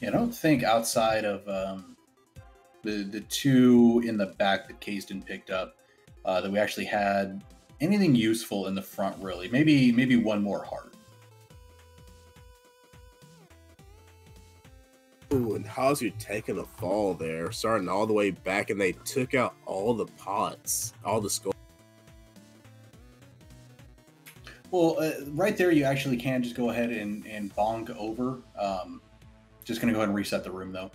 Speaker 1: Yeah, I don't think outside of the two in the back that Kaesden picked up that we actually had anything useful in the front. Really, maybe one more heart.
Speaker 2: Ooh, and Hazu taking a fall there, starting all the way back, and they took out all the pots, all the skulls.
Speaker 1: Well, right there, you actually can just go ahead and bonk over. Just going to go ahead and reset the room, though.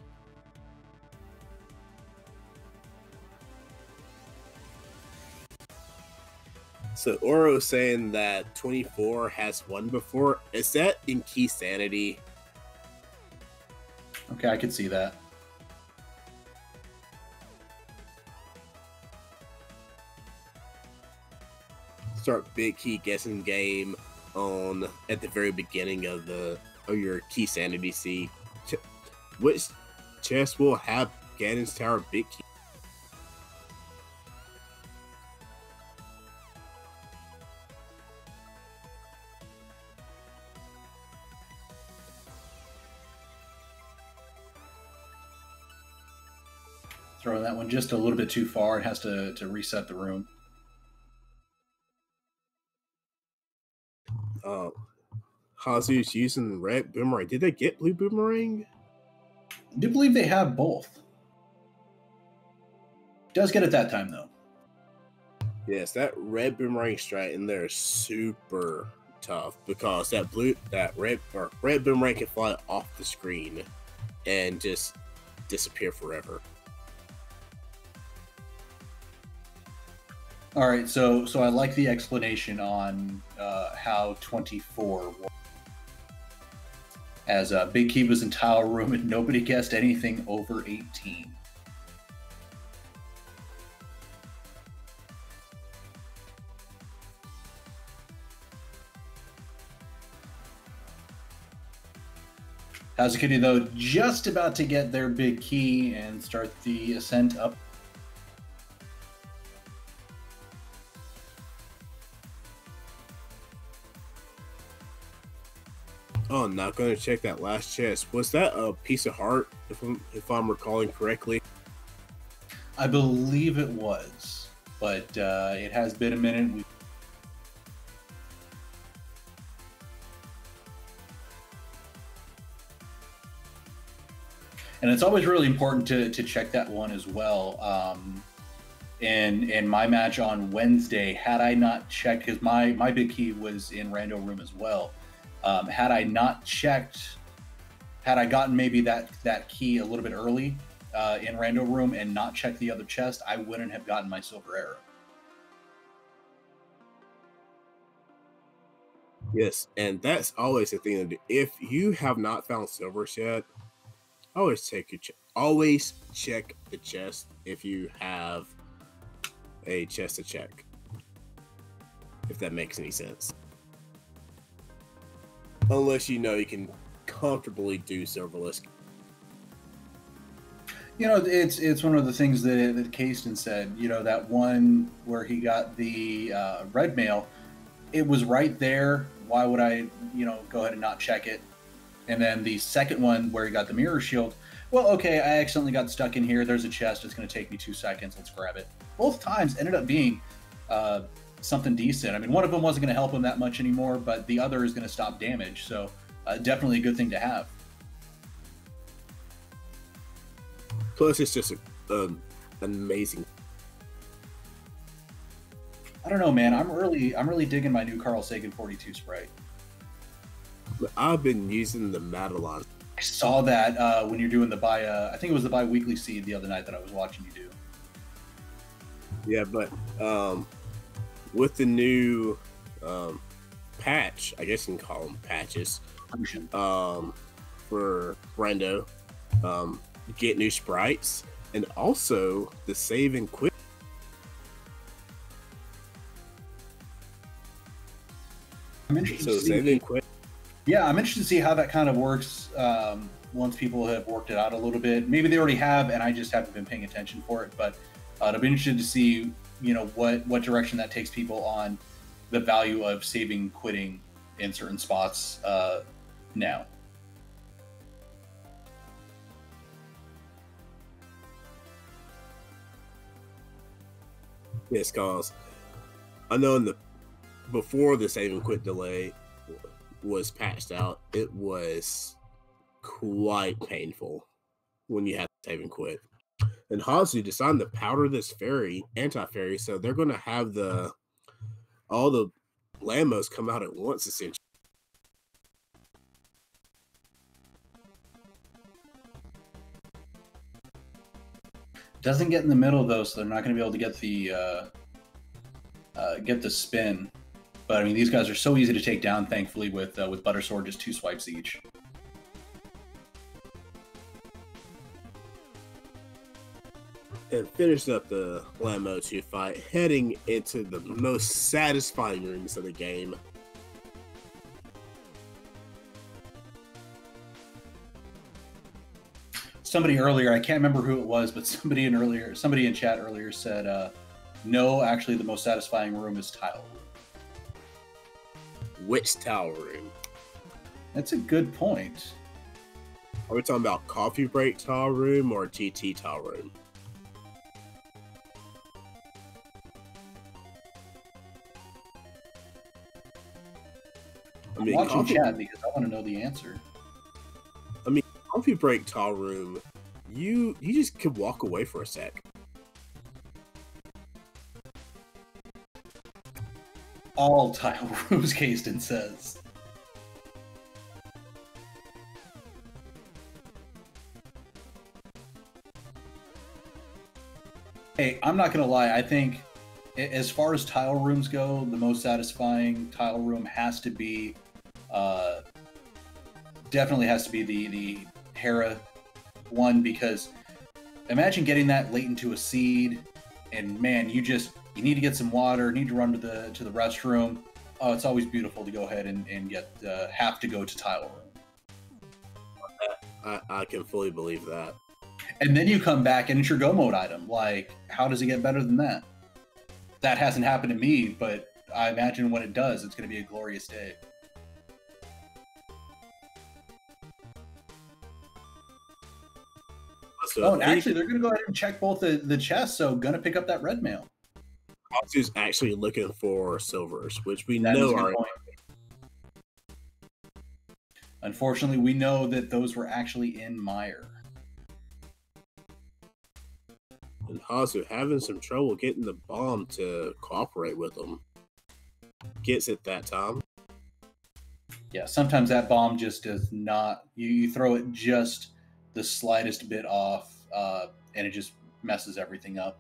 Speaker 2: So Oro saying that 24 has won before. Is that in Key Sanity?
Speaker 1: Okay, I could see that.
Speaker 2: Start big key guessing game on at the very beginning of your Key Sanity C. Which chest will have Ganon's Tower big key?
Speaker 1: Throwing that one just a little bit too far. It has to reset the room.
Speaker 2: Hazu's using red boomerang. Did they get blue boomerang?
Speaker 1: I do believe they have both. Does get it that time though.
Speaker 2: Yes, that red boomerang strike in there is super tough because that red boomerang can fly off the screen and just disappear forever.
Speaker 1: All right, so I like the explanation on how 24 works. As Big Key was in tile room and nobody guessed anything over 18. Hazukitty, though, just about to get their big key and start the ascent up.
Speaker 2: Oh, I'm not going to check that last chest. Was that a piece of heart, if I'm recalling correctly?
Speaker 1: I believe it was, but it has been a minute. And it's always really important to check that one as well. In my match on Wednesday, had I not checked, because my big key was in Rando room as well. Had I not checked, had I gotten maybe that key a little bit early in Rando room and not checked the other chest, I wouldn't have gotten my silver arrow.
Speaker 2: Yes, and that's always the thing to do. If you have not found silvers yet, always check the chest if you have a chest to check. If that makes any sense. Unless you know you can comfortably do silverless.
Speaker 1: You know, it's one of the things that Kaesden said. You know, that one where he got the red mail, it was right there. Why would I, go ahead and not check it? And then the second one where he got the mirror shield, well, okay, I accidentally got stuck in here. There's a chest. It's going to take me 2 seconds. Let's grab it. Both times ended up being something decent. I mean, one of them wasn't going to help him that much anymore, but the other is going to stop damage. So definitely a good thing to have.
Speaker 2: Plus, it's just amazing.
Speaker 1: I don't know, man. I'm really digging my new Carl Sagan 42 sprite.
Speaker 2: I've been using the Madeline.
Speaker 1: I saw that when you're doing the I think it was the bi-weekly seed the other night that I was watching you do.
Speaker 2: Yeah, but with the new patch, I guess you can call them patches, for Rando, you get new sprites, and also the save and quit.
Speaker 1: I'm interested to see.
Speaker 2: Save and quit.
Speaker 1: Yeah, I'm interested to see how that kind of works once people have worked it out a little bit. Maybe they already have, and I just haven't been paying attention for it. But I'll be interested to see, what direction that takes people on the value of saving, quitting in certain spots now.
Speaker 2: Yes, cause I know before the save and quit delay was patched out, it was quite painful when you had to save and quit. And Hazu decided to powder this anti-fairy, so they're going to have all the Lambos come out at once, essentially.
Speaker 1: Doesn't get in the middle though, so they're not going to be able to get the spin. But I mean, these guys are so easy to take down, thankfully, with Butter Sword, just 2 swipes each.
Speaker 2: And finished up the Lambo 2 fight, heading into the most satisfying rooms of the game.
Speaker 1: Somebody earlier, I can't remember who it was, but somebody in chat earlier said, no, actually the most satisfying room is tile room.
Speaker 2: Which tile room?
Speaker 1: That's a good point.
Speaker 2: Are we talking about coffee break tile room or TT tile room?
Speaker 1: I'm watching chat because I want to know the answer.
Speaker 2: I mean, coffee break tile room, you just could walk away for a sec.
Speaker 1: All tile rooms, Kaesden says. Hey, I'm not gonna lie, I think as far as tile rooms go, the most satisfying tile room has to be definitely has to be the Hera one, because imagine getting that late into a seed and man, you need to get some water, need to run to the restroom. Oh, it's always beautiful to go ahead and have to go to tile room.
Speaker 2: I can fully believe that.
Speaker 1: And then you come back and it's your go mode item. Like, how does it get better than that? That hasn't happened to me, but I imagine when it does, it's going to be a glorious day. So and actually, they're going to go ahead and check both the chests, so going to pick up that red mail.
Speaker 2: Hazu's actually looking for silvers, which we know are...
Speaker 1: Unfortunately, we know that those were actually in Mire.
Speaker 2: And Hazu having some trouble getting the bomb to cooperate with them. Gets it that time.
Speaker 1: Yeah, sometimes that bomb just does not... You throw it just the slightest bit off, and it just messes everything up.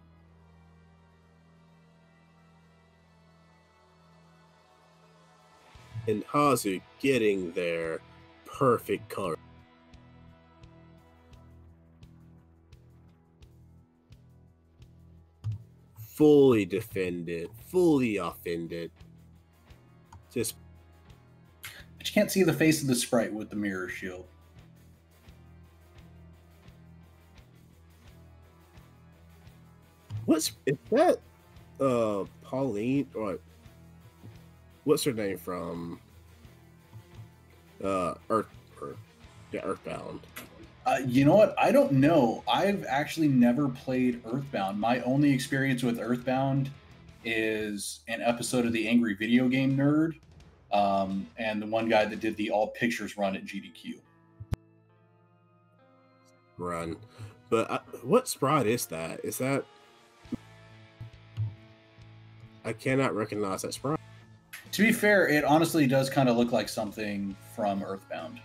Speaker 2: And Hazu getting their perfect color. Fully defended, fully offended. But
Speaker 1: you can't see the face of the sprite with the mirror shield.
Speaker 2: Is that Pauline, or what's her name from Earthbound?
Speaker 1: You know what? I don't know. I've actually never played Earthbound. My only experience with Earthbound is an episode of the Angry Video Game Nerd, and the one guy that did the all pictures run at GDQ.
Speaker 2: Run. But what sprite is that? Is that... I cannot recognize that sprite.
Speaker 1: To be fair, it honestly does kind of look like something from Earthbound.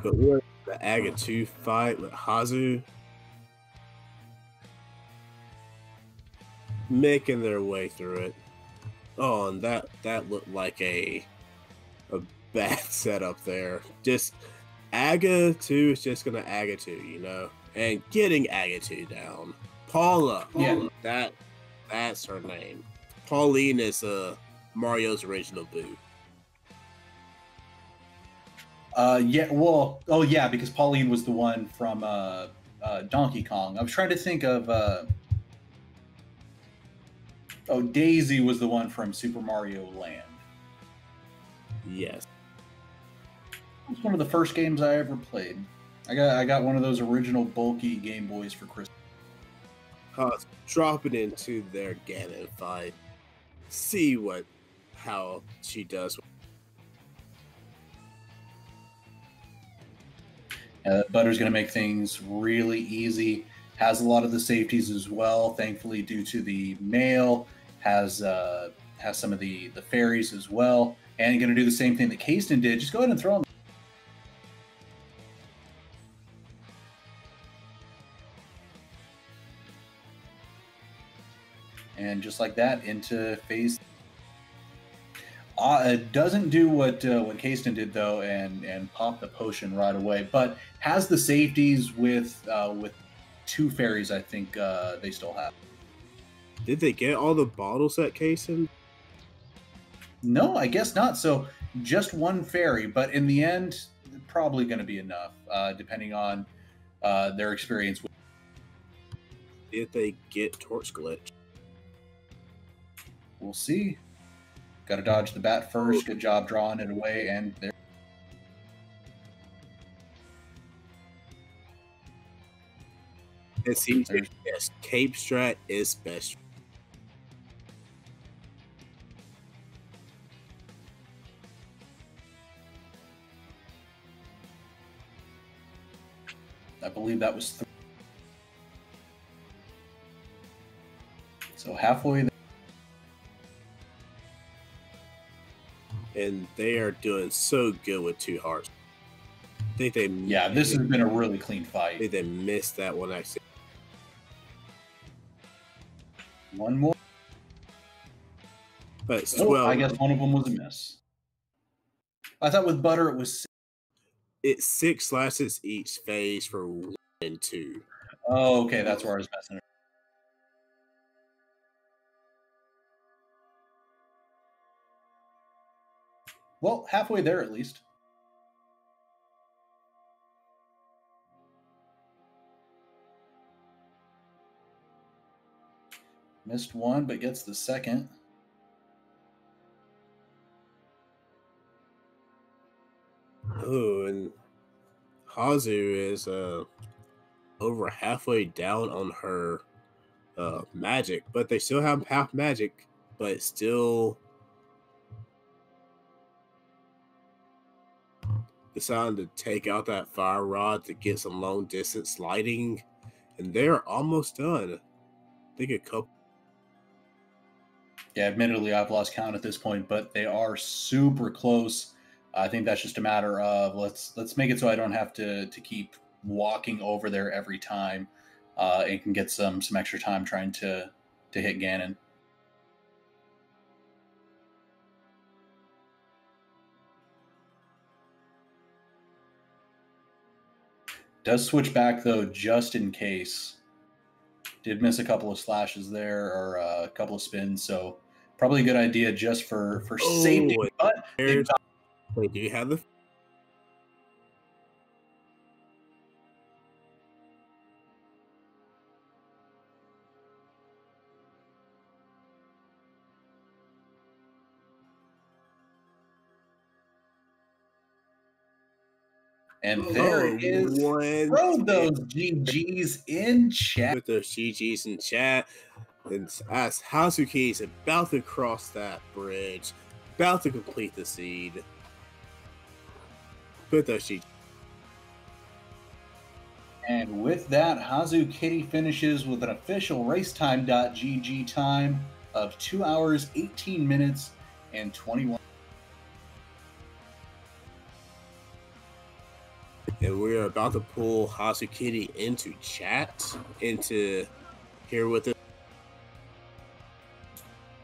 Speaker 2: But we're the Aga 2 fight with Hazu. Making their way through it. Oh, and that looked like a bad setup there. Just Aga 2 is just gonna Aga 2, you know? And getting Aga 2 down. Paula.
Speaker 1: Yeah.
Speaker 2: That's her name. Pauline is Mario's original boo.
Speaker 1: Yeah, well, oh yeah, because Pauline was the one from Donkey Kong. I was trying to think of Daisy was the one from Super Mario Land.
Speaker 2: Yes.
Speaker 1: It was one of the first games I ever played. I got one of those original bulky Game Boys for Christmas.
Speaker 2: Drop it into their Ganon fight. See how she does.
Speaker 1: Butter's going to make things really easy. Has a lot of the safeties as well, thankfully, due to the mail. Has some of the fairies as well. And going to do the same thing that Kaesden did. Just go ahead and throw them. And just like that, into phase. It doesn't do what Kaesden did though, and pop the potion right away. But has the safeties with 2 fairies. I think they still have.
Speaker 2: Did they get all the bottles at Kaesden?
Speaker 1: No, I guess not. So just 1 fairy, but in the end, probably going to be enough, depending on their experience with.
Speaker 2: Did they get Torch Glitch?
Speaker 1: We'll see. Got to dodge the bat first. Good job drawing it away, and there.
Speaker 2: It seems yes, Cape Strat is best.
Speaker 1: I believe that was 3. So halfway there.
Speaker 2: And they are doing so good with 2 hearts. I think they...
Speaker 1: Yeah, this has been a really clean fight.
Speaker 2: I think they missed that one actually.
Speaker 1: 1 more.
Speaker 2: But
Speaker 1: well, I guess one of them was a miss. I thought with Butter it was...
Speaker 2: It's 6 slashes each phase for 1 and 2.
Speaker 1: Oh, okay, that's where I was messing it. Well, halfway there at least. Missed 1, but gets the 2nd.
Speaker 2: Oh, and Hazu is over halfway down on her magic, but they still have half magic, but still deciding to take out that fire rod to get some long distance sliding, and they're almost done. I think a couple.
Speaker 1: Yeah, admittedly, I've lost count at this point, but they are super close. I think that's just a matter of let's make it so I don't have to keep walking over there every time, and can get some extra time trying to hit Ganon. Does switch back though, just in case. Did miss a couple of slashes there, or a couple of spins, so probably a good idea just for safety. But
Speaker 2: wait, do you have the?
Speaker 1: And there it is. Throw those GGs in chat.
Speaker 2: With those GGs in chat. And as Hazukitty is about to cross that bridge, about to complete the seed. Put those GGs.
Speaker 1: And with that, Hazukitty finishes with an official racetime.gg time of 2 hours, 18 minutes, and 21.
Speaker 2: And we're about to pull Hazukitty into chat, into here with us.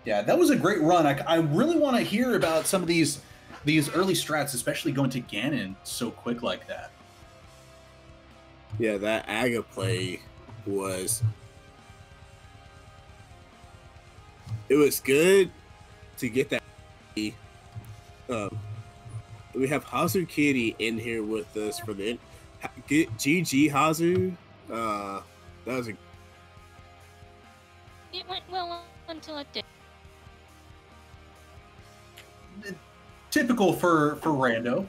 Speaker 1: Yeah, that was a great run. I really want to hear about some of these early strats, especially going to Ganon so quick like that.
Speaker 2: Yeah, that Aga play was... It was good to get that. We have Hazukitty in here with us for the GG Hazu. That was a...
Speaker 5: It went well until it did.
Speaker 1: Typical for Rando.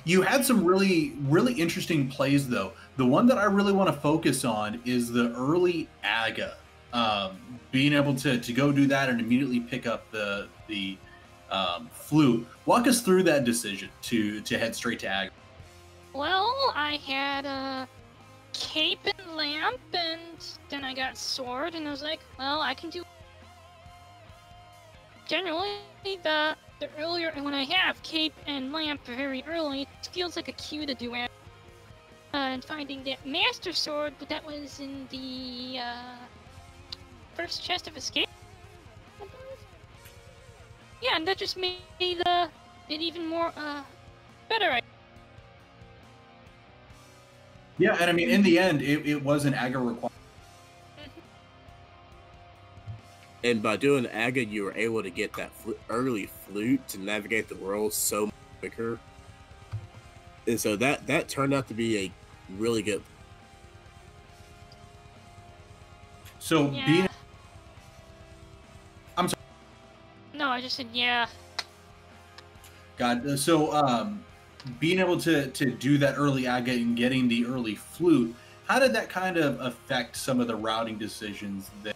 Speaker 1: You had some really interesting plays though. The one that I really want to focus on is the early Aga. Being able to go do that and immediately pick up the flute. Walk us through that decision to head straight to Aga.
Speaker 5: Well, I had a cape and lamp, and then I got sword, and I was like, well, I can do... Generally, the earlier, when I have cape and lamp very early, it feels like a cue to do it. And finding that master sword, but that was in the first chest of escape. Yeah, and that just made it even more better.
Speaker 1: Yeah, and I mean, in the end, it was an Aga requirement.
Speaker 2: And by doing Aga, you were able to get that early flute to navigate the world so much quicker. And so that turned out to be a really good...
Speaker 1: So
Speaker 5: Yeah.
Speaker 1: being... I'm sorry.
Speaker 5: No, I just said yeah.
Speaker 1: God, so being able to do that early Aga and getting the early flute, how did that kind of affect some of the routing decisions that...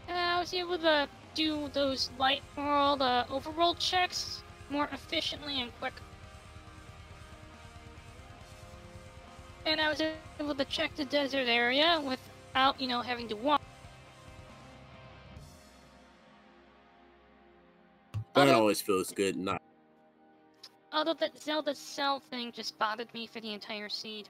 Speaker 5: I was able to do those light world overworld checks more efficiently and quick. And I was able to check the desert area without, having to walk.
Speaker 2: That always feels good. Not...
Speaker 5: Although that Zelda cell thing just bothered me for the entire seed.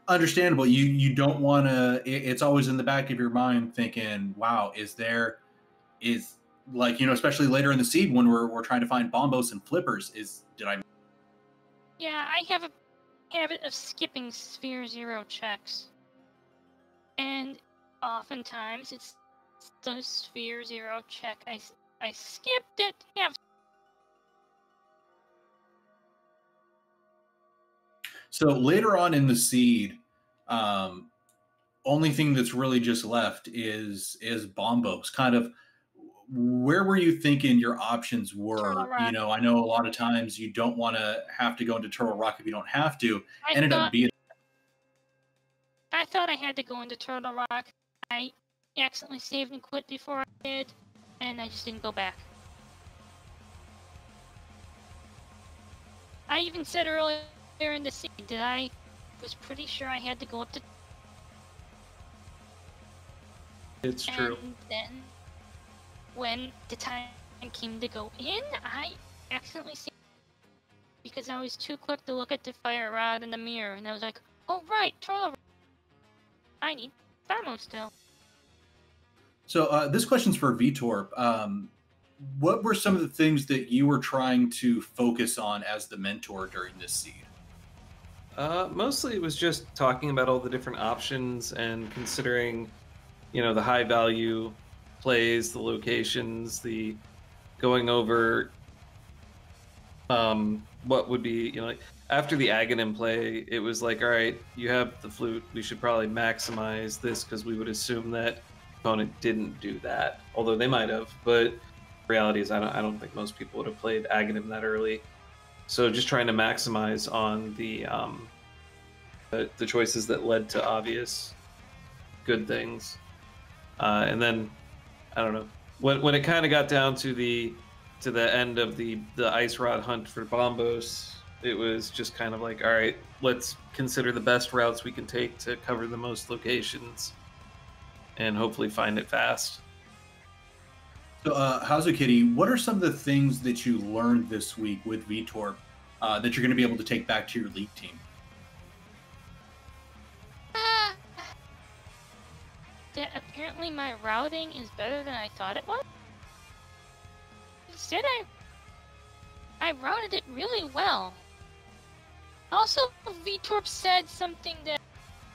Speaker 1: Understandable. You don't want to... It's always in the back of your mind thinking, wow, especially later in the seed when we're trying to find bombos and flippers,
Speaker 5: Yeah, I have a habit of skipping Sphere Zero checks. And oftentimes it's the Sphere Zero check. I skipped it. Yeah.
Speaker 1: So later on in the seed, only thing that's really just left is bombos. Kind of, where were you thinking your options were? I know a lot of times you don't want to have to go into Turtle Rock if you don't have to.
Speaker 5: I thought I had to go into Turtle Rock. I accidentally saved and quit before I did, and I just didn't go back. I even said earlier in the seed that I was pretty sure I had to go up to...
Speaker 6: It's true.
Speaker 5: And then, when the time came to go in, I accidentally saved because I was too quick to look at the fire rod in the mirror, and I was like, oh right, Turtle Rock. I need Famo still.
Speaker 1: So this question's for Veetorp. What were some of the things that you were trying to focus on as the mentor during this seed?
Speaker 6: Mostly it was just talking about all the different options and considering, the high value plays, the locations, the going over what would be, after the Aghanim play, it was like, all right, you have the flute, we should probably maximize this because we would assume that opponent didn't do that, although they might have. But reality is I don't think most people would have played Aghanim that early. So just trying to maximize on the choices that led to obvious good things. And then, I don't know, when it kind of got down to the end of the ice rod hunt for Bombos, it was just kind of like, all right, let's consider the best routes we can take to cover the most locations and hopefully find it fast.
Speaker 1: So, Hazukitty, what are some of the things that you learned this week with Veetorp that you're going to be able to take back to your league team?
Speaker 5: That apparently my routing is better than I thought it was. Instead, I routed it really well. Also, Veetorp said something that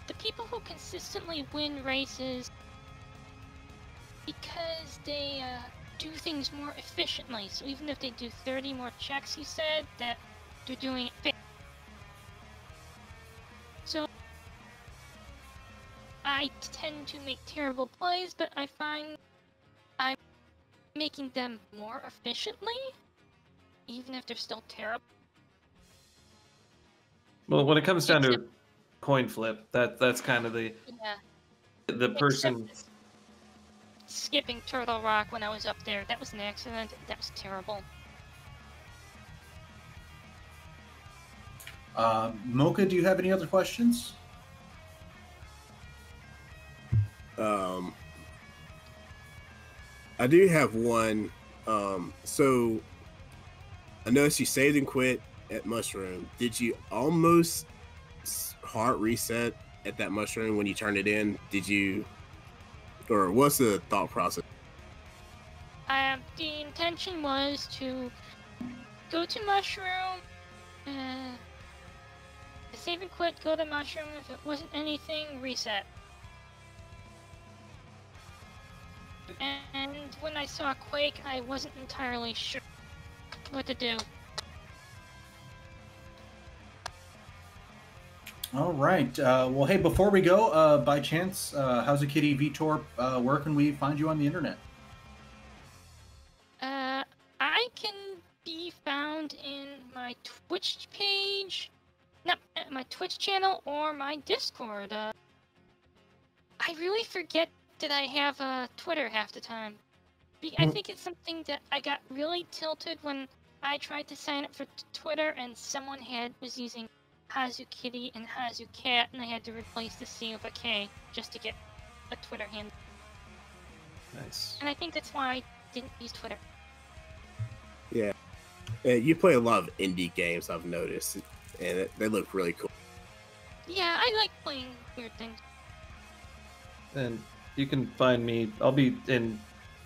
Speaker 5: the people who consistently win races because they do things more efficiently. So even if they do 30 more checks, he said that they're doing it fast. So I tend to make terrible plays, but I find I'm making them more efficiently, even if they're still terrible.
Speaker 6: Well, when it comes down to coin flip, that's kind of the person
Speaker 5: Skipping Turtle Rock when I was up there, that was an accident. That was terrible.
Speaker 1: Mocha, do you have any other questions?
Speaker 2: I do have one. So I noticed you saved and quit at Mushroom. Did you almost hard reset at that Mushroom when you turned it in? Did you, or what's the thought process?
Speaker 5: The intention was to go to Mushroom, save and quit, go to Mushroom. If it wasn't anything, reset. And when I saw Quake, I wasn't entirely sure what to do.
Speaker 1: All right. Well, hey, before we go, by chance, Hazukitty, Veetorp, where can we find you on the internet?
Speaker 5: I can be found in my Twitch page, my Twitch channel, or my Discord. I really forget that I have Twitter half the time. I think it's something that I got really tilted when I tried to sign up for Twitter and someone was using Hazukitty and Hazucat, and I had to replace the C with a K just to get a Twitter handle.
Speaker 6: Nice.
Speaker 5: And I think that's why I didn't use Twitter.
Speaker 2: Yeah. You play a lot of indie games, I've noticed, and they look really cool.
Speaker 5: Yeah, I like playing weird things.
Speaker 6: And you can find me, I'll be in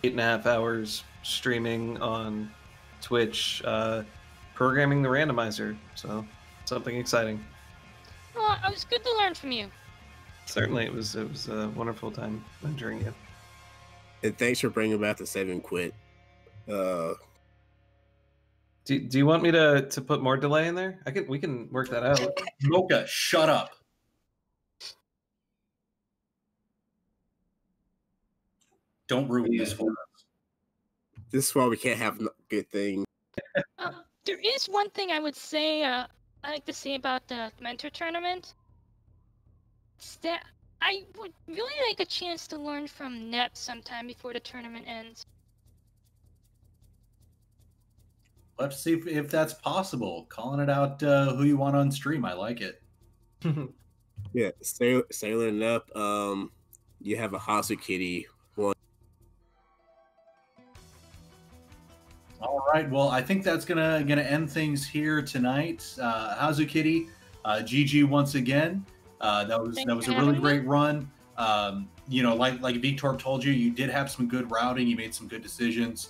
Speaker 6: 8.5 hours streaming on Twitch, programming the randomizer, so something exciting.
Speaker 5: Well, it was good to learn from you.
Speaker 6: Certainly, it was a wonderful time mentoring you.
Speaker 2: And thanks for bringing back the save and quit.
Speaker 6: Do you want me to put more delay in there? We can work that out.
Speaker 1: Mocha, shut up. Don't ruin this for us.
Speaker 2: This is why we can't have good things.
Speaker 5: There is one thing I would say, I like to say about the mentor tournament. It's that I would really like a chance to learn from Nep sometime before the tournament ends.
Speaker 1: Let's see if that's possible. Calling it out who you want on stream. I like it.
Speaker 2: Yeah, sailing up. You have a Hazukitty one.
Speaker 1: All right. Well, I think that's gonna end things here tonight. Hazukitty, GG once again. That was a really great run. You know, like Veetorp told you, you did have some good routing. You made some good decisions.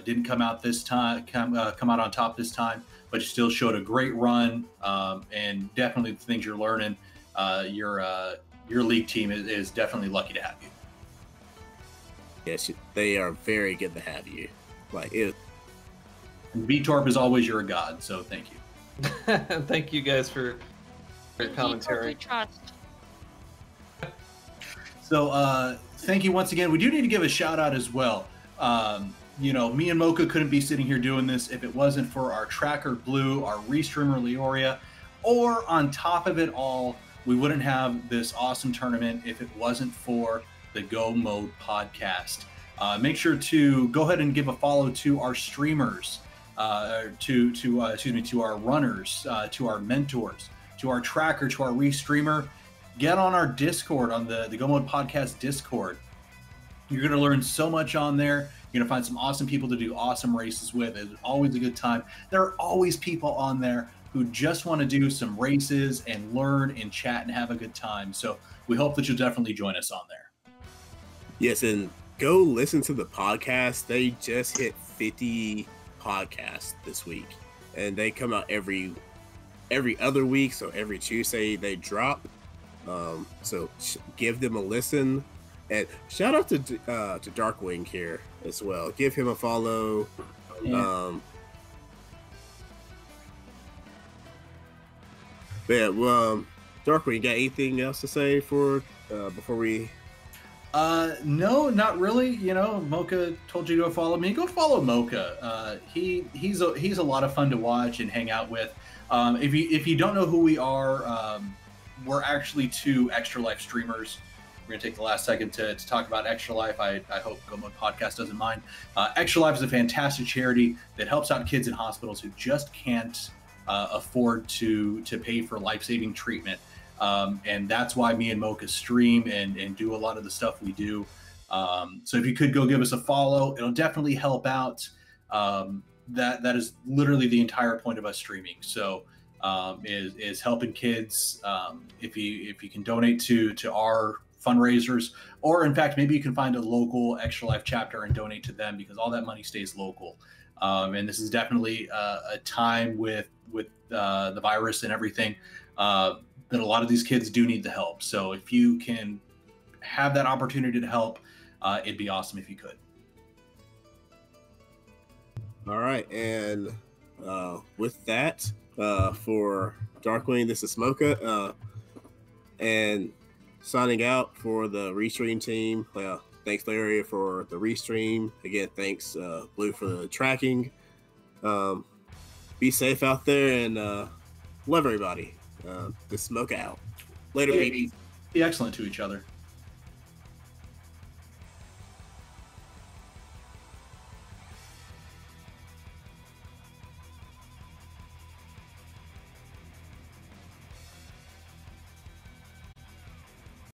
Speaker 1: Didn't come out this time, come out on top this time, but you still showed a great run. And definitely the things you're learning. Your league team is definitely lucky to have you.
Speaker 2: Yes, they are very good to have you. Like it.
Speaker 1: Veetorp is always your god, so thank you.
Speaker 6: Thank you guys for your commentary. So
Speaker 1: thank you once again. We do need to give a shout out as well. you know, me and Mocha couldn't be sitting here doing this if it wasn't for our tracker Blue, our Restreamer Laoria, or on top of it all, we wouldn't have this awesome tournament if it wasn't for the Go Mode podcast. Make sure to go ahead and give a follow to our streamers, to our runners, to our mentors, to our tracker, to our Restreamer. Get on our Discord, on the Go Mode podcast Discord. You're going to learn so much on there. You're going to find some awesome people to do awesome races with. It's always a good time. There are always people on there who just want to do some races and learn and chat and have a good time. So we hope that you'll definitely join us on there.
Speaker 2: Yes, and go listen to the podcast. They just hit 50 podcasts this week, and they come out every other week. So every Tuesday they drop. So give them a listen, and shout out to Darkwing here as well. Give him a follow.
Speaker 1: Yeah.
Speaker 2: Darkwing, you got anything else to say for before we?
Speaker 1: No, not really. You know, Mocha told you to go follow me. Go follow Mocha. He's a lot of fun to watch and hang out with. If you don't know who we are, we're actually two Extra Life streamers. We're gonna take the last second to talk about Extra Life. I hope Go Mode Podcast doesn't mind. Extra Life is a fantastic charity that helps out kids in hospitals who just can't afford to pay for life-saving treatment. And that's why me and Mocha stream and do a lot of the stuff we do. So if you could go give us a follow, it'll definitely help out. That is literally the entire point of us streaming. So is helping kids. If you can donate to our fundraisers, or in fact, maybe you can find a local Extra Life chapter and donate to them, because all that money stays local. And this is definitely a time with the virus and everything that a lot of these kids do need the help. So if you can have that opportunity to help, it'd be awesome if you could.
Speaker 2: All right, and with that, for Darkwing, this is Mocha, and signing out for the Restream team. Thanks, Laoria, for the Restream. Again, thanks, Blue, for the tracking. Be safe out there, and love everybody. This is Mocha out. Later, baby.
Speaker 1: Be excellent to each other.